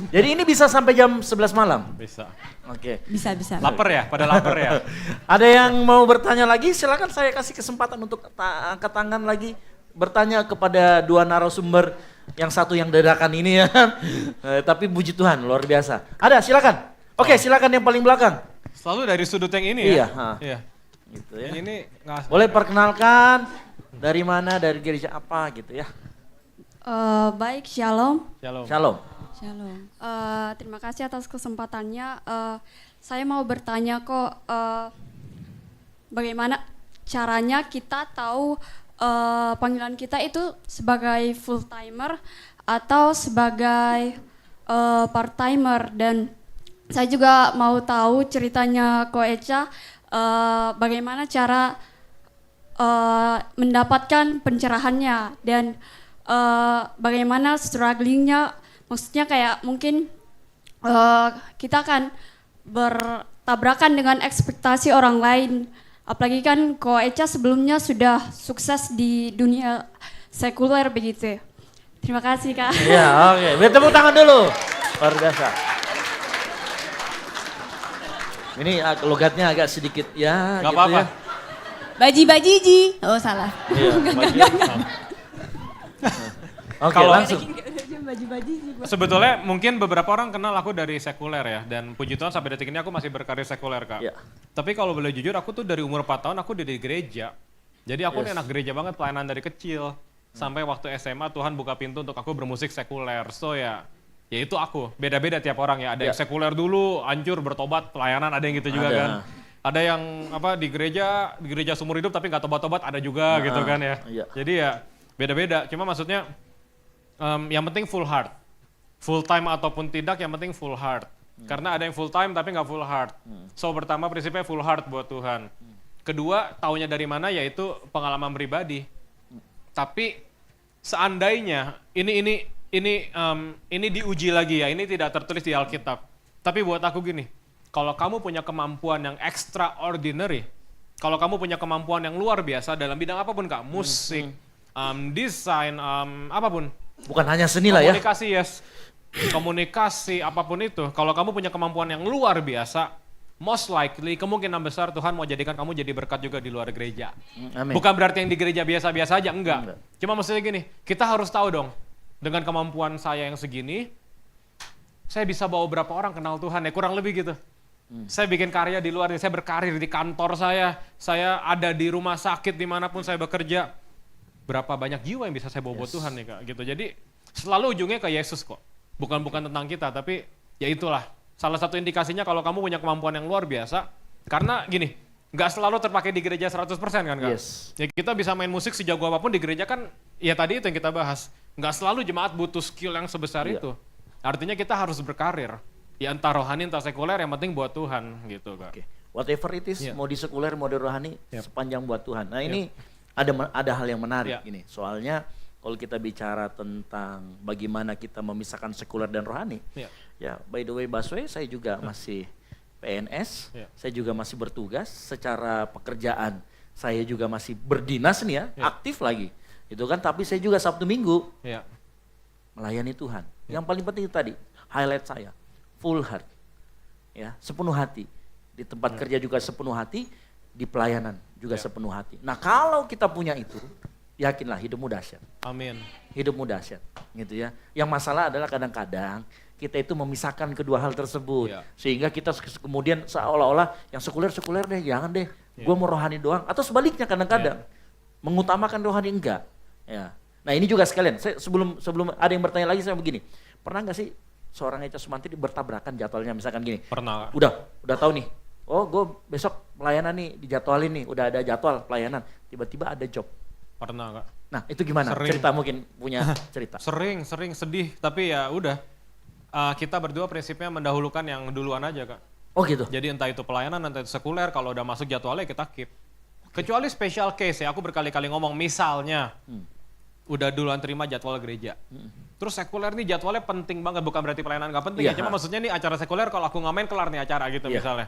Jadi ini bisa sampai jam 11 malam? Bisa. Oke. Bisa. Lapar ya? Pada lapar ya? Ada yang mau bertanya lagi? Silakan saya kasih kesempatan untuk angkat tangan lagi. Bertanya kepada dua narasumber, yang satu yang dadakan ini ya. Tapi puji Tuhan, luar biasa. Ada, silakan. Oke, silakan yang paling belakang. Selalu dari sudut yang ini Iya, ya? Iya. Gitu ya. Yang ini nggak. Boleh perkenalkan dari mana, dari gereja apa gitu ya. Baik, shalom. Shalom. Shalom. Shalom. Terima kasih atas kesempatannya. Saya mau bertanya kok, bagaimana caranya kita tahu panggilan kita itu sebagai full timer atau sebagai part timer, dan saya juga mau tahu ceritanya Ko Echa, bagaimana cara mendapatkan pencerahannya dan bagaimana strugglingnya, maksudnya kayak mungkin kita kan bertabrakan dengan ekspektasi orang lain, apalagi kan Ko Echa sebelumnya sudah sukses di dunia sekuler begitu. Terima kasih Kak. Iya, oke. Beri tepuk tangan dulu. Luar biasa. Ini logatnya agak sedikit ya. Gak gitu apa-apa. ya. Baji-bajiji. Oh salah. Iya, Oke, Kalau- langsung. Sebetulnya mungkin beberapa orang kenal aku dari sekuler ya, dan puji Tuhan sampai detik ini aku masih berkarir sekuler Kak. Iya. Tapi kalau boleh jujur, aku tuh dari umur 4 tahun aku di gereja. Jadi aku nih Yes. anak gereja banget, pelayanan dari kecil. Sampai waktu SMA Tuhan buka pintu untuk aku bermusik sekuler. So ya itu aku. Beda-beda tiap orang ya. Ada yang Iya. sekuler dulu, hancur, bertobat, pelayanan, ada yang gitu juga Ada. kan. Ada yang di gereja seumur hidup tapi nggak tobat-tobat, ada juga gitu kan ya. Iya. Jadi ya beda-beda. Cuma maksudnya yang penting full heart. Full time ataupun tidak, yang penting full heart. Karena ada yang full time tapi nggak full heart. So pertama prinsipnya full heart buat Tuhan. Kedua, taunya dari mana, yaitu pengalaman pribadi. Tapi seandainya ini diuji lagi ya, ini tidak tertulis di Alkitab. Tapi buat aku gini, kalau kamu punya kemampuan yang extraordinary, kalau kamu punya kemampuan yang luar biasa dalam bidang apapun Kak, musik, desain, apapun. Bukan hanya seni lah ya. Komunikasi, yes. Komunikasi, apapun itu. Kalau kamu punya kemampuan yang luar biasa, most likely, kemungkinan besar Tuhan mau jadikan kamu jadi berkat juga di luar gereja. Amin. Bukan berarti yang di gereja biasa-biasa aja, enggak. Cuma maksudnya gini, kita harus tahu dong, dengan kemampuan saya yang segini, saya bisa bawa berapa orang kenal Tuhan ya, kurang lebih gitu. Saya bikin karya di luar, saya berkarir di kantor saya ada di rumah sakit dimanapun saya bekerja. Berapa banyak jiwa yang bisa saya bawa buat Tuhan nih Kak, gitu. Jadi selalu ujungnya ke Yesus kok. Bukan tentang kita, tapi ya itulah. Salah satu indikasinya kalau kamu punya kemampuan yang luar biasa, karena gini, nggak selalu terpakai di gereja 100% kan Kak? Yes. Ya kita bisa main musik sejago apapun di gereja kan, ya tadi itu yang kita bahas. Nggak selalu jemaat butuh skill yang sebesar Iya. itu. Artinya kita harus berkarir. Ya entah rohani, entah sekuler, yang penting buat Tuhan gitu Kak. Oke. Whatever it is, Iya. mau di sekuler, mau di rohani, Yep. sepanjang buat Tuhan. Nah ini ada hal yang menarik Iya. ini. Soalnya kalau kita bicara tentang bagaimana kita memisahkan sekuler dan rohani, Iya. ya by the way Baswe, saya juga masih PNS, Iya. saya juga masih bertugas secara pekerjaan. Saya juga masih berdinas nih ya, Iya. aktif lagi. Itu kan, tapi saya juga Sabtu Minggu Iya. melayani Tuhan. Yang paling penting tadi, highlight saya, full heart. Ya, sepenuh hati. Di tempat kerja juga sepenuh hati, di pelayanan juga sepenuh hati. Nah, kalau kita punya itu, yakinlah hidupmu dahsyat. Amin. Hidupmu dahsyat, gitu ya. Yang masalah adalah kadang-kadang kita itu memisahkan kedua hal tersebut. Iya. Sehingga kita kemudian seolah-olah yang sekuler deh, jangan deh. Gue mau rohani doang. Atau sebaliknya kadang-kadang. Mengutamakan rohani enggak. Ya. Nah ini juga sekalian, saya sebelum ada yang bertanya lagi, saya begini. Pernah nggak sih seorang Echa Sumanti bertabrakan jadwalnya, misalkan gini? Pernah. Udah tahu nih. Oh, gue besok pelayanan nih, dijadwalin nih, udah ada jadwal pelayanan. Tiba-tiba ada job. Pernah Kak. Nah, itu gimana? Sering. Cerita mungkin punya cerita. Sering sedih, tapi ya udah. Kita berdua prinsipnya mendahulukan yang duluan aja Kak. Oh gitu. Jadi entah itu pelayanan, entah itu sekuler, kalau udah masuk jadwalnya kita keep. Kecuali special case ya, aku berkali-kali ngomong, misalnya udah duluan terima jadwal gereja. Terus sekuler nih jadwalnya penting banget, bukan berarti pelayanan gak penting Iya. ya, cuma maksudnya nih acara sekuler kalau aku nggak main kelar nih acara gitu Iya. misalnya.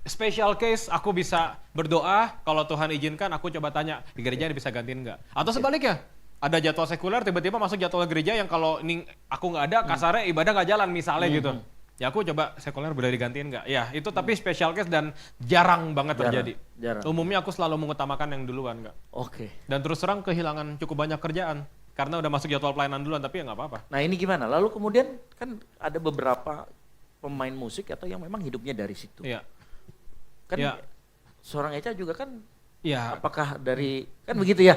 Special case aku bisa berdoa, kalau Tuhan izinkan aku coba tanya, di gereja bisa gantiin nggak? Atau sebaliknya, ada jadwal sekuler, tiba-tiba masuk jadwal gereja yang kalau ini aku nggak ada, kasarnya ibadah nggak jalan misalnya gitu. Ya aku coba sekuler boleh digantiin nggak? Ya itu tapi special case dan jarang banget terjadi. Jarang. Umumnya aku selalu mengutamakan yang duluan nggak. Oke. Dan terus terang kehilangan cukup banyak kerjaan karena udah masuk jadwal pelayanan duluan, tapi ya nggak apa-apa. Nah ini gimana? Lalu kemudian kan ada beberapa pemain musik atau yang memang hidupnya dari situ. Iya. Kan Ya. seorang Eca juga kan, Iya. apakah dari, kan begitu ya?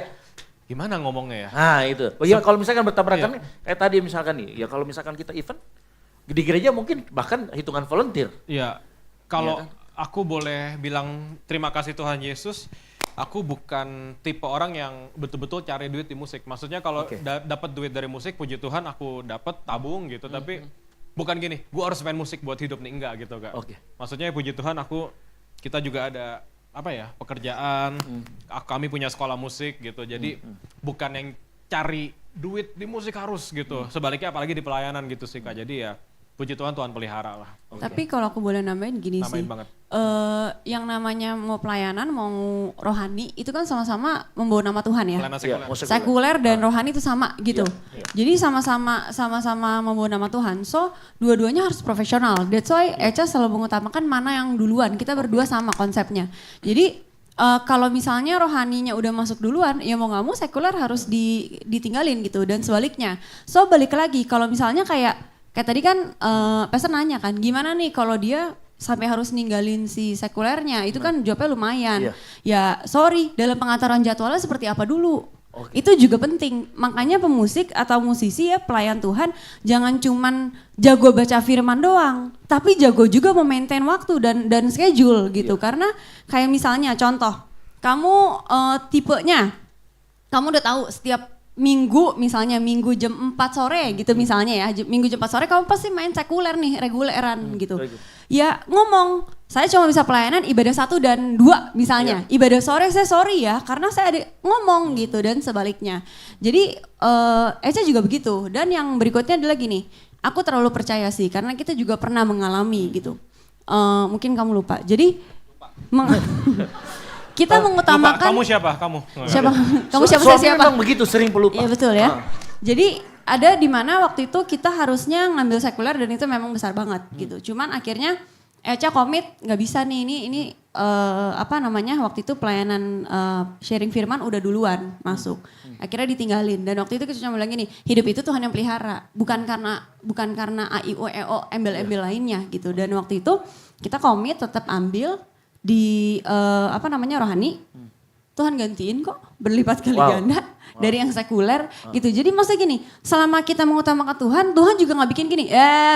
Gimana ngomongnya ya? Nah itu. Ya, kalau misalkan bertabrakan nih, kayak tadi misalkan nih, ya kalau misalkan kita event, di gereja mungkin bahkan hitungan volunteer. Iya. Kalau Iya kan? aku boleh bilang terima kasih Tuhan Yesus, aku bukan tipe orang yang betul-betul cari duit di musik. Maksudnya kalau dapat duit dari musik, puji Tuhan aku dapat tabung gitu. Tapi bukan gini, gua harus main musik buat hidup nih, enggak gitu Kak. Oke. Maksudnya puji Tuhan kita juga ada apa ya, pekerjaan, kami punya sekolah musik gitu. Jadi bukan yang cari duit di musik harus gitu. Sebaliknya apalagi di pelayanan gitu sih Kak. Jadi ya puji Tuhan, Tuhan pelihara lah. Tapi kalau aku boleh nambahin gini Nambahin sih, banget. yang namanya mau pelayanan, mau rohani, itu kan sama-sama membawa nama Tuhan ya. Pelayanan sekuler. Iya, Sekuler dan rohani itu sama gitu. Jadi sama-sama membawa nama Tuhan. So dua-duanya harus profesional. That's why Eca selalu mengutamakan mana yang duluan. Kita berdua sama konsepnya. Jadi kalau misalnya rohaninya udah masuk duluan, ya mau nggak mau sekuler harus ditinggalin gitu. Dan sebaliknya. So balik lagi, kalau misalnya kayak tadi kan Pastor nanya kan, gimana nih kalau dia sampai harus ninggalin si sekulernya, itu kan jawabnya lumayan. Ya sorry, dalam pengaturan jadwalnya seperti apa dulu. Itu juga penting, makanya pemusik atau musisi ya pelayan Tuhan jangan cuman jago baca firman doang, tapi jago juga memaintain waktu dan schedule gitu. Karena kayak misalnya contoh, kamu tipenya, kamu udah tahu setiap minggu misalnya minggu jam 4 sore gitu misalnya ya, minggu jam 4 sore kamu pasti main sekuler nih, reguleran gitu. Ya ngomong, saya cuma bisa pelayanan ibadah 1 dan 2 misalnya. Ibadah sore saya sorry ya karena saya ada ngomong gitu dan sebaliknya. Jadi Eca juga begitu. Dan yang berikutnya adalah gini, aku terlalu percaya sih karena kita juga pernah mengalami gitu. Mungkin kamu lupa. Jadi kita mengutamakan. Kamu siapa? Kamu? Siapa? Kamu siapa? Saya siapa? Memang begitu sering pelupa. Iya betul ya. Jadi ada di mana waktu itu kita harusnya ngambil sekuler dan itu memang besar banget gitu. Cuman akhirnya Eca komit nggak bisa nih ini apa namanya waktu itu pelayanan sharing firman udah duluan masuk. Akhirnya ditinggalin dan waktu itu kita cuma bilang gini, hidup itu Tuhan yang pelihara, bukan karena A I O E O embel-embel lainnya gitu. Dan waktu itu kita komit tetap ambil di apa namanya rohani, Tuhan gantiin kok berlipat kali ganda dari yang sekuler gitu. Jadi maksudnya gini, selama kita mengutamakan Tuhan, Tuhan juga nggak bikin gini,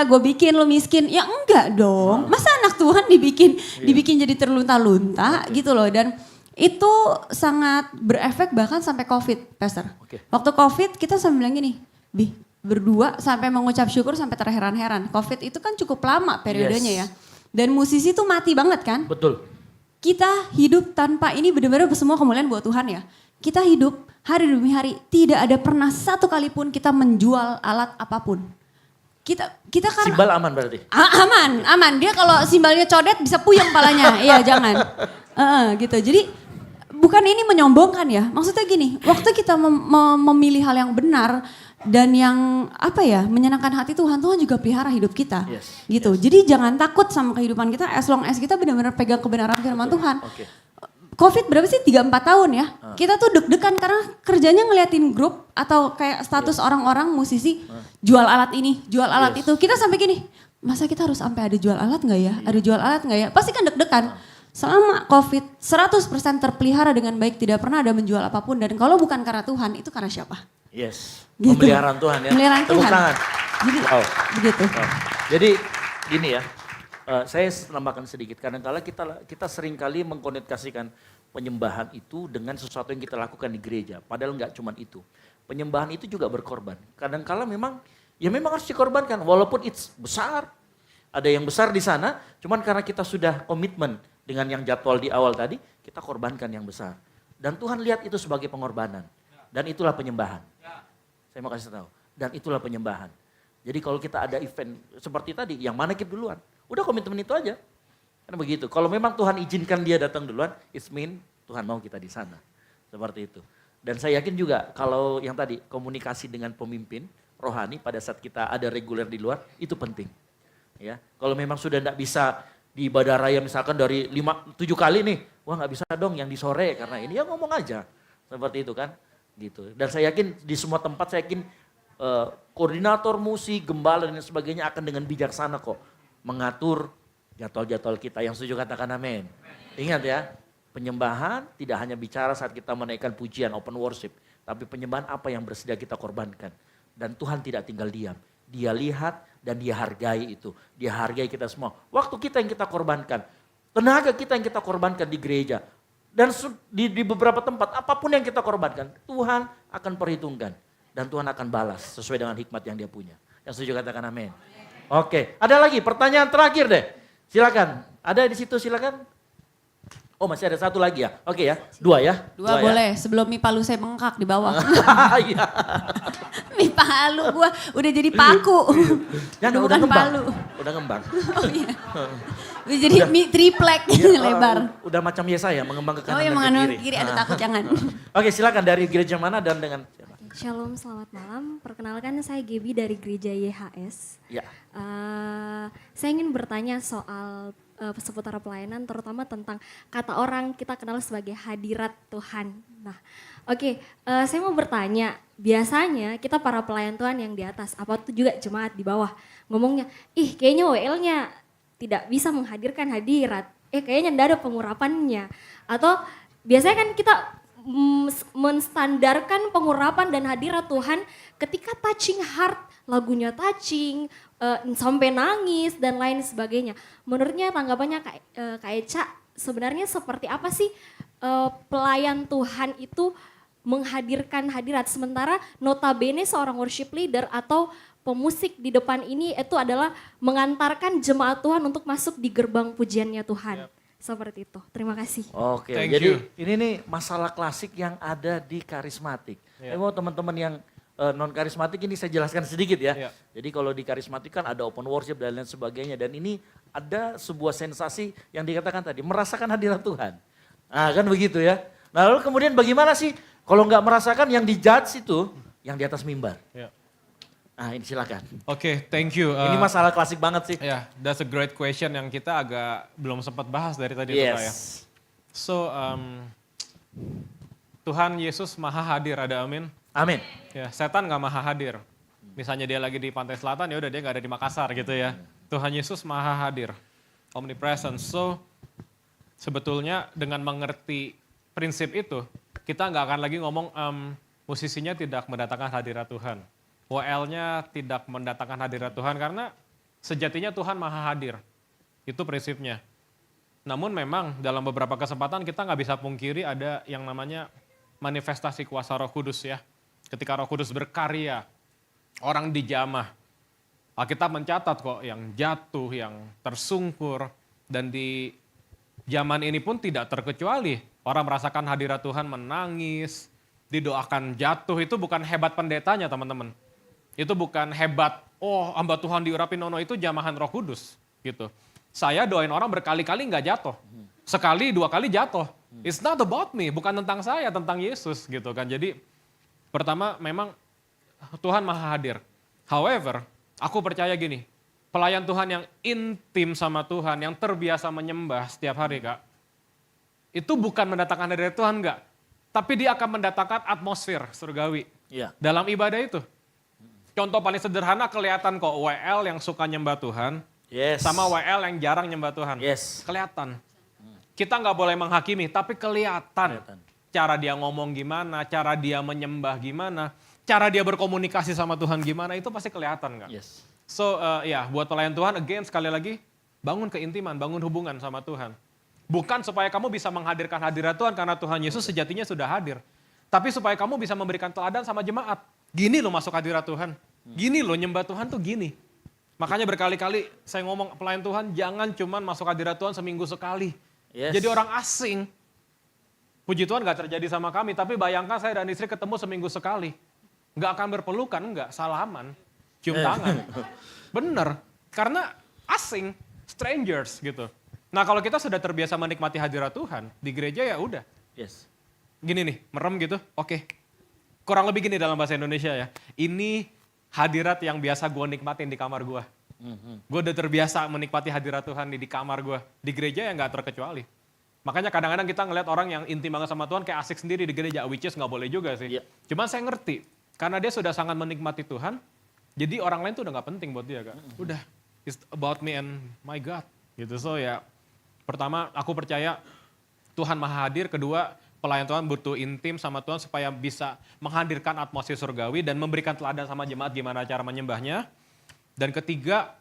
gue bikin lo miskin. Ya enggak dong, masa anak Tuhan dibikin jadi terlunta-lunta gitu loh. Dan itu sangat berefek bahkan sampai COVID, Pastor. Waktu COVID kita sambil bilang gini, berdua sampai mengucap syukur sampai terheran-heran. COVID itu kan cukup lama periodenya ya. Dan musisi tuh mati banget kan? Betul. Kita hidup tanpa ini benar-benar semua kemuliaan buat Tuhan ya. Kita hidup hari demi hari, tidak ada pernah satu kali pun kita menjual alat apapun. Kita karena Simbal aman berarti? Aman. Dia kalau simbalnya codet bisa puyeng palanya. Iya jangan. Gitu. Jadi bukan ini menyombongkan ya. Maksudnya gini, waktu kita memilih hal yang benar dan yang apa ya menyenangkan hati Tuhan, Tuhan juga pelihara hidup kita. Gitu. Jadi jangan takut sama kehidupan kita as long as kita benar-benar pegang kebenaran firman Tuhan. COVID berapa sih? 3-4 tahun ya. Kita tuh deg-degan karena kerjanya ngeliatin grup atau kayak status orang-orang musisi jual alat ini, jual alat itu. Kita sampai gini, masa kita harus sampai ada jual alat nggak ya? Ada jual alat nggak ya? Pasti kan deg-degan. Selama COVID 100% terpelihara dengan baik, tidak pernah ada menjual apapun. Dan kalau bukan karena Tuhan, itu karena siapa? Yes, Gitu. pemeliharaan Tuhan ya. Pemeliharaan Tepuk Tuhan. tangan. Jadi begitu. Jadi gini ya, saya tambahkan sedikit. Kadang-kala kita sering kali mengkonotasikan penyembahan itu dengan sesuatu yang kita lakukan di gereja. Padahal nggak cuma itu. Penyembahan itu juga berkorban. Kadang-kala memang harus dikorbankan. Walaupun it's besar. Ada yang besar di sana, cuman karena kita sudah komitmen dengan yang jadwal di awal tadi, kita korbankan yang besar. Dan Tuhan lihat itu sebagai pengorbanan. Dan itulah penyembahan. Saya mau kasih tahu. Dan itulah penyembahan. Jadi kalau kita ada event seperti tadi, yang mana kita duluan. Udah komitmen itu aja. Kan begitu. Kalau memang Tuhan izinkan dia datang duluan, it's mean Tuhan mau kita di sana. Seperti itu. Dan saya yakin juga kalau yang tadi komunikasi dengan pemimpin rohani pada saat kita ada reguler di luar itu penting. Ya, kalau memang sudah tidak bisa di ibadah raya misalkan dari 5-7 kali nih, wah nggak bisa dong yang di sore karena ini ya ngomong aja seperti itu kan, gitu. Dan saya yakin di semua tempat saya yakin koordinator musik, gembala dan sebagainya akan dengan bijaksana kok mengatur jadwal-jadwal kita. Yang setuju katakan amin. Ingat ya, penyembahan tidak hanya bicara saat kita menaikkan pujian, open worship. Tapi penyembahan apa yang bersedia kita korbankan. Dan Tuhan tidak tinggal diam. Dia lihat dan dia hargai itu. Dia hargai kita semua. Waktu kita yang kita korbankan. Tenaga kita yang kita korbankan di gereja. Dan di beberapa tempat, apapun yang kita korbankan, Tuhan akan perhitungkan. Dan Tuhan akan balas sesuai dengan hikmat yang dia punya. Yang setuju katakan amin. Oke, ada lagi pertanyaan terakhir deh. Silakan, ada di situ silakan. Oh masih ada satu lagi ya? Oke ya, dua ya. Dua boleh, sebelum mie palu saya bengkak di bawah. Iya. Mie palu gua udah jadi paku. Jangan, udah ngembang. Palu. Udah ngembang. Oh iya. Udah jadi mie triplek lebar. Udah macam Yesaya mengembang ke kanan dan ke kiri. Oh yang kiri, aduh takut jangan. Oke silakan dari gereja mana dan dengan siapa? Shalom, selamat malam. Perkenalkan saya Gaby dari gereja YHS. Ya. Saya ingin bertanya soal seputar pelayanan, terutama tentang kata orang kita kenal sebagai hadirat Tuhan. Nah, oke, saya mau bertanya, biasanya kita para pelayan Tuhan yang di atas, apa itu juga jemaat di bawah, ngomongnya, ih kayaknya WL-nya tidak bisa menghadirkan hadirat, kayaknya tidak ada pengurapannya. Atau biasanya kan kita menstandarkan pengurapan dan hadirat Tuhan ketika touching heart, lagunya touching, sampai nangis dan lain sebagainya. Menurutnya tanggapannya Kak Eca, sebenarnya seperti apa sih pelayan Tuhan itu menghadirkan hadirat, sementara notabene seorang worship leader atau pemusik di depan ini itu adalah mengantarkan jemaat Tuhan untuk masuk di gerbang pujiannya Tuhan. Seperti itu. Terima kasih. Oke, jadi ini nih masalah klasik yang ada di karismatik. Mau teman-teman yang non karismatik ini saya jelaskan sedikit ya. Jadi kalau di karismatik kan ada open worship dan lain sebagainya. Dan ini ada sebuah sensasi yang dikatakan tadi, merasakan hadirat Tuhan. Nah kan begitu ya. Nah lalu kemudian bagaimana sih kalau nggak merasakan yang dijudge itu yang di atas mimbar. Nah ini silakan. Oke, thank you. Ini masalah klasik banget sih. Ya, that's a great question yang kita agak belum sempat bahas dari tadi itu Pak ya. So, Tuhan Yesus maha hadir, ada amin? Amin. Ya, setan nggak maha hadir. Misalnya dia lagi di pantai selatan, ya udah dia nggak ada di Makassar gitu ya. Tuhan Yesus maha hadir, omnipresent. So, sebetulnya dengan mengerti prinsip itu, kita nggak akan lagi ngomong musisinya tidak mendatangkan hadirat Tuhan. WL-nya tidak mendatangkan hadirat Tuhan karena sejatinya Tuhan maha hadir. Itu prinsipnya. Namun memang dalam beberapa kesempatan kita nggak bisa pungkiri ada yang namanya manifestasi kuasa Roh Kudus ya. Ketika Roh Kudus berkarya, orang dijamah. Alkitab mencatat kok yang jatuh, yang tersungkur. Dan di zaman ini pun tidak terkecuali. Orang merasakan hadirat Tuhan menangis, didoakan jatuh. Itu bukan hebat pendetanya teman-teman. Itu bukan hebat, oh hamba Tuhan diurapi, no, itu jamahan Roh Kudus gitu. Saya doain orang berkali-kali nggak jatuh. Sekali, 2 kali jatuh. It's not about me, bukan tentang saya, tentang Yesus gitu kan. Jadi pertama memang Tuhan maha hadir. However, aku percaya gini, pelayan Tuhan yang intim sama Tuhan, yang terbiasa menyembah setiap hari Kak, itu bukan mendatangkan hadirat Tuhan enggak, tapi dia akan mendatangkan atmosfer surgawi dalam ibadah itu. Contoh paling sederhana kelihatan kok WL yang suka nyembah Tuhan sama WL yang jarang nyembah Tuhan. Kelihatan. Kita nggak boleh menghakimi, tapi kelihatan. Cara dia ngomong gimana, cara dia menyembah gimana, cara dia berkomunikasi sama Tuhan gimana, itu pasti kelihatan nggak? So ya buat pelayan Tuhan, again sekali lagi, bangun keintiman, bangun hubungan sama Tuhan. Bukan supaya kamu bisa menghadirkan hadirat Tuhan karena Tuhan Yesus sejatinya sudah hadir. Tapi supaya kamu bisa memberikan teladan sama jemaat. Gini loh masuk hadirat Tuhan. Gini loh nyembah Tuhan tuh gini. Makanya berkali-kali saya ngomong pelayan Tuhan jangan cuman masuk hadirat Tuhan seminggu sekali. Jadi orang asing. Puji Tuhan gak terjadi sama kami. Tapi bayangkan saya dan istri ketemu seminggu sekali. Gak akan berpelukan, enggak. Salaman. Cium tangan. Bener. Karena asing. Strangers gitu. Nah kalau kita sudah terbiasa menikmati hadirat Tuhan. Di gereja ya udah. gini nih, merem gitu, oke. Kurang lebih gini dalam bahasa Indonesia ya. Ini hadirat yang biasa gue nikmatin di kamar gue. Gue udah terbiasa menikmati hadirat Tuhan di kamar gue. Di gereja ya nggak terkecuali. Makanya kadang-kadang kita ngeliat orang yang intim banget sama Tuhan kayak asik sendiri di gereja, which is nggak boleh juga sih. Cuman saya ngerti, karena dia sudah sangat menikmati Tuhan, jadi orang lain tuh udah nggak penting buat dia, Kak. Udah, it's about me and my God. Gitu, so ya pertama aku percaya Tuhan Maha Hadir, kedua pelayan Tuhan butuh intim sama Tuhan supaya bisa menghadirkan atmosfer surgawi dan memberikan teladan sama jemaat gimana cara menyembahnya. Dan ketiga,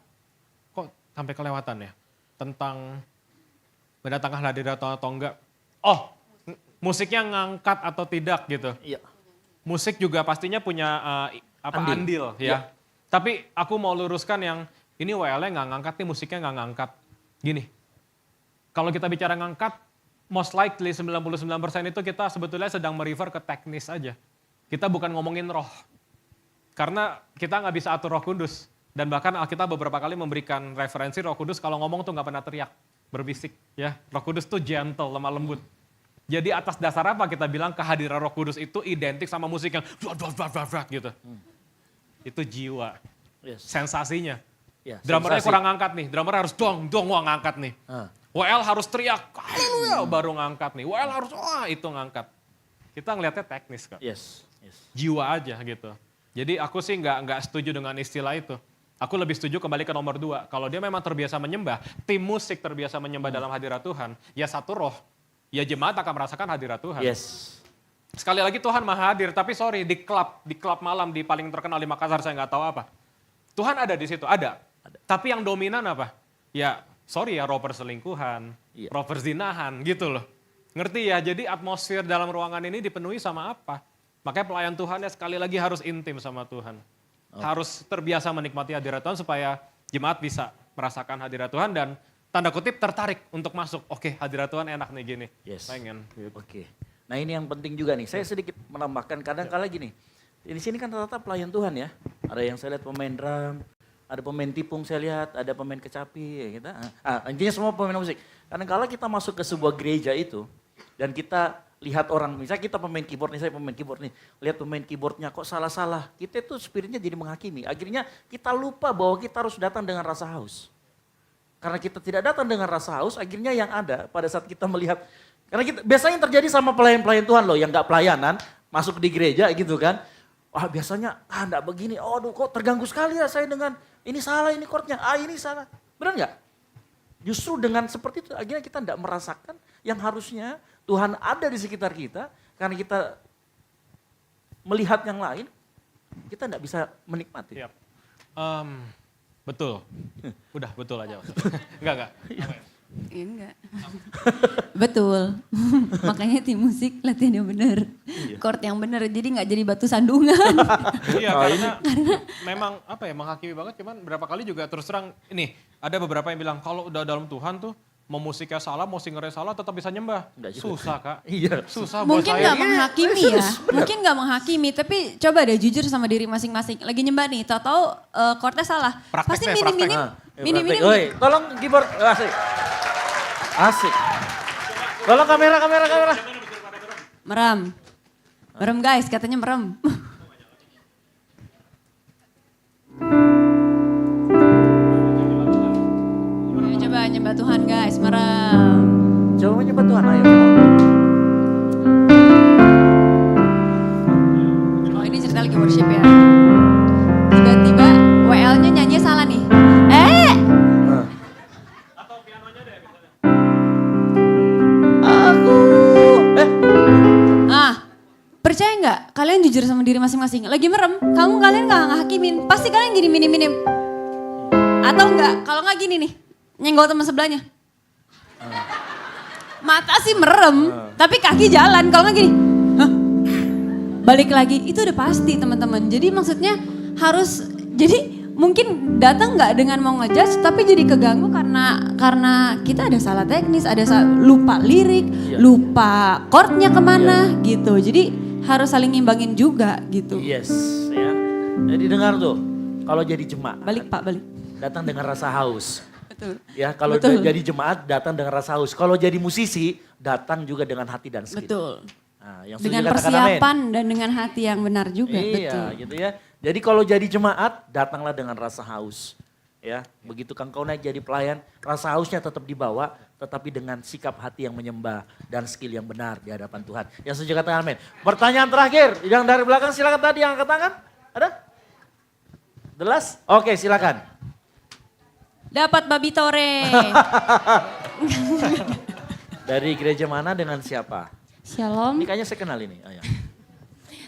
kok sampai kelewatan ya, tentang mendatangkan hadirat Tuhan atau enggak. Oh, musiknya ngangkat atau tidak gitu. Iya. Musik juga pastinya punya andil ya. Tapi aku mau luruskan yang ini WL-nya nggak ngangkat nih, musiknya nggak ngangkat. Gini, kalau kita bicara ngangkat, most likely 99% itu kita sebetulnya sedang merefer ke teknis aja. Kita bukan ngomongin roh. Karena kita nggak bisa atur Roh Kudus. Dan bahkan Alkitab beberapa kali memberikan referensi Roh Kudus kalau ngomong tuh nggak pernah teriak, berbisik. Ya, Roh Kudus tuh gentle, lemah lembut. Jadi atas dasar apa kita bilang kehadiran Roh Kudus itu identik sama musik yang gitu. Itu jiwa, sensasinya. Drummernya kurang ngangkat nih, drummer harus dong, wah ngangkat nih. WL harus teriak, haleluya, baru ngangkat nih. WL harus, wah itu ngangkat. Kita ngelihatnya teknis, Kak. Jiwa aja gitu. Jadi aku sih nggak setuju dengan istilah itu. Aku lebih setuju kembali ke nomor 2. Kalau dia memang terbiasa menyembah, tim musik terbiasa menyembah dalam hadirat Tuhan, ya satu roh, ya jemaat akan merasakan hadirat Tuhan. Sekali lagi Tuhan Maha Hadir, tapi sorry di klub malam di paling terkenal di Makassar saya nggak tahu apa. Tuhan ada di situ, ada. Tapi yang dominan apa? Ya sorry ya, roh perselingkuhan, roh perzinahan gitu loh. Ngerti ya, jadi atmosfer dalam ruangan ini dipenuhi sama apa? Makanya pelayan Tuhan ya sekali lagi harus intim sama Tuhan. Harus terbiasa menikmati hadirat Tuhan supaya jemaat bisa merasakan hadirat Tuhan dan tanda kutip tertarik untuk masuk. Oke, hadirat Tuhan enak nih gini. Pengen. Oke. Nah ini yang penting juga nih, saya sedikit menambahkan kadang-kala gini. Di sini kan rata-rata pelayan Tuhan ya. Ada yang saya lihat pemain drum, ada pemain tipung saya lihat, ada pemain kecapi ya kita. Intinya semua pemain musik. Kadang-kala kita masuk ke sebuah gereja itu dan kita lihat orang, misalnya kita pemain keyboard nih, saya pemain keyboard nih, lihat pemain keyboardnya kok salah-salah. Kita tuh spiritnya jadi menghakimi. Akhirnya kita lupa bahwa kita harus datang dengan rasa haus. Karena kita tidak datang dengan rasa haus, akhirnya yang ada pada saat kita melihat, karena kita, biasanya yang terjadi sama pelayan-pelayan Tuhan loh, yang gak pelayanan, masuk di gereja gitu kan. Wah biasanya, enggak begini, aduh kok terganggu sekali ya saya dengan, ini salah ini chordnya, ini salah. Benar gak? Justru dengan seperti itu, akhirnya kita enggak merasakan yang harusnya Tuhan ada di sekitar kita, karena kita melihat yang lain, kita enggak bisa menikmati. Betul. Udah betul aja. Enggak. Enggak. Betul. Makanya tim musik latihan yang benar. Chord yang benar. Jadi nggak jadi batu sandungan. Iya karena memang apa ya menghakimi banget. Cuman berapa kali juga terus terang ini ada beberapa yang bilang kalau udah dalam Tuhan tuh mau musiknya salah, mau singernya salah tetap bisa nyembah. Susah Kak. Iya. Susah Mungkin buat nggak saya. menghakimi ya. Mungkin nggak menghakimi. Tapi coba deh jujur sama diri masing-masing. Lagi nyembah nih, tahu-tahu chordnya salah. Pasti minim-minim. Oi, tolong keyboard, asik. Asik. Tolong kamera. Merem guys, katanya merem. Ayo coba nyembah Tuhan guys, merem. Coba nyembah Tuhan, ayo. Oh ini cerita lagi worship ya. Tiba-tiba WL-nya nyanyi salah nih. Percaya nggak? Kalian jujur sama diri masing-masing. Lagi merem, kalian nggak hakimin. Pasti kalian gini minim-minim. Atau enggak? Kalau nggak gini nih, nyenggol teman sebelahnya. Mata sih merem, tapi kaki jalan. Kalau nggak gini, balik lagi. Itu udah pasti teman-teman. Jadi maksudnya harus. Jadi mungkin datang nggak dengan mau ngejudge, tapi jadi keganggu karena kita ada salah teknis, ada lupa lirik, lupa chordnya kemana gitu. Jadi harus saling ngimbangin juga gitu. Yes, ya. Jadi dengar tuh, kalau jadi jemaat. Balik. Datang dengan rasa haus. Betul. Ya, kalau jadi jemaat datang dengan rasa haus. Kalau jadi musisi, datang juga dengan hati dan skill. Betul. Nah, yang setuju Dengan katakan amin. persiapan dan dengan hati yang benar juga, Iya, betul. gitu ya. Jadi kalau jadi jemaat, datanglah dengan rasa haus. Ya, begitu kau naik jadi pelayan, rasa hausnya tetap dibawa, tetapi dengan sikap hati yang menyembah dan skill yang benar di hadapan Tuhan. Yang setuju katakan amin. Pertanyaan terakhir, yang dari belakang silakan tadi yang angkat tangan. Ada? Jelas? Oke, silakan. Dapat babi tore. Dari gereja mana dengan siapa? Shalom. Ini kayaknya saya kenal ini. Oh, ya.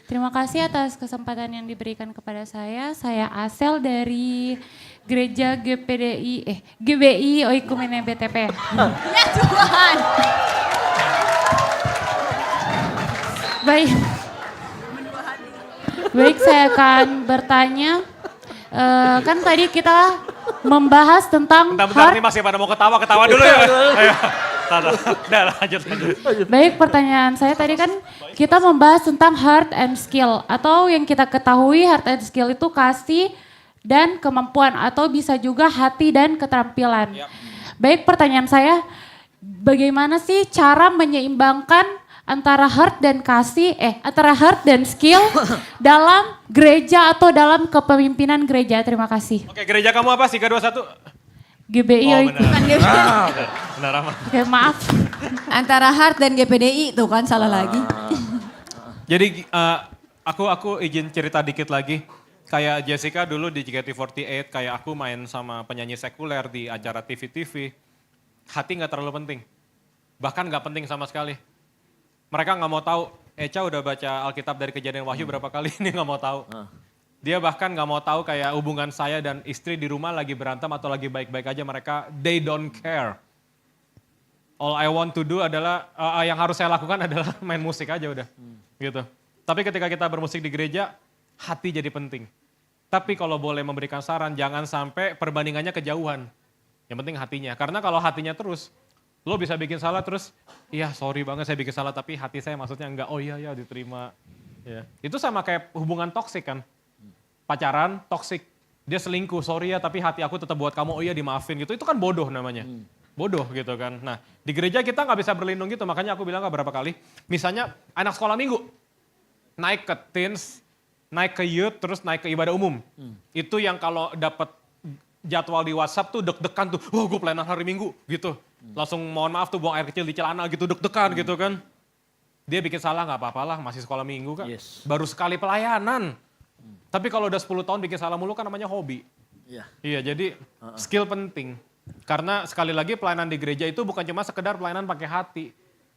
Terima kasih atas kesempatan yang diberikan kepada saya. Saya Asel dari Gereja GBI Oikumene BTP. Ya Tuhan. Baik. Baik, saya akan bertanya. Kan tadi kita membahas tentang Bentar-bentar nih masih pada mau ketawa dulu ya. Ayo. Udah lanjut. Baik, pertanyaan saya tadi kan kita membahas tentang heart and skill. Atau yang kita ketahui heart and skill itu kasih dan kemampuan. Atau bisa juga hati dan keterampilan. Baik, pertanyaan saya, bagaimana sih cara menyeimbangkan antara heart dan antara heart dan skill dalam gereja atau dalam kepemimpinan gereja? Terima kasih. Oke, gereja kamu apa? 3, 2, 1. GBI. Oh, benar. Benar aman. Oke, maaf. Antara Heart dan GPDI tuh kan salah lagi. Jadi aku izin cerita dikit lagi. Kayak Jessica dulu di JKT48, kayak aku main sama penyanyi sekuler di acara TV-TV. Hati nggak terlalu penting. Bahkan nggak penting sama sekali. Mereka nggak mau tahu, Echa udah baca Alkitab dari Kejadian Wahyu berapa kali, ini nggak mau tahu. Dia bahkan nggak mau tahu kayak hubungan saya dan istri di rumah lagi berantem atau lagi baik-baik aja, mereka they don't care. All I want to do adalah, yang harus saya lakukan adalah main musik aja udah. Gitu. Tapi ketika kita bermusik di gereja, hati jadi penting. Tapi kalau boleh memberikan saran, jangan sampai perbandingannya kejauhan. Yang penting hatinya, karena kalau hatinya terus, lo bisa bikin salah terus, iya sorry banget saya bikin salah, tapi hati saya maksudnya enggak, oh iya diterima. Ya. Itu sama kayak hubungan toksik kan. Pacaran, toksik, dia selingkuh, sorry ya tapi hati aku tetap buat kamu, oh iya dimaafin gitu, itu kan bodoh namanya. Bodoh gitu kan. Nah di gereja kita nggak bisa berlindung gitu, makanya aku bilang berapa kali, misalnya anak sekolah minggu, naik ke teens, naik ke youth, terus naik ke ibadah umum. Itu yang kalau dapat jadwal di WhatsApp tuh deg-degan tuh, wah gue pelayanan hari Minggu gitu. Langsung mohon maaf tuh buang air kecil di celana gitu, deg-degan gitu kan. Dia bikin salah nggak apa-apalah, masih sekolah minggu kan. Baru sekali pelayanan. Tapi kalau udah 10 tahun bikin salah mulu kan namanya hobi. Iya jadi skill penting. Karena sekali lagi pelayanan di gereja itu bukan cuma sekedar pelayanan pakai hati.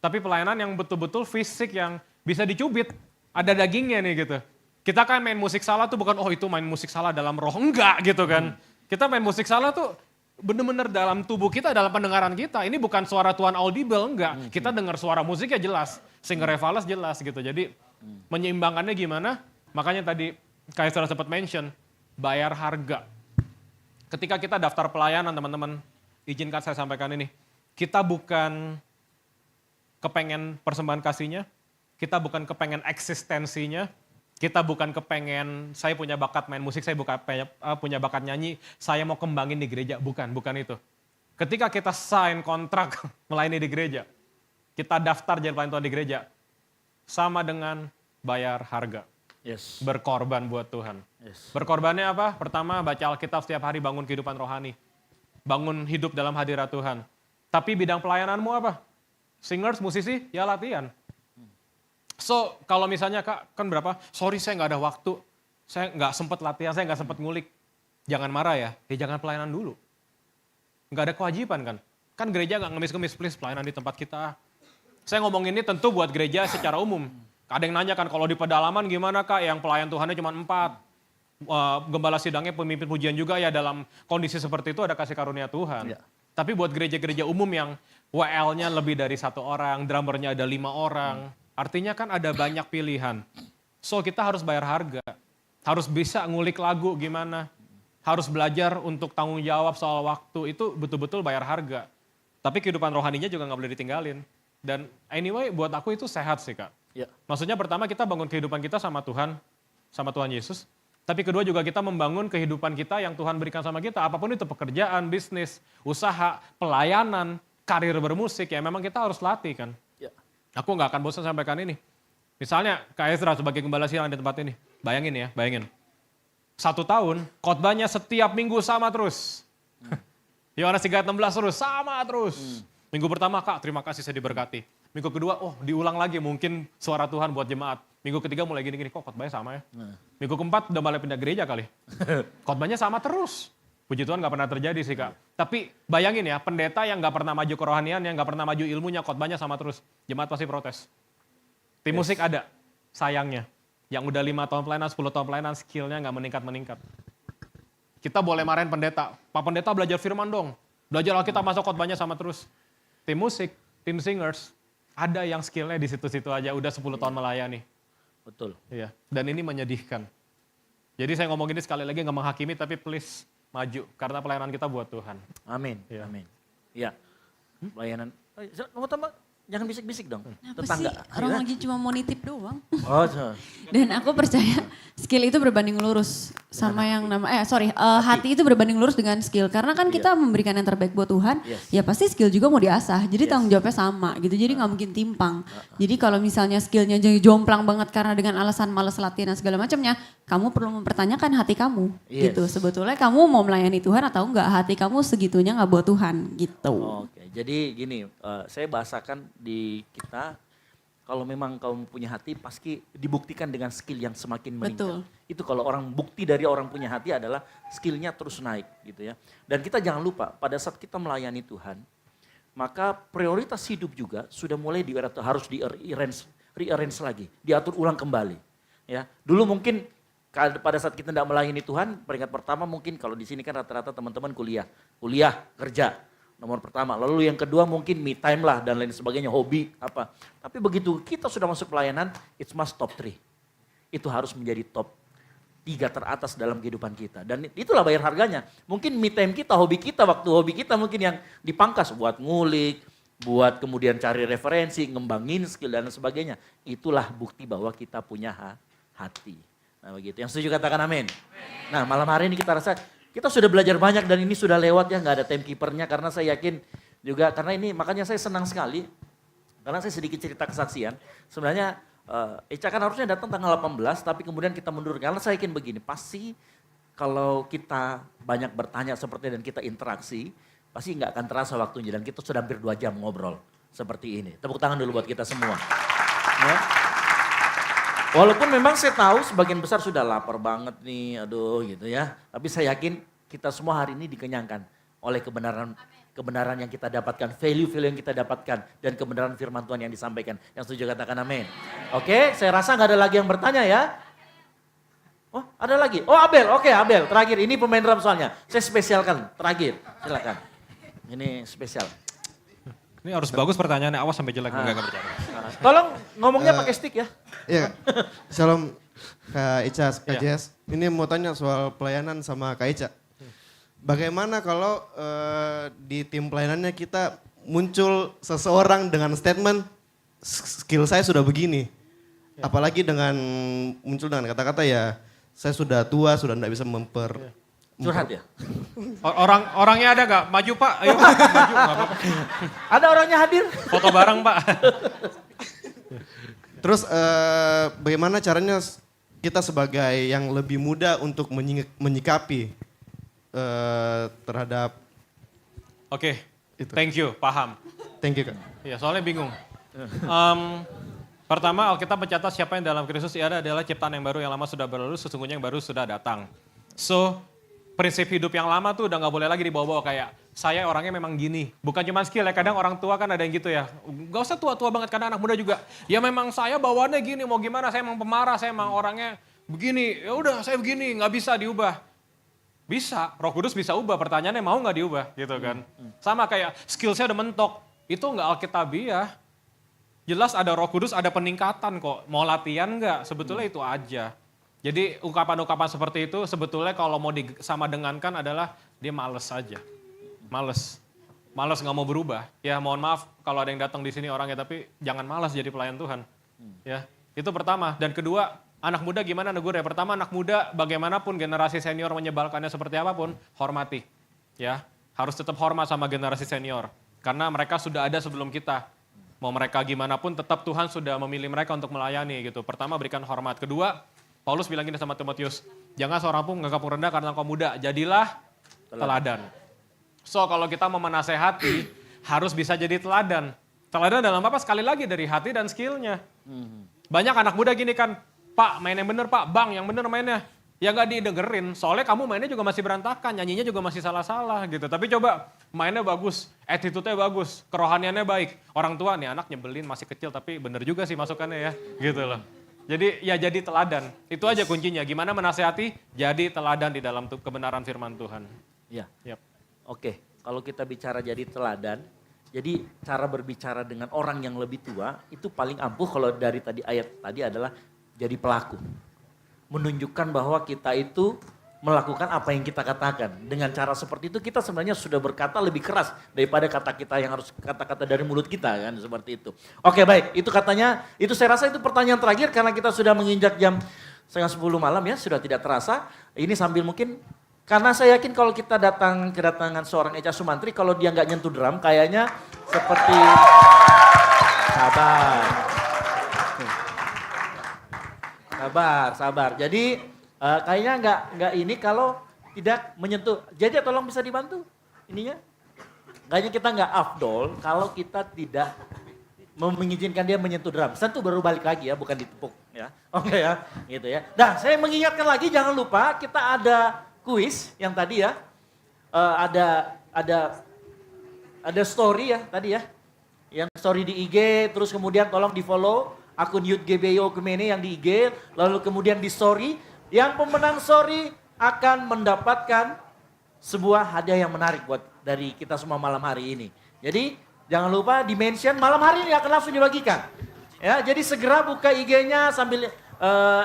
Tapi pelayanan yang betul-betul fisik yang bisa dicubit. Ada dagingnya nih gitu. Kita kan main musik salah tuh bukan, oh itu main musik salah dalam roh. Enggak gitu kan. Kita main musik salah tuh bener-bener dalam tubuh kita, dalam pendengaran kita. Ini bukan suara Tuhan audible, enggak. Kita dengar suara musiknya jelas. Singer Revalas jelas gitu. Jadi menyeimbangkannya gimana? Makanya tadi kayak sudah sempat mention, bayar harga. Ketika kita daftar pelayanan teman-teman, izinkan saya sampaikan ini. Kita bukan kepengen persembahan kasihnya, kita bukan kepengen eksistensinya, kita bukan kepengen saya punya bakat main musik, saya punya bakat nyanyi, saya mau kembangin di gereja. Bukan itu. Ketika kita sign kontrak melayani di gereja, kita daftar jadi pelayan Tuhan di gereja, sama dengan bayar harga. Berkorban buat Tuhan. Berkorbannya apa? Pertama baca Alkitab setiap hari, bangun kehidupan rohani. Bangun hidup dalam hadirat Tuhan. Tapi bidang pelayananmu apa? Singers, musisi, ya latihan. So kalau misalnya Kak, kan berapa? Sorry saya nggak ada waktu. Saya nggak sempat latihan, saya nggak sempat ngulik. Jangan marah ya, jangan pelayanan dulu. Nggak ada kewajiban kan. Kan gereja nggak ngemis-ngemis, please pelayanan di tempat kita. Saya ngomong ini tentu buat gereja secara umum. Ada yang nanya kan, kalau di pedalaman gimana Kak, yang pelayan Tuhannya cuma 4. Gembala sidangnya pemimpin pujian juga ya, dalam kondisi seperti itu ada kasih karunia Tuhan. Tapi buat gereja-gereja umum yang WL-nya lebih dari 1 orang, drummernya ada 5 orang. Artinya kan ada banyak pilihan. So kita harus bayar harga. Harus bisa ngulik lagu gimana. Harus belajar untuk tanggung jawab soal waktu. Itu betul-betul bayar harga. Tapi kehidupan rohaninya juga gak boleh ditinggalin. Dan anyway buat aku itu sehat sih Kak. Maksudnya pertama kita bangun kehidupan kita sama Tuhan Yesus. Tapi kedua juga kita membangun kehidupan kita yang Tuhan berikan sama kita. Apapun itu pekerjaan, bisnis, usaha, pelayanan, karir bermusik ya memang kita harus latih kan. Aku gak akan bosan sampaikan ini. Misalnya Kak Ezra sebagai gembala siang di tempat ini. Bayangin ya, bayangin. 1 tahun, khotbahnya setiap minggu sama terus. Yohanes 3:16 terus, sama terus. Minggu pertama, Kak terima kasih saya diberkati. Minggu kedua, diulang lagi mungkin suara Tuhan buat jemaat. Minggu ketiga mulai gini-gini, kok khotbahnya sama ya. Minggu keempat udah mulai pindah gereja kali. Khotbahnya sama terus. Puji Tuhan gak pernah terjadi sih Kak. Tapi bayangin ya, pendeta yang gak pernah maju kerohanian, yang gak pernah maju ilmunya, khotbahnya sama terus. Jemaat pasti protes. Tim musik ada, sayangnya. Yang udah 5 tahun pelayanan, 10 tahun pelayanan, skillnya gak meningkat-meningkat. Kita boleh marahin pendeta. Pak pendeta belajar firman dong. Belajar Alkitab masuk khotbahnya sama terus. Tim musik, tim singers, ada yang skillnya di situ-situ aja, udah 10 tahun melayani. Betul. Iya. Dan ini menyedihkan. Jadi saya ngomong ini sekali lagi gak menghakimi, tapi please maju. Karena pelayanan kita buat Tuhan. Amin. Ya. Amin. Iya. Pelayanan. Mau tambah? Jangan bisik-bisik dong. Apa sih? Orang lagi cuma mau nitip doang. Oh, Dan aku percaya skill itu berbanding lurus sama yang hati itu berbanding lurus dengan skill. Karena kan kita memberikan yang terbaik buat Tuhan, ya pasti skill juga mau diasah. Jadi tanggung jawabnya sama gitu. Jadi nggak mungkin timpang. Jadi kalau misalnya skillnya jadi jomplang banget karena dengan alasan malas latihan dan segala macamnya, kamu perlu mempertanyakan hati kamu gitu. Sebetulnya kamu mau melayani Tuhan atau enggak? Hati kamu segitunya nggak buat Tuhan gitu. Oke, jadi gini, saya bahasakan di kita, kalau memang kamu punya hati pasti dibuktikan dengan skill yang semakin meningkat. Betul. Itu kalau orang bukti dari orang punya hati adalah skillnya terus naik gitu ya. Dan kita jangan lupa pada saat kita melayani Tuhan, maka prioritas hidup juga sudah mulai harus rearrange lagi, diatur ulang kembali. Ya, dulu mungkin pada saat kita tidak melayani Tuhan, peringkat pertama mungkin kalau di sini kan rata-rata teman-teman kuliah, kerja. Nomor pertama, lalu yang kedua mungkin me time lah dan lain sebagainya, hobi apa. Tapi begitu kita sudah masuk pelayanan, it's must top 3. Itu harus menjadi top 3 teratas dalam kehidupan kita. Dan itulah bayar harganya. Mungkin me time kita, waktu hobi kita mungkin yang dipangkas buat ngulik, buat kemudian cari referensi, ngembangin skill dan sebagainya. Itulah bukti bahwa kita punya hati. Nah begitu, yang setuju katakan amin. Nah malam hari ini kita rasa kita sudah belajar banyak dan ini sudah lewat ya, nggak ada timekeepernya karena saya yakin juga, karena ini makanya saya senang sekali, karena saya sedikit cerita kesaksian. Sebenarnya Eca kan harusnya datang tanggal 18 tapi kemudian kita mundur, karena saya yakin begini, pasti kalau kita banyak bertanya seperti dan kita interaksi, pasti nggak akan terasa waktunya dan kita sudah hampir 2 jam ngobrol seperti ini. Tepuk tangan dulu buat kita semua. Ya. Walaupun memang saya tahu sebagian besar sudah lapar banget nih, aduh gitu ya. Tapi saya yakin kita semua hari ini dikenyangkan oleh kebenaran yang kita dapatkan, value yang kita dapatkan, dan kebenaran firman Tuhan yang disampaikan. Yang setuju katakan amin. Oke, saya rasa nggak ada lagi yang bertanya ya. Oh ada lagi, Abel, oke Abel, terakhir ini pemain drum soalnya. Saya spesialkan, terakhir, silakan. Ini spesial. Ini harus bagus pertanyaannya, awas sampai jelek, enggak bercanda. Tolong ngomongnya pakai stick ya. Iya, Shalom Kak Ica, Kak Jess. Ini mau tanya soal pelayanan sama Kak Ica. Bagaimana kalau di tim pelayanannya kita muncul seseorang dengan statement, skill saya sudah begini. Apalagi dengan muncul dengan kata-kata ya, saya sudah tua, sudah tidak bisa Curhat ya? Orangnya ada gak? Maju Pak, ayo Pak, maju. Gak apa-apa. Ada orangnya hadir? Foto bareng Pak. Terus bagaimana caranya kita sebagai yang lebih muda untuk menyikapi terhadap... Oke, thank you, paham. Thank you Kak. Iya, soalnya bingung. Pertama, Alkitab mencatat siapa yang dalam Kristus ada adalah ciptaan yang baru, yang lama sudah berlalu, sesungguhnya yang baru sudah datang. So, prinsip hidup yang lama tuh udah gak boleh lagi dibawa-bawa kayak saya orangnya memang gini. Bukan cuma skill ya, kadang orang tua kan ada yang gitu ya. Gak usah tua-tua banget, kadang anak muda juga. Ya memang saya bawaannya gini, mau gimana, saya emang pemarah, saya emang orangnya begini. Ya udah saya begini, gak bisa diubah. Bisa, Roh Kudus bisa ubah, pertanyaannya mau gak diubah gitu kan. Sama kayak skill saya udah mentok, itu gak alkitabiah. Jelas ada Roh Kudus, ada peningkatan kok. Mau latihan gak? Sebetulnya itu aja. Jadi ungkapan-ungkapan seperti itu sebetulnya kalau mau sama dengankan adalah dia males saja. Males gak mau berubah. Ya mohon maaf kalau ada yang datang di sini orangnya, tapi jangan malas jadi pelayan Tuhan. Ya, itu pertama. Dan kedua, anak muda gimana negur ya? Pertama, anak muda bagaimanapun generasi senior menyebalkannya seperti apapun, hormati. Ya, harus tetap hormat sama generasi senior. Karena mereka sudah ada sebelum kita. Mau mereka gimana pun tetap Tuhan sudah memilih mereka untuk melayani gitu. Pertama berikan hormat. Kedua, Paulus bilang gini sama Timotius, jangan seorang pun menganggapmu rendah karena engkau muda, jadilah teladan. So kalau kita mau menasehati, harus bisa jadi teladan. Teladan dalam apa? Sekali lagi dari hati dan skillnya. Banyak anak muda gini kan, Pak main yang bener Pak, Bang yang bener mainnya. Ya nggak didengerin, soalnya kamu mainnya juga masih berantakan, nyanyinya juga masih salah-salah gitu. Tapi coba mainnya bagus, attitude-nya bagus, kerohaniannya baik. Orang tua nih anak nyebelin masih kecil tapi bener juga sih masukannya ya, gitu loh. Jadi ya jadi teladan, itu aja kuncinya. Gimana menasehati, jadi teladan di dalam kebenaran firman Tuhan. Ya. Yep. Oke, kalau kita bicara jadi teladan, jadi cara berbicara dengan orang yang lebih tua itu paling ampuh kalau dari tadi ayat tadi adalah jadi pelaku. Menunjukkan bahwa kita itu melakukan apa yang kita katakan. Dengan cara seperti itu kita sebenarnya sudah berkata lebih keras daripada kata kita yang harus kata-kata dari mulut kita kan, seperti itu. Oke baik, itu katanya, itu saya rasa itu pertanyaan terakhir karena kita sudah menginjak jam 9:30 malam ya, sudah tidak terasa. Ini sambil mungkin, karena saya yakin kalau kita kedatangan seorang Echa Sumantri, kalau dia nggak nyentuh drum kayaknya seperti, sabar. Jadi kayaknya nggak ini kalau tidak menyentuh. Jadi tolong bisa dibantu ininya. Kayaknya kita nggak afdol kalau kita tidak mengizinkan dia menyentuh drum. Tentu baru balik lagi ya, bukan ditepuk ya. Oke ya, gitu ya. Nah, saya mengingatkan lagi jangan lupa kita ada kuis yang tadi ya. Ada story ya tadi ya. Yang story di IG, terus kemudian tolong di-follow akun Youth GBO Kumene yang di IG, lalu kemudian di story. Yang pemenang story akan mendapatkan sebuah hadiah yang menarik buat dari kita semua malam hari ini. Jadi jangan lupa di-mention malam hari ini akan langsung dibagikan. Ya, jadi segera buka IG-nya sambil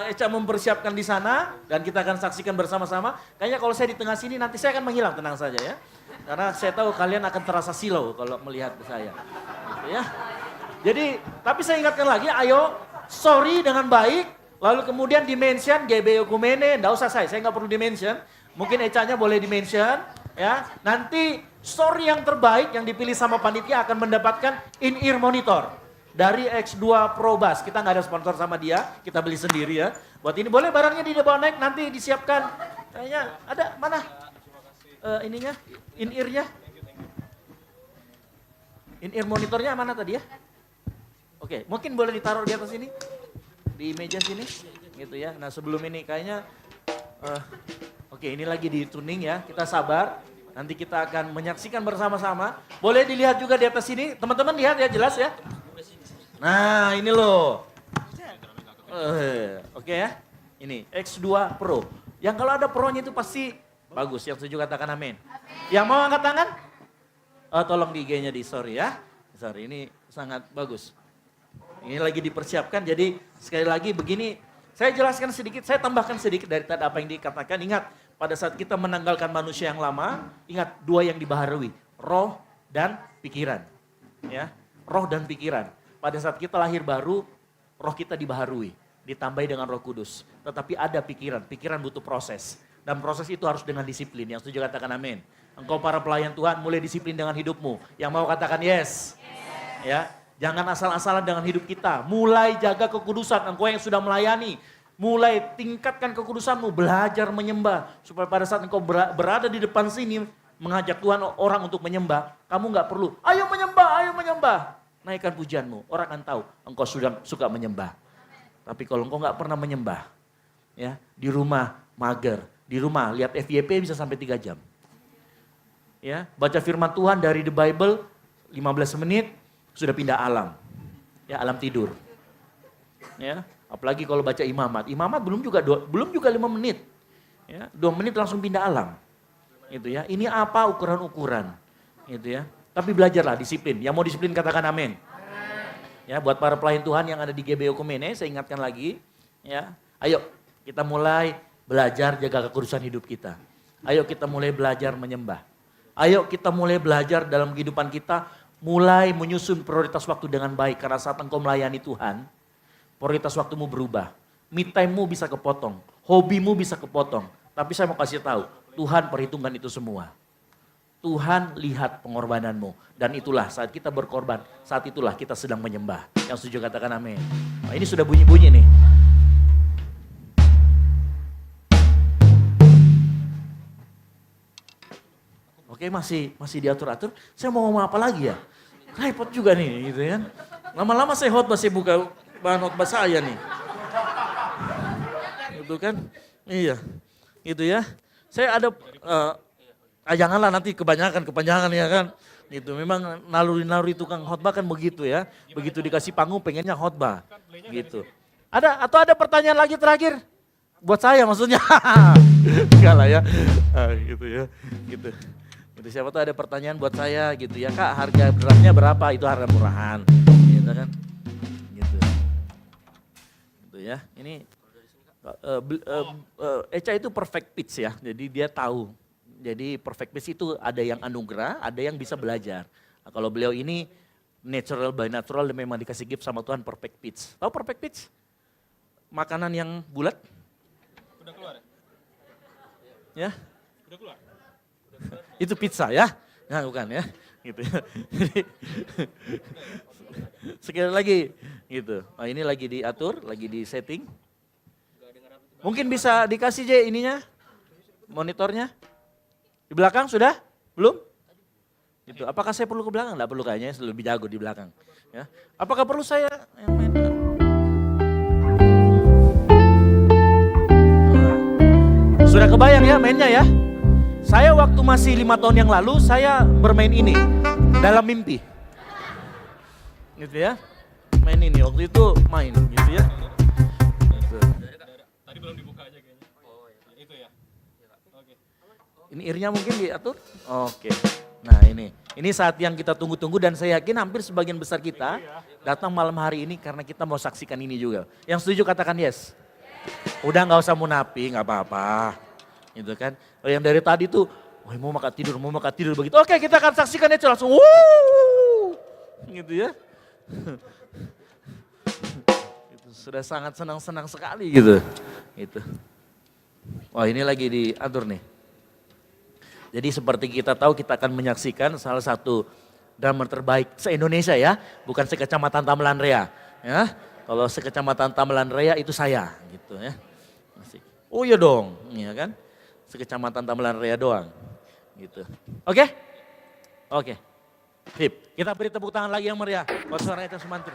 Echa mempersiapkan di sana dan kita akan saksikan bersama-sama. Kayaknya kalau saya di tengah sini nanti saya akan menghilang, tenang saja ya. Karena saya tahu kalian akan terasa silau kalau melihat saya. Gitu ya. Jadi, tapi saya ingatkan lagi, ayo sorry dengan baik, lalu kemudian di-mention GBO Kumene, enggak usah saya nggak perlu di-mention. Mungkin Echa-nya boleh di-mention, ya. Nanti story yang terbaik yang dipilih sama panitia akan mendapatkan in-ear monitor dari X2 Pro Bass. Kita nggak ada sponsor sama dia, kita beli sendiri ya. Buat ini boleh barangnya dibawa naik, nanti disiapkan. Kayaknya ada mana? Ininya, in-ear-nya. In-ear monitornya mana tadi ya? Oke, mungkin boleh ditaruh di atas ini, di meja sini, gitu ya. Nah sebelum ini kayaknya, oke ini lagi di tuning ya, kita sabar. Nanti kita akan menyaksikan bersama-sama. Boleh dilihat juga di atas sini, teman-teman lihat ya jelas ya. Nah ini loh, oke ya, ini X2 Pro. Yang kalau ada Pro-nya itu pasti bagus, yang setuju katakan amin. Yang mau angkat tangan? Tolong di IG-nya di story ya. Sorry, ini sangat bagus. Ini lagi dipersiapkan, jadi sekali lagi begini, saya jelaskan sedikit, saya tambahkan sedikit dari tadi apa yang dikatakan. Ingat, pada saat kita menanggalkan manusia yang lama, ingat dua yang dibaharui, roh dan pikiran. Ya, roh dan pikiran. Pada saat kita lahir baru, roh kita dibaharui, ditambahi dengan Roh Kudus. Tetapi ada pikiran, pikiran butuh proses. Dan proses itu harus dengan disiplin, yang setuju katakan amin. Engkau para pelayan Tuhan, mulai disiplin dengan hidupmu. Yang mau katakan yes. Ya. Jangan asal-asalan dengan hidup kita. Mulai jaga kekudusan. Engkau yang sudah melayani. Mulai tingkatkan kekudusanmu. Belajar menyembah. Supaya pada saat engkau berada di depan sini. Mengajak Tuhan orang untuk menyembah. Kamu gak perlu. Ayo menyembah, ayo menyembah. Naikkan pujianmu. Orang akan tahu engkau sudah suka menyembah. Tapi kalau engkau gak pernah menyembah. Ya, di rumah mager. Di rumah lihat FYP bisa sampai 3 jam. Ya, baca firman Tuhan dari The Bible 15 menit. Sudah pindah alam, ya alam tidur, ya apalagi kalau baca imamat belum juga 5 menit, ya 2 menit langsung pindah alam, gitu ya. Ini apa ukuran, gitu ya. Tapi belajarlah disiplin. Yang mau disiplin katakan amin. Ya buat para pelayan Tuhan yang ada di GBO Kumene, saya ingatkan lagi, ya ayo kita mulai belajar jaga kekudusan hidup kita. Ayo kita mulai belajar menyembah. Ayo kita mulai belajar dalam kehidupan kita. Mulai menyusun prioritas waktu dengan baik. Karena saat engkau melayani Tuhan, prioritas waktumu berubah. Me time-mu bisa kepotong. Hobimu bisa kepotong. Tapi saya mau kasih tahu, Tuhan perhitungkan itu semua. Tuhan lihat pengorbananmu. Dan itulah saat kita berkorban, saat itulah kita sedang menyembah. Yang setuju katakan amin. Nah, ini sudah bunyi-bunyi nih. Oke, masih diatur-atur. Saya mau ngomong apa lagi ya? Repot juga nih gitu kan. Lama-lama saya khotbah, saya buka bahan khotbah saya nih. Gitu kan? Iya. Gitu ya. Saya ada janganlah nanti kepanjangan ya kan. Gitu. Memang naluri-naluri tukang khotbah kan begitu ya. Begitu dikasih panggung pengennya khotbah. Gitu. Ada pertanyaan lagi terakhir? Buat saya maksudnya. Enggak lah ya. Gitu ya. Gitu. Gitu. Siapa tuh ada pertanyaan buat saya gitu ya. Kak, harga beratnya berapa? Itu harga murahan. Gitu kan. Gitu. Gitu ya. Ini Echa itu perfect pitch ya. Jadi dia tahu. Jadi perfect pitch itu ada yang anugerah, ada yang bisa belajar. Nah, kalau beliau ini natural by natural dan memang dikasih gift sama Tuhan perfect pitch. Tahu perfect pitch? Makanan yang bulat? Udah keluar Ya? Udah keluar? Itu pizza ya? Nah bukan ya? Gitu ya. Sekali lagi gitu. Nah, ini lagi diatur, lagi di setting. Mungkin bisa dikasih J ininya, monitornya. Di belakang sudah? Belum? Gitu. Apakah saya perlu ke belakang? Enggak perlu kayaknya, saya lebih jago di belakang. Ya. Apakah perlu saya yang main? Sudah kebayang ya mainnya ya? Saya waktu masih 5 tahun yang lalu, saya bermain ini dalam mimpi. Gitu ya. Main ini, waktu itu main gitu ya. Gitu. Tadi belum dibuka aja kayaknya. Oh iya. Itu ya? Oke. Ini earnya mungkin diatur? Oke. Nah ini saat yang kita tunggu-tunggu dan saya yakin hampir sebagian besar kita datang malam hari ini karena kita mau saksikan ini juga. Yang setuju katakan yes. Udah gak usah munafik, gak apa-apa. Gitu kan. Yang dari tadi tuh, mau makan tidur begitu. Oke, kita akan saksikan aja langsung. Wuh! Gitu ya. Itu sudah sangat senang-senang sekali gitu. Gitu. Wah, ini lagi diatur nih. Jadi seperti kita tahu kita akan menyaksikan salah satu drummer terbaik se-Indonesia ya, bukan sekecamatan Tamelan Rea, ya. Kalau sekecamatan Tamelan Rea itu saya gitu ya. Oh iya dong, iya kan? Sekecamatan Tamelan Rea doang. Gitu. Oke? Oke. Sip. Kita beri tepuk tangan lagi yang meriah buat suara Echa Sumantri.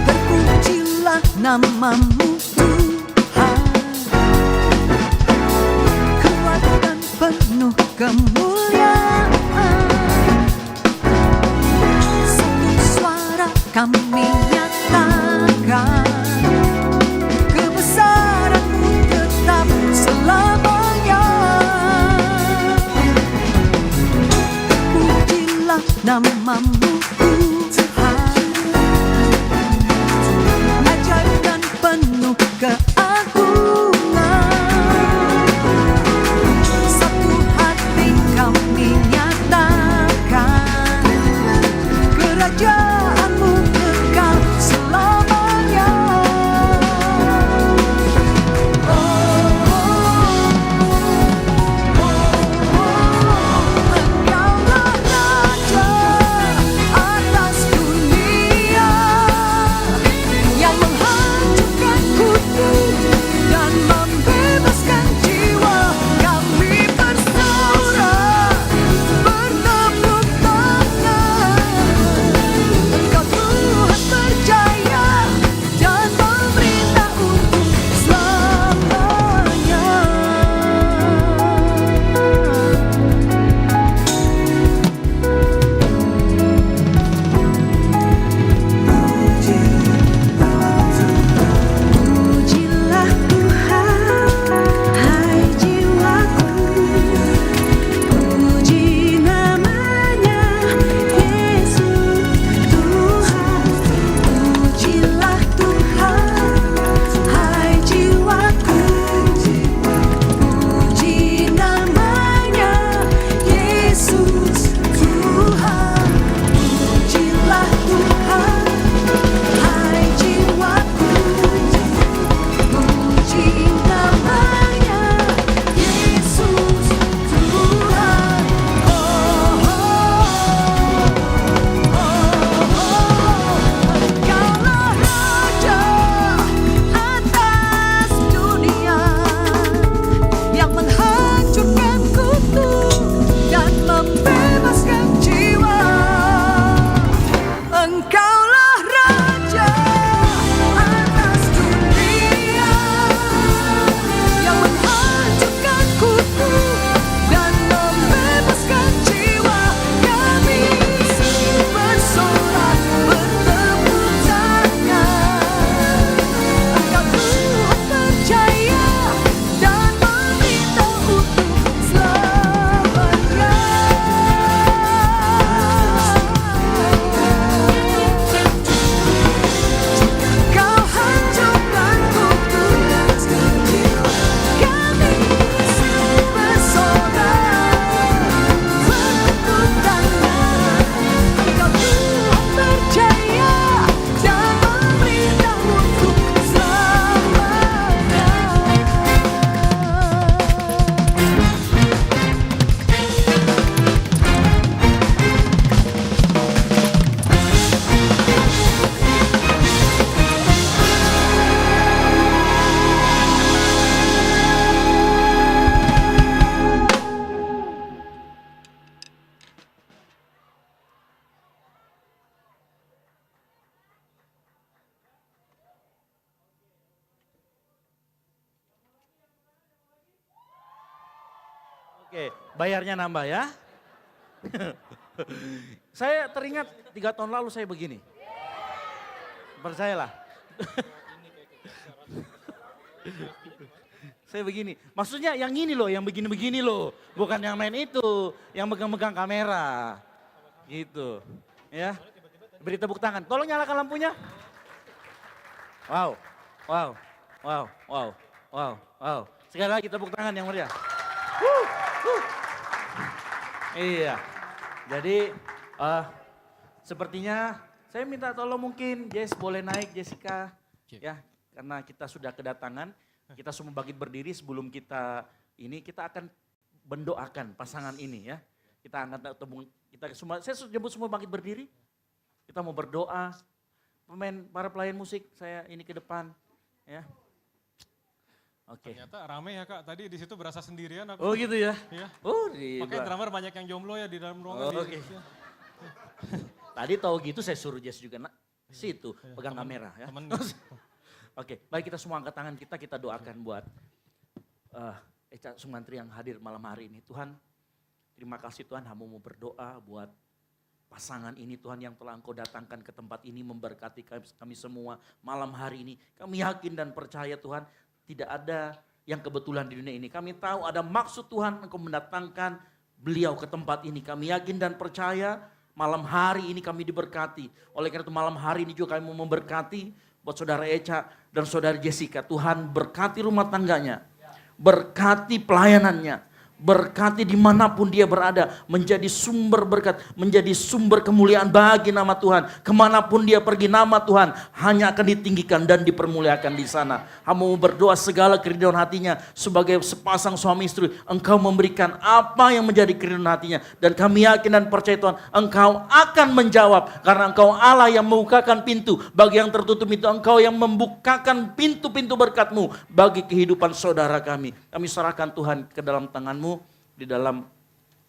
Terpujilah namamu Tuhan, kuat dan penuh kemuliaan. Satu suara kami nyatakan, kebesaran-Mu tetap selamanya. Terpujilah namamu Tuhan, ajaib dan penuh keagungan. Satu hati kami nyatakan, kerajaan-Mu kekal selamanya. Engkaulah Raja atas dunia, yang menghancurkan kutu dan membebaskan jiwa. Kami bersorak, bertepuk tangan. Engkau Tuhan percaya dan memerintah untuk selamanya. Pujilah Tuhan, hai jiwaku, puji namanya Yesus Tuhan. Pujilah Tuhan, hai jiwaku, puji namanya Yesus Tuhan. Pujilah Tuhan, hai jiwaku, puji namanya Yesus Tuhan. Engkaulah Raja atas dunia, yang menghancurkan kutu dan membebaskan jiwa. Engkaulah Raja atas dunia, yang menghancurkan kutu dan membebaskan jiwa. Kami bersorak, bertepuk tangan. Engkau Tuhan percaya dan memerintah untuk selamanya. Kau hancurkan kutu dan jiwa. Kami bersorak, bertepuk tangan. Engkau Tuhan percaya dan memerintah untuk selamanya. Oke, bayarnya nambah ya. Saya teringat 3 tahun lalu saya begini. Percayalah. Saya begini, maksudnya yang ini loh, yang begini-begini loh. Bukan yang main itu, yang megang-megang kamera. Gitu, ya. Beri tepuk tangan, tolong nyalakan lampunya. Wow, wow, wow, wow, wow, wow. Sekali lagi tepuk tangan yang meriah. Iya, jadi sepertinya saya minta tolong mungkin Jess boleh naik Jessica. Ya, karena kita sudah kedatangan, kita semua bangkit berdiri sebelum kita akan mendoakan pasangan ini ya. Kita angkat kita semua, saya jemput semua bangkit berdiri. Kita mau berdoa. Para pelayan musik saya ini ke depan ya. Oke. Ternyata rame ya Kak, tadi di situ berasa sendirian aku. Oh gitu ya? Iya. Oh, makanya drummer banyak yang jomblo ya di dalam ruangan. Oh, oke. Tadi tahu gitu saya suruh Jess juga situ pegang kamera ya. Oke, baik kita semua angkat tangan kita doakan buat Echa Sumantri yang hadir malam hari ini. Tuhan, terima kasih Tuhan, hamba mau berdoa buat pasangan ini Tuhan yang telah Engkau datangkan ke tempat ini memberkati kami semua malam hari ini. Kami yakin dan percaya Tuhan tidak ada yang kebetulan di dunia ini. Kami tahu ada maksud Tuhan Engkau mendatangkan beliau ke tempat ini. Kami yakin dan percaya malam hari ini kami diberkati. Oleh karena itu malam hari ini juga kami mau memberkati buat saudara Echa dan saudara Jessica. Tuhan berkati rumah tangganya, berkati pelayanannya. Berkati dimanapun dia berada, menjadi sumber berkat, menjadi sumber kemuliaan bagi nama Tuhan. Kemanapun dia pergi nama Tuhan hanya akan ditinggikan dan dipermuliakan di sana. Hamba mau berdoa segala keridhaan hatinya sebagai sepasang suami istri. Engkau memberikan apa yang menjadi keridhaan hatinya. Dan kami yakin dan percaya Tuhan, Engkau akan menjawab. Karena Engkau Allah yang membukakan pintu bagi yang tertutup itu. Engkau yang membukakan pintu-pintu berkat-Mu bagi kehidupan saudara kami. Kami serahkan Tuhan ke dalam tangan-Mu. Di dalam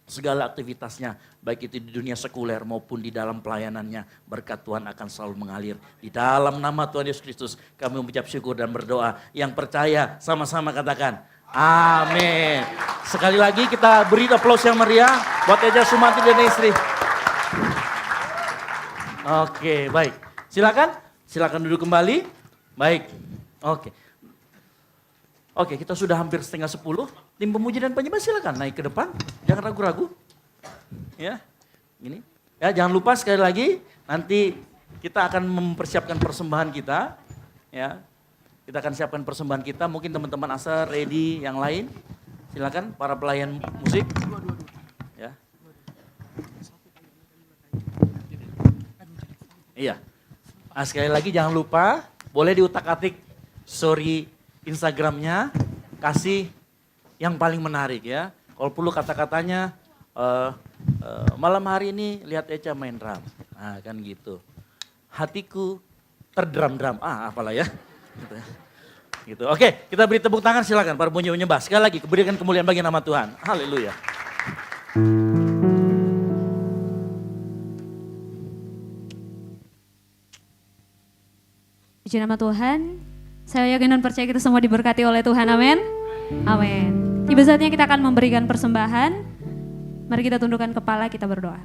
segala aktivitasnya, baik itu di dunia sekuler maupun di dalam pelayanannya, berkat Tuhan akan selalu mengalir. Di dalam nama Tuhan Yesus Kristus kami mengucap syukur dan berdoa. Yang percaya sama-sama katakan amin. Sekali lagi kita beri aplaus yang meriah buat Echa Sumantri dan istri. Oke, baik. Silakan duduk kembali. Baik. Oke, kita sudah hampir 9:30. Tim pemuji dan penyembah silakan naik ke depan. Jangan ragu-ragu. Ya, ini. Ya, jangan lupa sekali lagi nanti kita akan mempersiapkan persembahan kita. Ya, kita akan siapkan persembahan kita. Mungkin teman-teman Asar, ready, yang lain. Silakan para pelayan musik. Ya. Iya. Nah, sekali lagi jangan lupa boleh diutak-atik story Instagramnya, kasih yang paling menarik ya. Kalau perlu kata-katanya, malam hari ini lihat Echa main drum. Nah kan gitu. Hatiku terdram-dram, apalah ya. Gitu. Oke, kita beri tepuk tangan silakan para penyembah. Sekali lagi, berikan kemuliaan bagi nama Tuhan. Haleluya. Puji nama Tuhan. Saya yakin dan percaya kita semua diberkati oleh Tuhan, amin. Amin. Tiba saatnya kita akan memberikan persembahan. Mari kita tundukkan kepala, kita berdoa.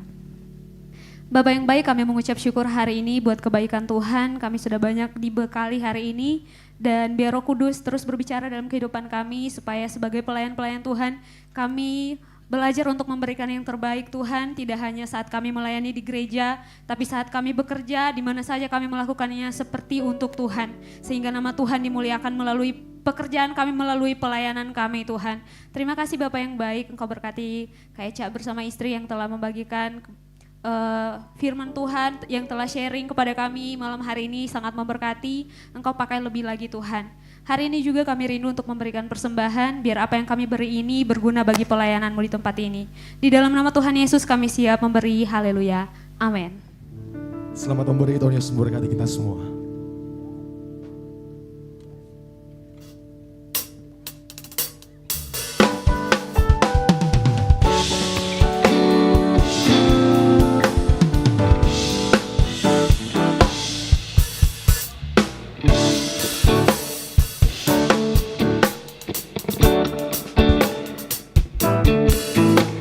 Bapa yang baik, kami mengucap syukur hari ini buat kebaikan Tuhan. Kami sudah banyak dibekali hari ini. Dan biar Roh Kudus terus berbicara dalam kehidupan kami. Supaya sebagai pelayan-pelayan Tuhan, kami belajar untuk memberikan yang terbaik Tuhan, tidak hanya saat kami melayani di gereja, tapi saat kami bekerja, di mana saja kami melakukannya seperti untuk Tuhan. Sehingga nama Tuhan dimuliakan melalui pekerjaan kami, melalui pelayanan kami Tuhan. Terima kasih Bapak yang baik, Engkau berkati Kak Echa bersama istri yang telah membagikan firman Tuhan, yang telah sharing kepada kami malam hari ini sangat memberkati. Engkau pakai lebih lagi Tuhan. Hari ini juga kami rindu untuk memberikan persembahan, biar apa yang kami beri ini berguna bagi pelayanan-Mu di tempat ini. Di dalam nama Tuhan Yesus kami siap memberi, haleluya, amin. Selamat memberi, Tuhan Yesus memberkati kita semua.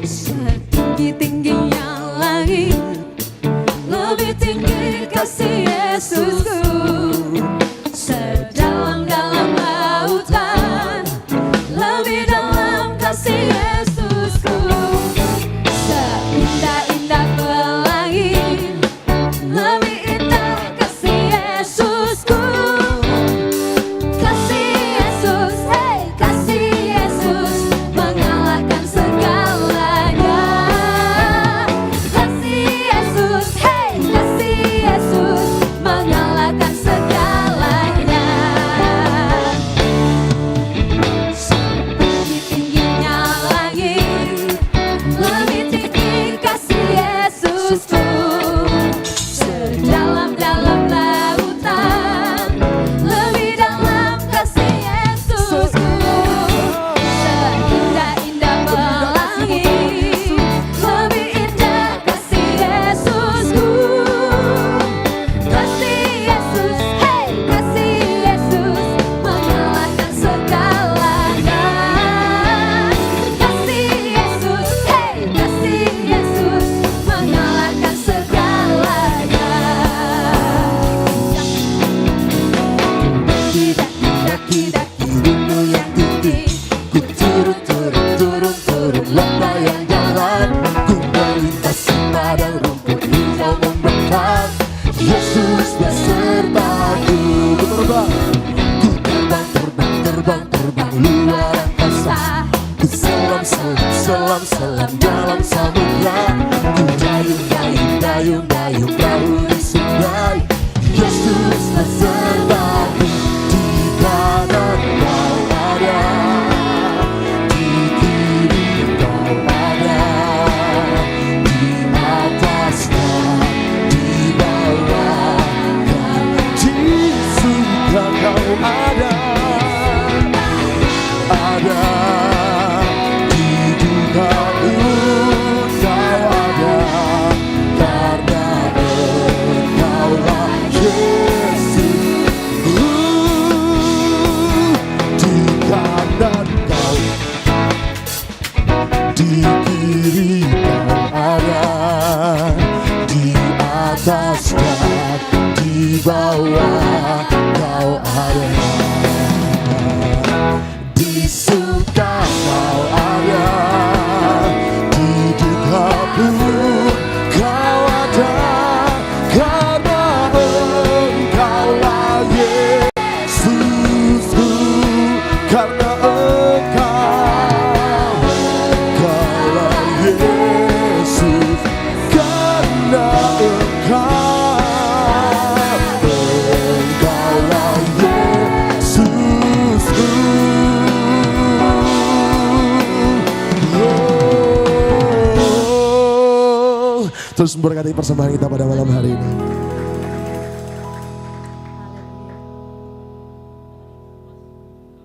Setinggi-tingginya langit, lebih tinggi kasih Yesusku. susah. Ku selam, selam, selam, selam dalam samudra. Ku dayung, dayung, dayung, dayung perahu di sungai. Yesus bersabda di kanan kau ada, di kiri kau ada, di atasnya, di bawah, di surga kau ada, ada di dunia pun kau ada, karena Engkaulah Yesus. Di kanan kau, di kiri kau ada, di atasnya, di bawah kau ada, di suka kau ada, di duka pun kau ada, karena Engkaulah Yesusku, karena Engkaulah Yesus, karena Engkaulah Yesusku. Terus memberkati persembahan kita pada malam hari ini.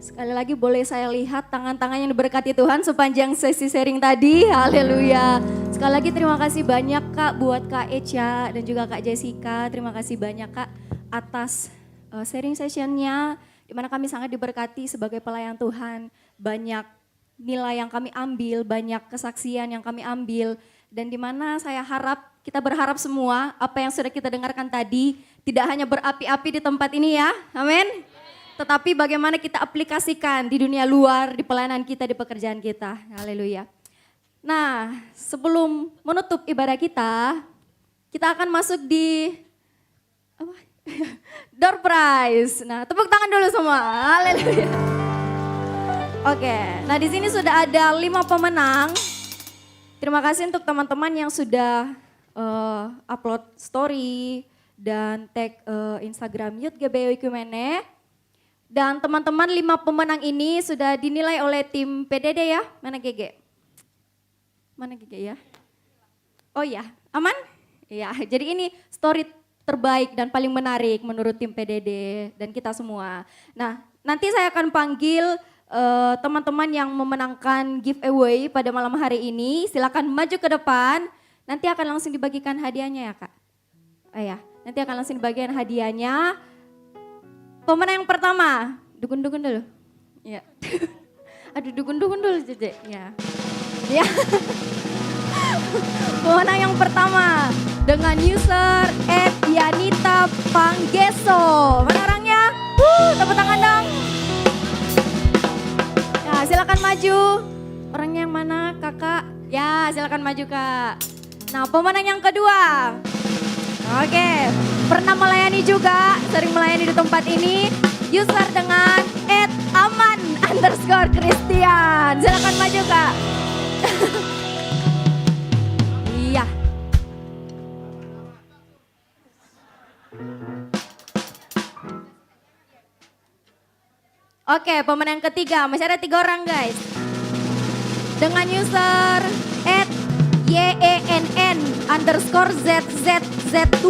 Sekali lagi boleh saya lihat tangan-tangan yang diberkati Tuhan sepanjang sesi sharing tadi. Haleluya. Sekali lagi terima kasih banyak Kak buat Kak Echa dan juga Kak Jessica. Terima kasih banyak Kak atas sharing sessionnya. Dimana kami sangat diberkati sebagai pelayan Tuhan. Banyak nilai yang kami ambil, banyak kesaksian yang kami ambil. Dan dimana saya harap, kita berharap semua apa yang sudah kita dengarkan tadi tidak hanya berapi-api di tempat ini ya. Amin. Tetapi bagaimana kita aplikasikan di dunia luar, di pelayanan kita, di pekerjaan kita. Haleluya. Nah, sebelum menutup ibadah kita akan masuk di apa? Door prize. Nah, tepuk tangan dulu semua. Haleluya. Oke, nah di sini sudah ada 5 pemenang. Terima kasih untuk teman-teman yang sudah upload story dan tag Instagram Youth GBO Ikumene. Dan teman-teman 5 pemenang ini sudah dinilai oleh tim PDD ya. Mana GG? Mana GG ya? Oh iya, aman? Iya, jadi ini story terbaik dan paling menarik menurut tim PDD dan kita semua. Nah, nanti saya akan panggil teman-teman yang memenangkan giveaway pada malam hari ini. Silakan maju ke depan, nanti akan langsung dibagikan hadiahnya ya Kak. Oh ya, nanti akan langsung dibagikan hadiahnya. Pemenang yang pertama, dukun-dukun dulu. Ya. Aduh, dukun-dukun dulu Jejek. Ya. Ya. Pemenang yang pertama dengan user @yanita_panggeso. Mana orangnya? Tepuk tangan dong. Ya, silakan maju. Orangnya yang mana, Kakak? Ya, silakan maju, Kak. Nah, pemenang yang kedua. Oke, pernah melayani juga, sering melayani di tempat ini. User dengan @aman_Christian. Silakan maju, Kak. Iya. Oke, pemenang yang ketiga, masih ada 3 orang guys. Dengan user @YENN_ZZZ2.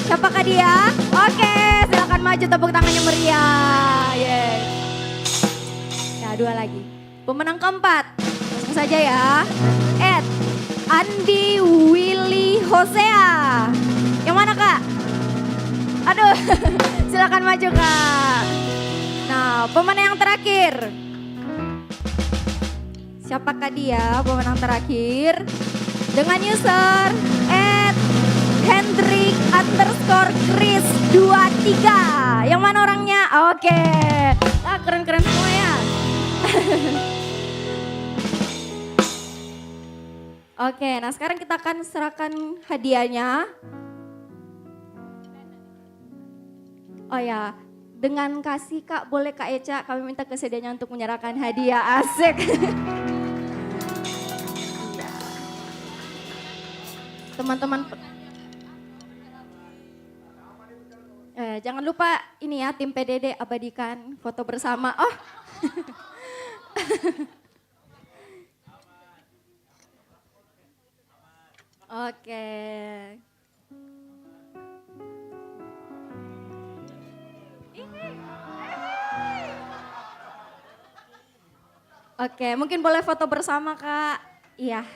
Siapakah dia? Oke, silakan maju, tepuk tangannya meriah. Yes. Ya, 2 lagi. Pemenang keempat, langsung saja ya. @Andi Willy Hosea. Yang mana Kak? Aduh, silakan maju Kak. Nah, pemenang yang terakhir. Siapakah dia pemenang terakhir? Dengan user @Hendrik_Chris23. Yang mana orangnya? Oke. Ah, keren-keren semua ya. Oke, nah sekarang kita akan serahkan hadiahnya. Oh ya, dengan kasih Kak, boleh Kak Eca, kami minta kesediaannya untuk menyerahkan hadiah asik. Teman-teman, jangan lupa ini ya tim PDD abadikan foto bersama. Oh. Oke. Oke, mungkin boleh foto bersama Kak. Iya.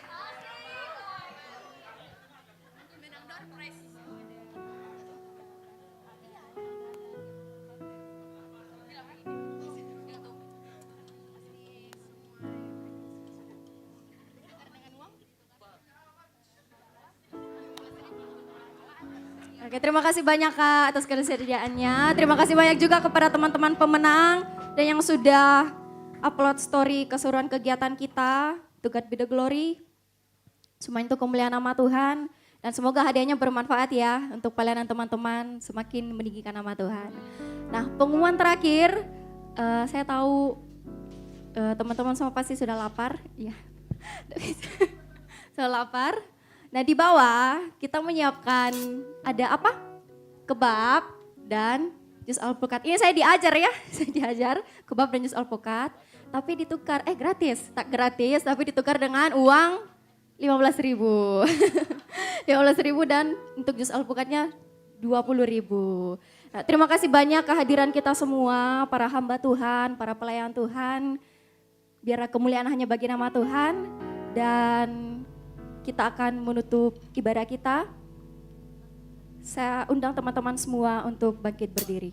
Oke, terima kasih banyak Kak atas kesediaannya. Terima kasih banyak juga kepada teman-teman pemenang dan yang sudah upload story keseruan kegiatan kita. To God be the glory. Semua itu kemuliaan nama Tuhan. Dan semoga hadiahnya bermanfaat ya untuk pelayanan teman-teman semakin meninggikan nama Tuhan. Nah, pengumuman terakhir, saya tahu teman-teman semua pasti sudah lapar. Ya, sudah lapar. Nah di bawah kita menyiapkan ada apa? Kebab dan jus alpukat. Ini saya diajar ya, saya diajar kebab dan jus alpukat. Tapi ditukar, gratis, tak gratis tapi ditukar dengan uang 15.000. 15.000 dan untuk jus alpukatnya 20.000. Nah, terima kasih banyak kehadiran kita semua, para hamba Tuhan, para pelayan Tuhan. Biar kemuliaan hanya bagi nama Tuhan dan kita akan menutup ibadah kita. Saya undang teman-teman semua untuk bangkit berdiri.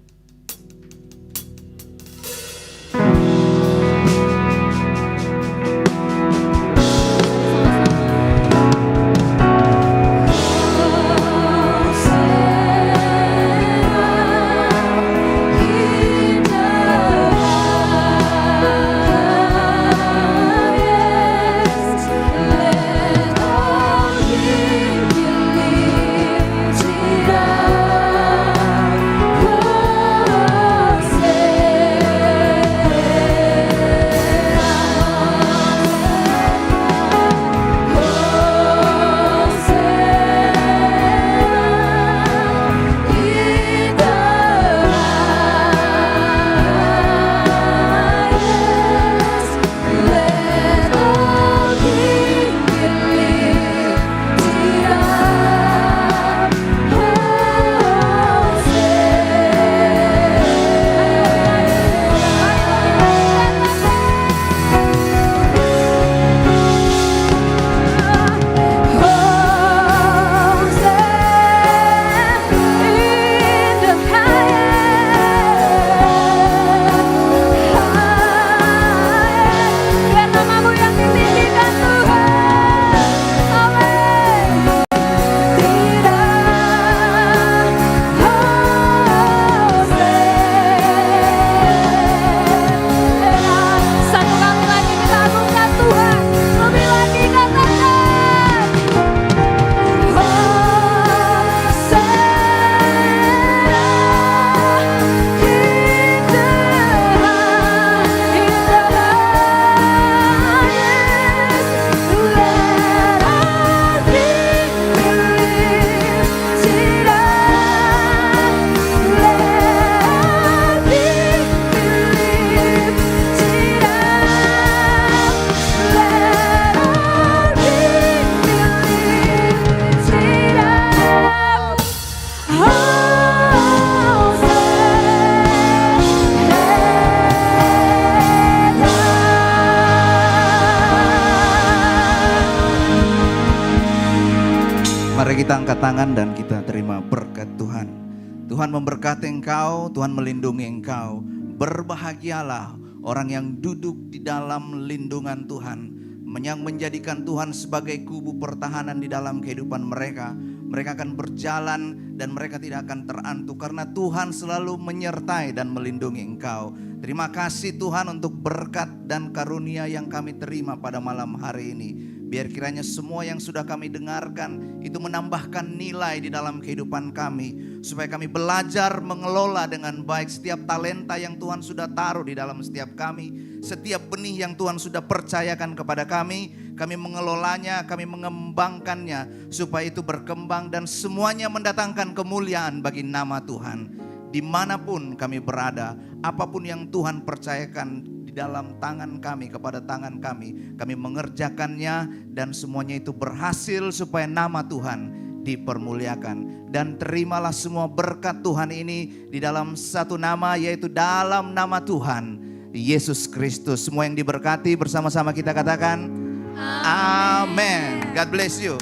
Mari kita angkat tangan dan kita terima berkat Tuhan. Tuhan memberkati engkau, Tuhan melindungi engkau. Berbahagialah orang yang duduk di dalam lindungan Tuhan, yang menjadikan Tuhan sebagai kubu pertahanan di dalam kehidupan mereka. Mereka akan berjalan dan mereka tidak akan terantuk karena Tuhan selalu menyertai dan melindungi engkau. Terima kasih Tuhan untuk berkat dan karunia yang kami terima pada malam hari ini. Biar kiranya semua yang sudah kami dengarkan itu menambahkan nilai di dalam kehidupan kami. supaya kami belajar mengelola dengan baik setiap talenta yang Tuhan sudah taruh di dalam setiap kami, setiap benih yang Tuhan sudah percayakan kepada kami mengelolanya, kami mengembangkannya supaya itu berkembang dan semuanya mendatangkan kemuliaan bagi nama Tuhan. Dimanapun kami berada, apapun yang Tuhan percayakan di dalam tangan kami, kepada tangan kami mengerjakannya dan semuanya itu berhasil supaya nama Tuhan dipermuliakan. Dan terimalah semua berkat Tuhan ini di dalam satu nama, yaitu dalam nama Tuhan Yesus Kristus. Semua yang diberkati bersama-sama kita katakan amin. God bless you.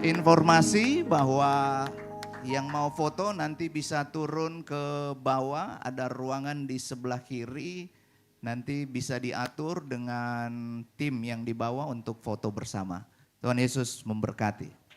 Informasi bahwa yang mau foto nanti bisa turun ke bawah, ada ruangan di sebelah kiri. Nanti bisa diatur dengan tim yang di bawah untuk foto bersama. Tuhan Yesus memberkati.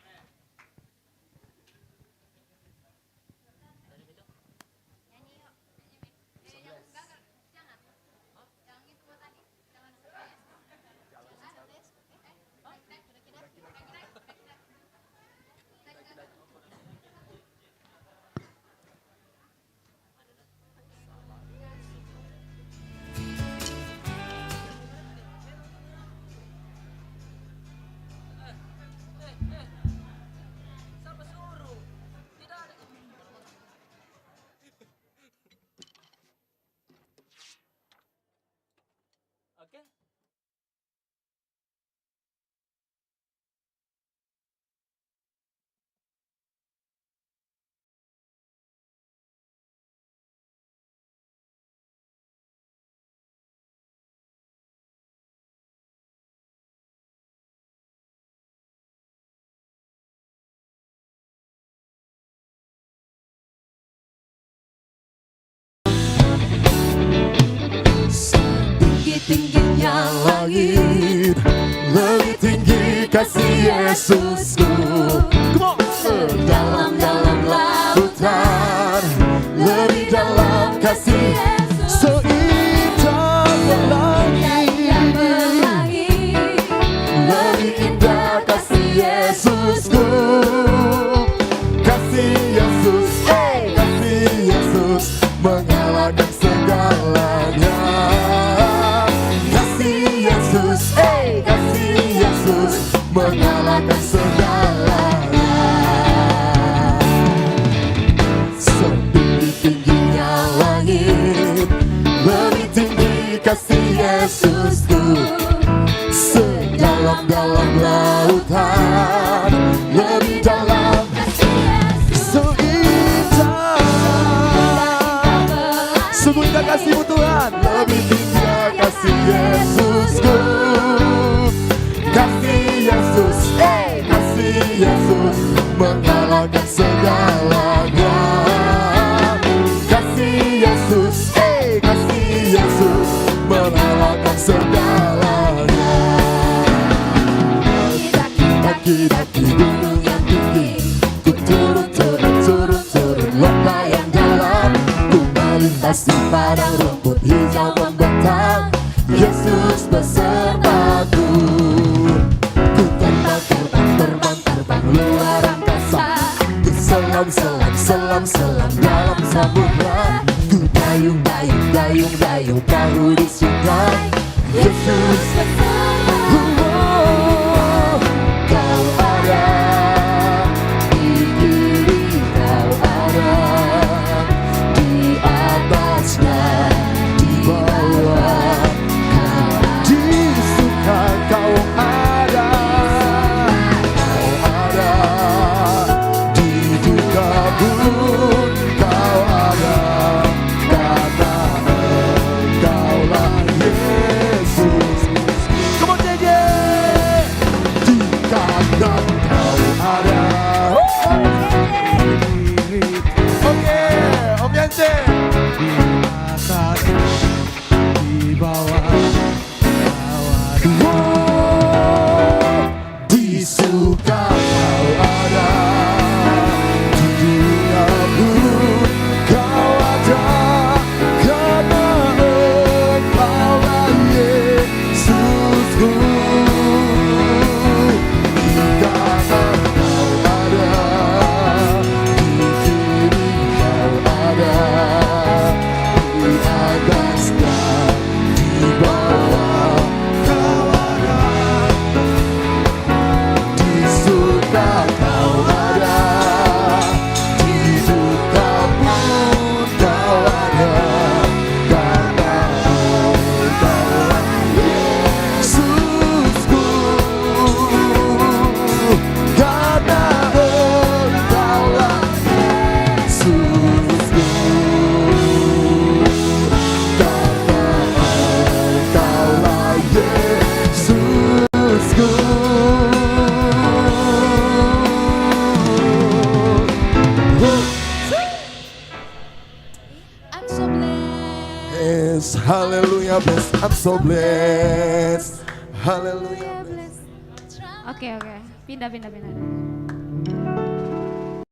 Tingginya langit, lebih tinggi kasih Yesusku. Sedalam-dalam lautan, lebih dalam kasih Yesus. Seindah pelangi, lebih indah kasih Yesusku. Kasih Yesus, kasih Yesus mengalahkan segalanya. Kasih Yesus mengalahkan segalanya. Setinggi-tingginya langit, lebih tinggi kasih Yesusku. Sedalam-dalam lautan, lebih dalam kasih Yesus. Seindah, sungguh indah kasih-Mu Tuhan. Lebih tinggi kasih Yesusku. Kasih Yesus, kasih Yesus mengalahkan segalanya. Kasih Yesus, kasih Yesus mengalahkan segalanya. Daki-daki gunung yang tinggi, ku turun lomba yang dalam, ku melintasi padang rumput hijau membentang. Yesus besertaku, ku terbang luar angkasa, ku selam dalam samudra, ku dayung perahu di sungai. Yesus besertaku, kau ada di kiri, kau ada di atasnya, di bawah. Kau ada di duka pun, kau ada karena Engkaulah Yesus. blessed, hallelujah blessed, I'm so blessed, hallelujah blessed. Oke, pindah.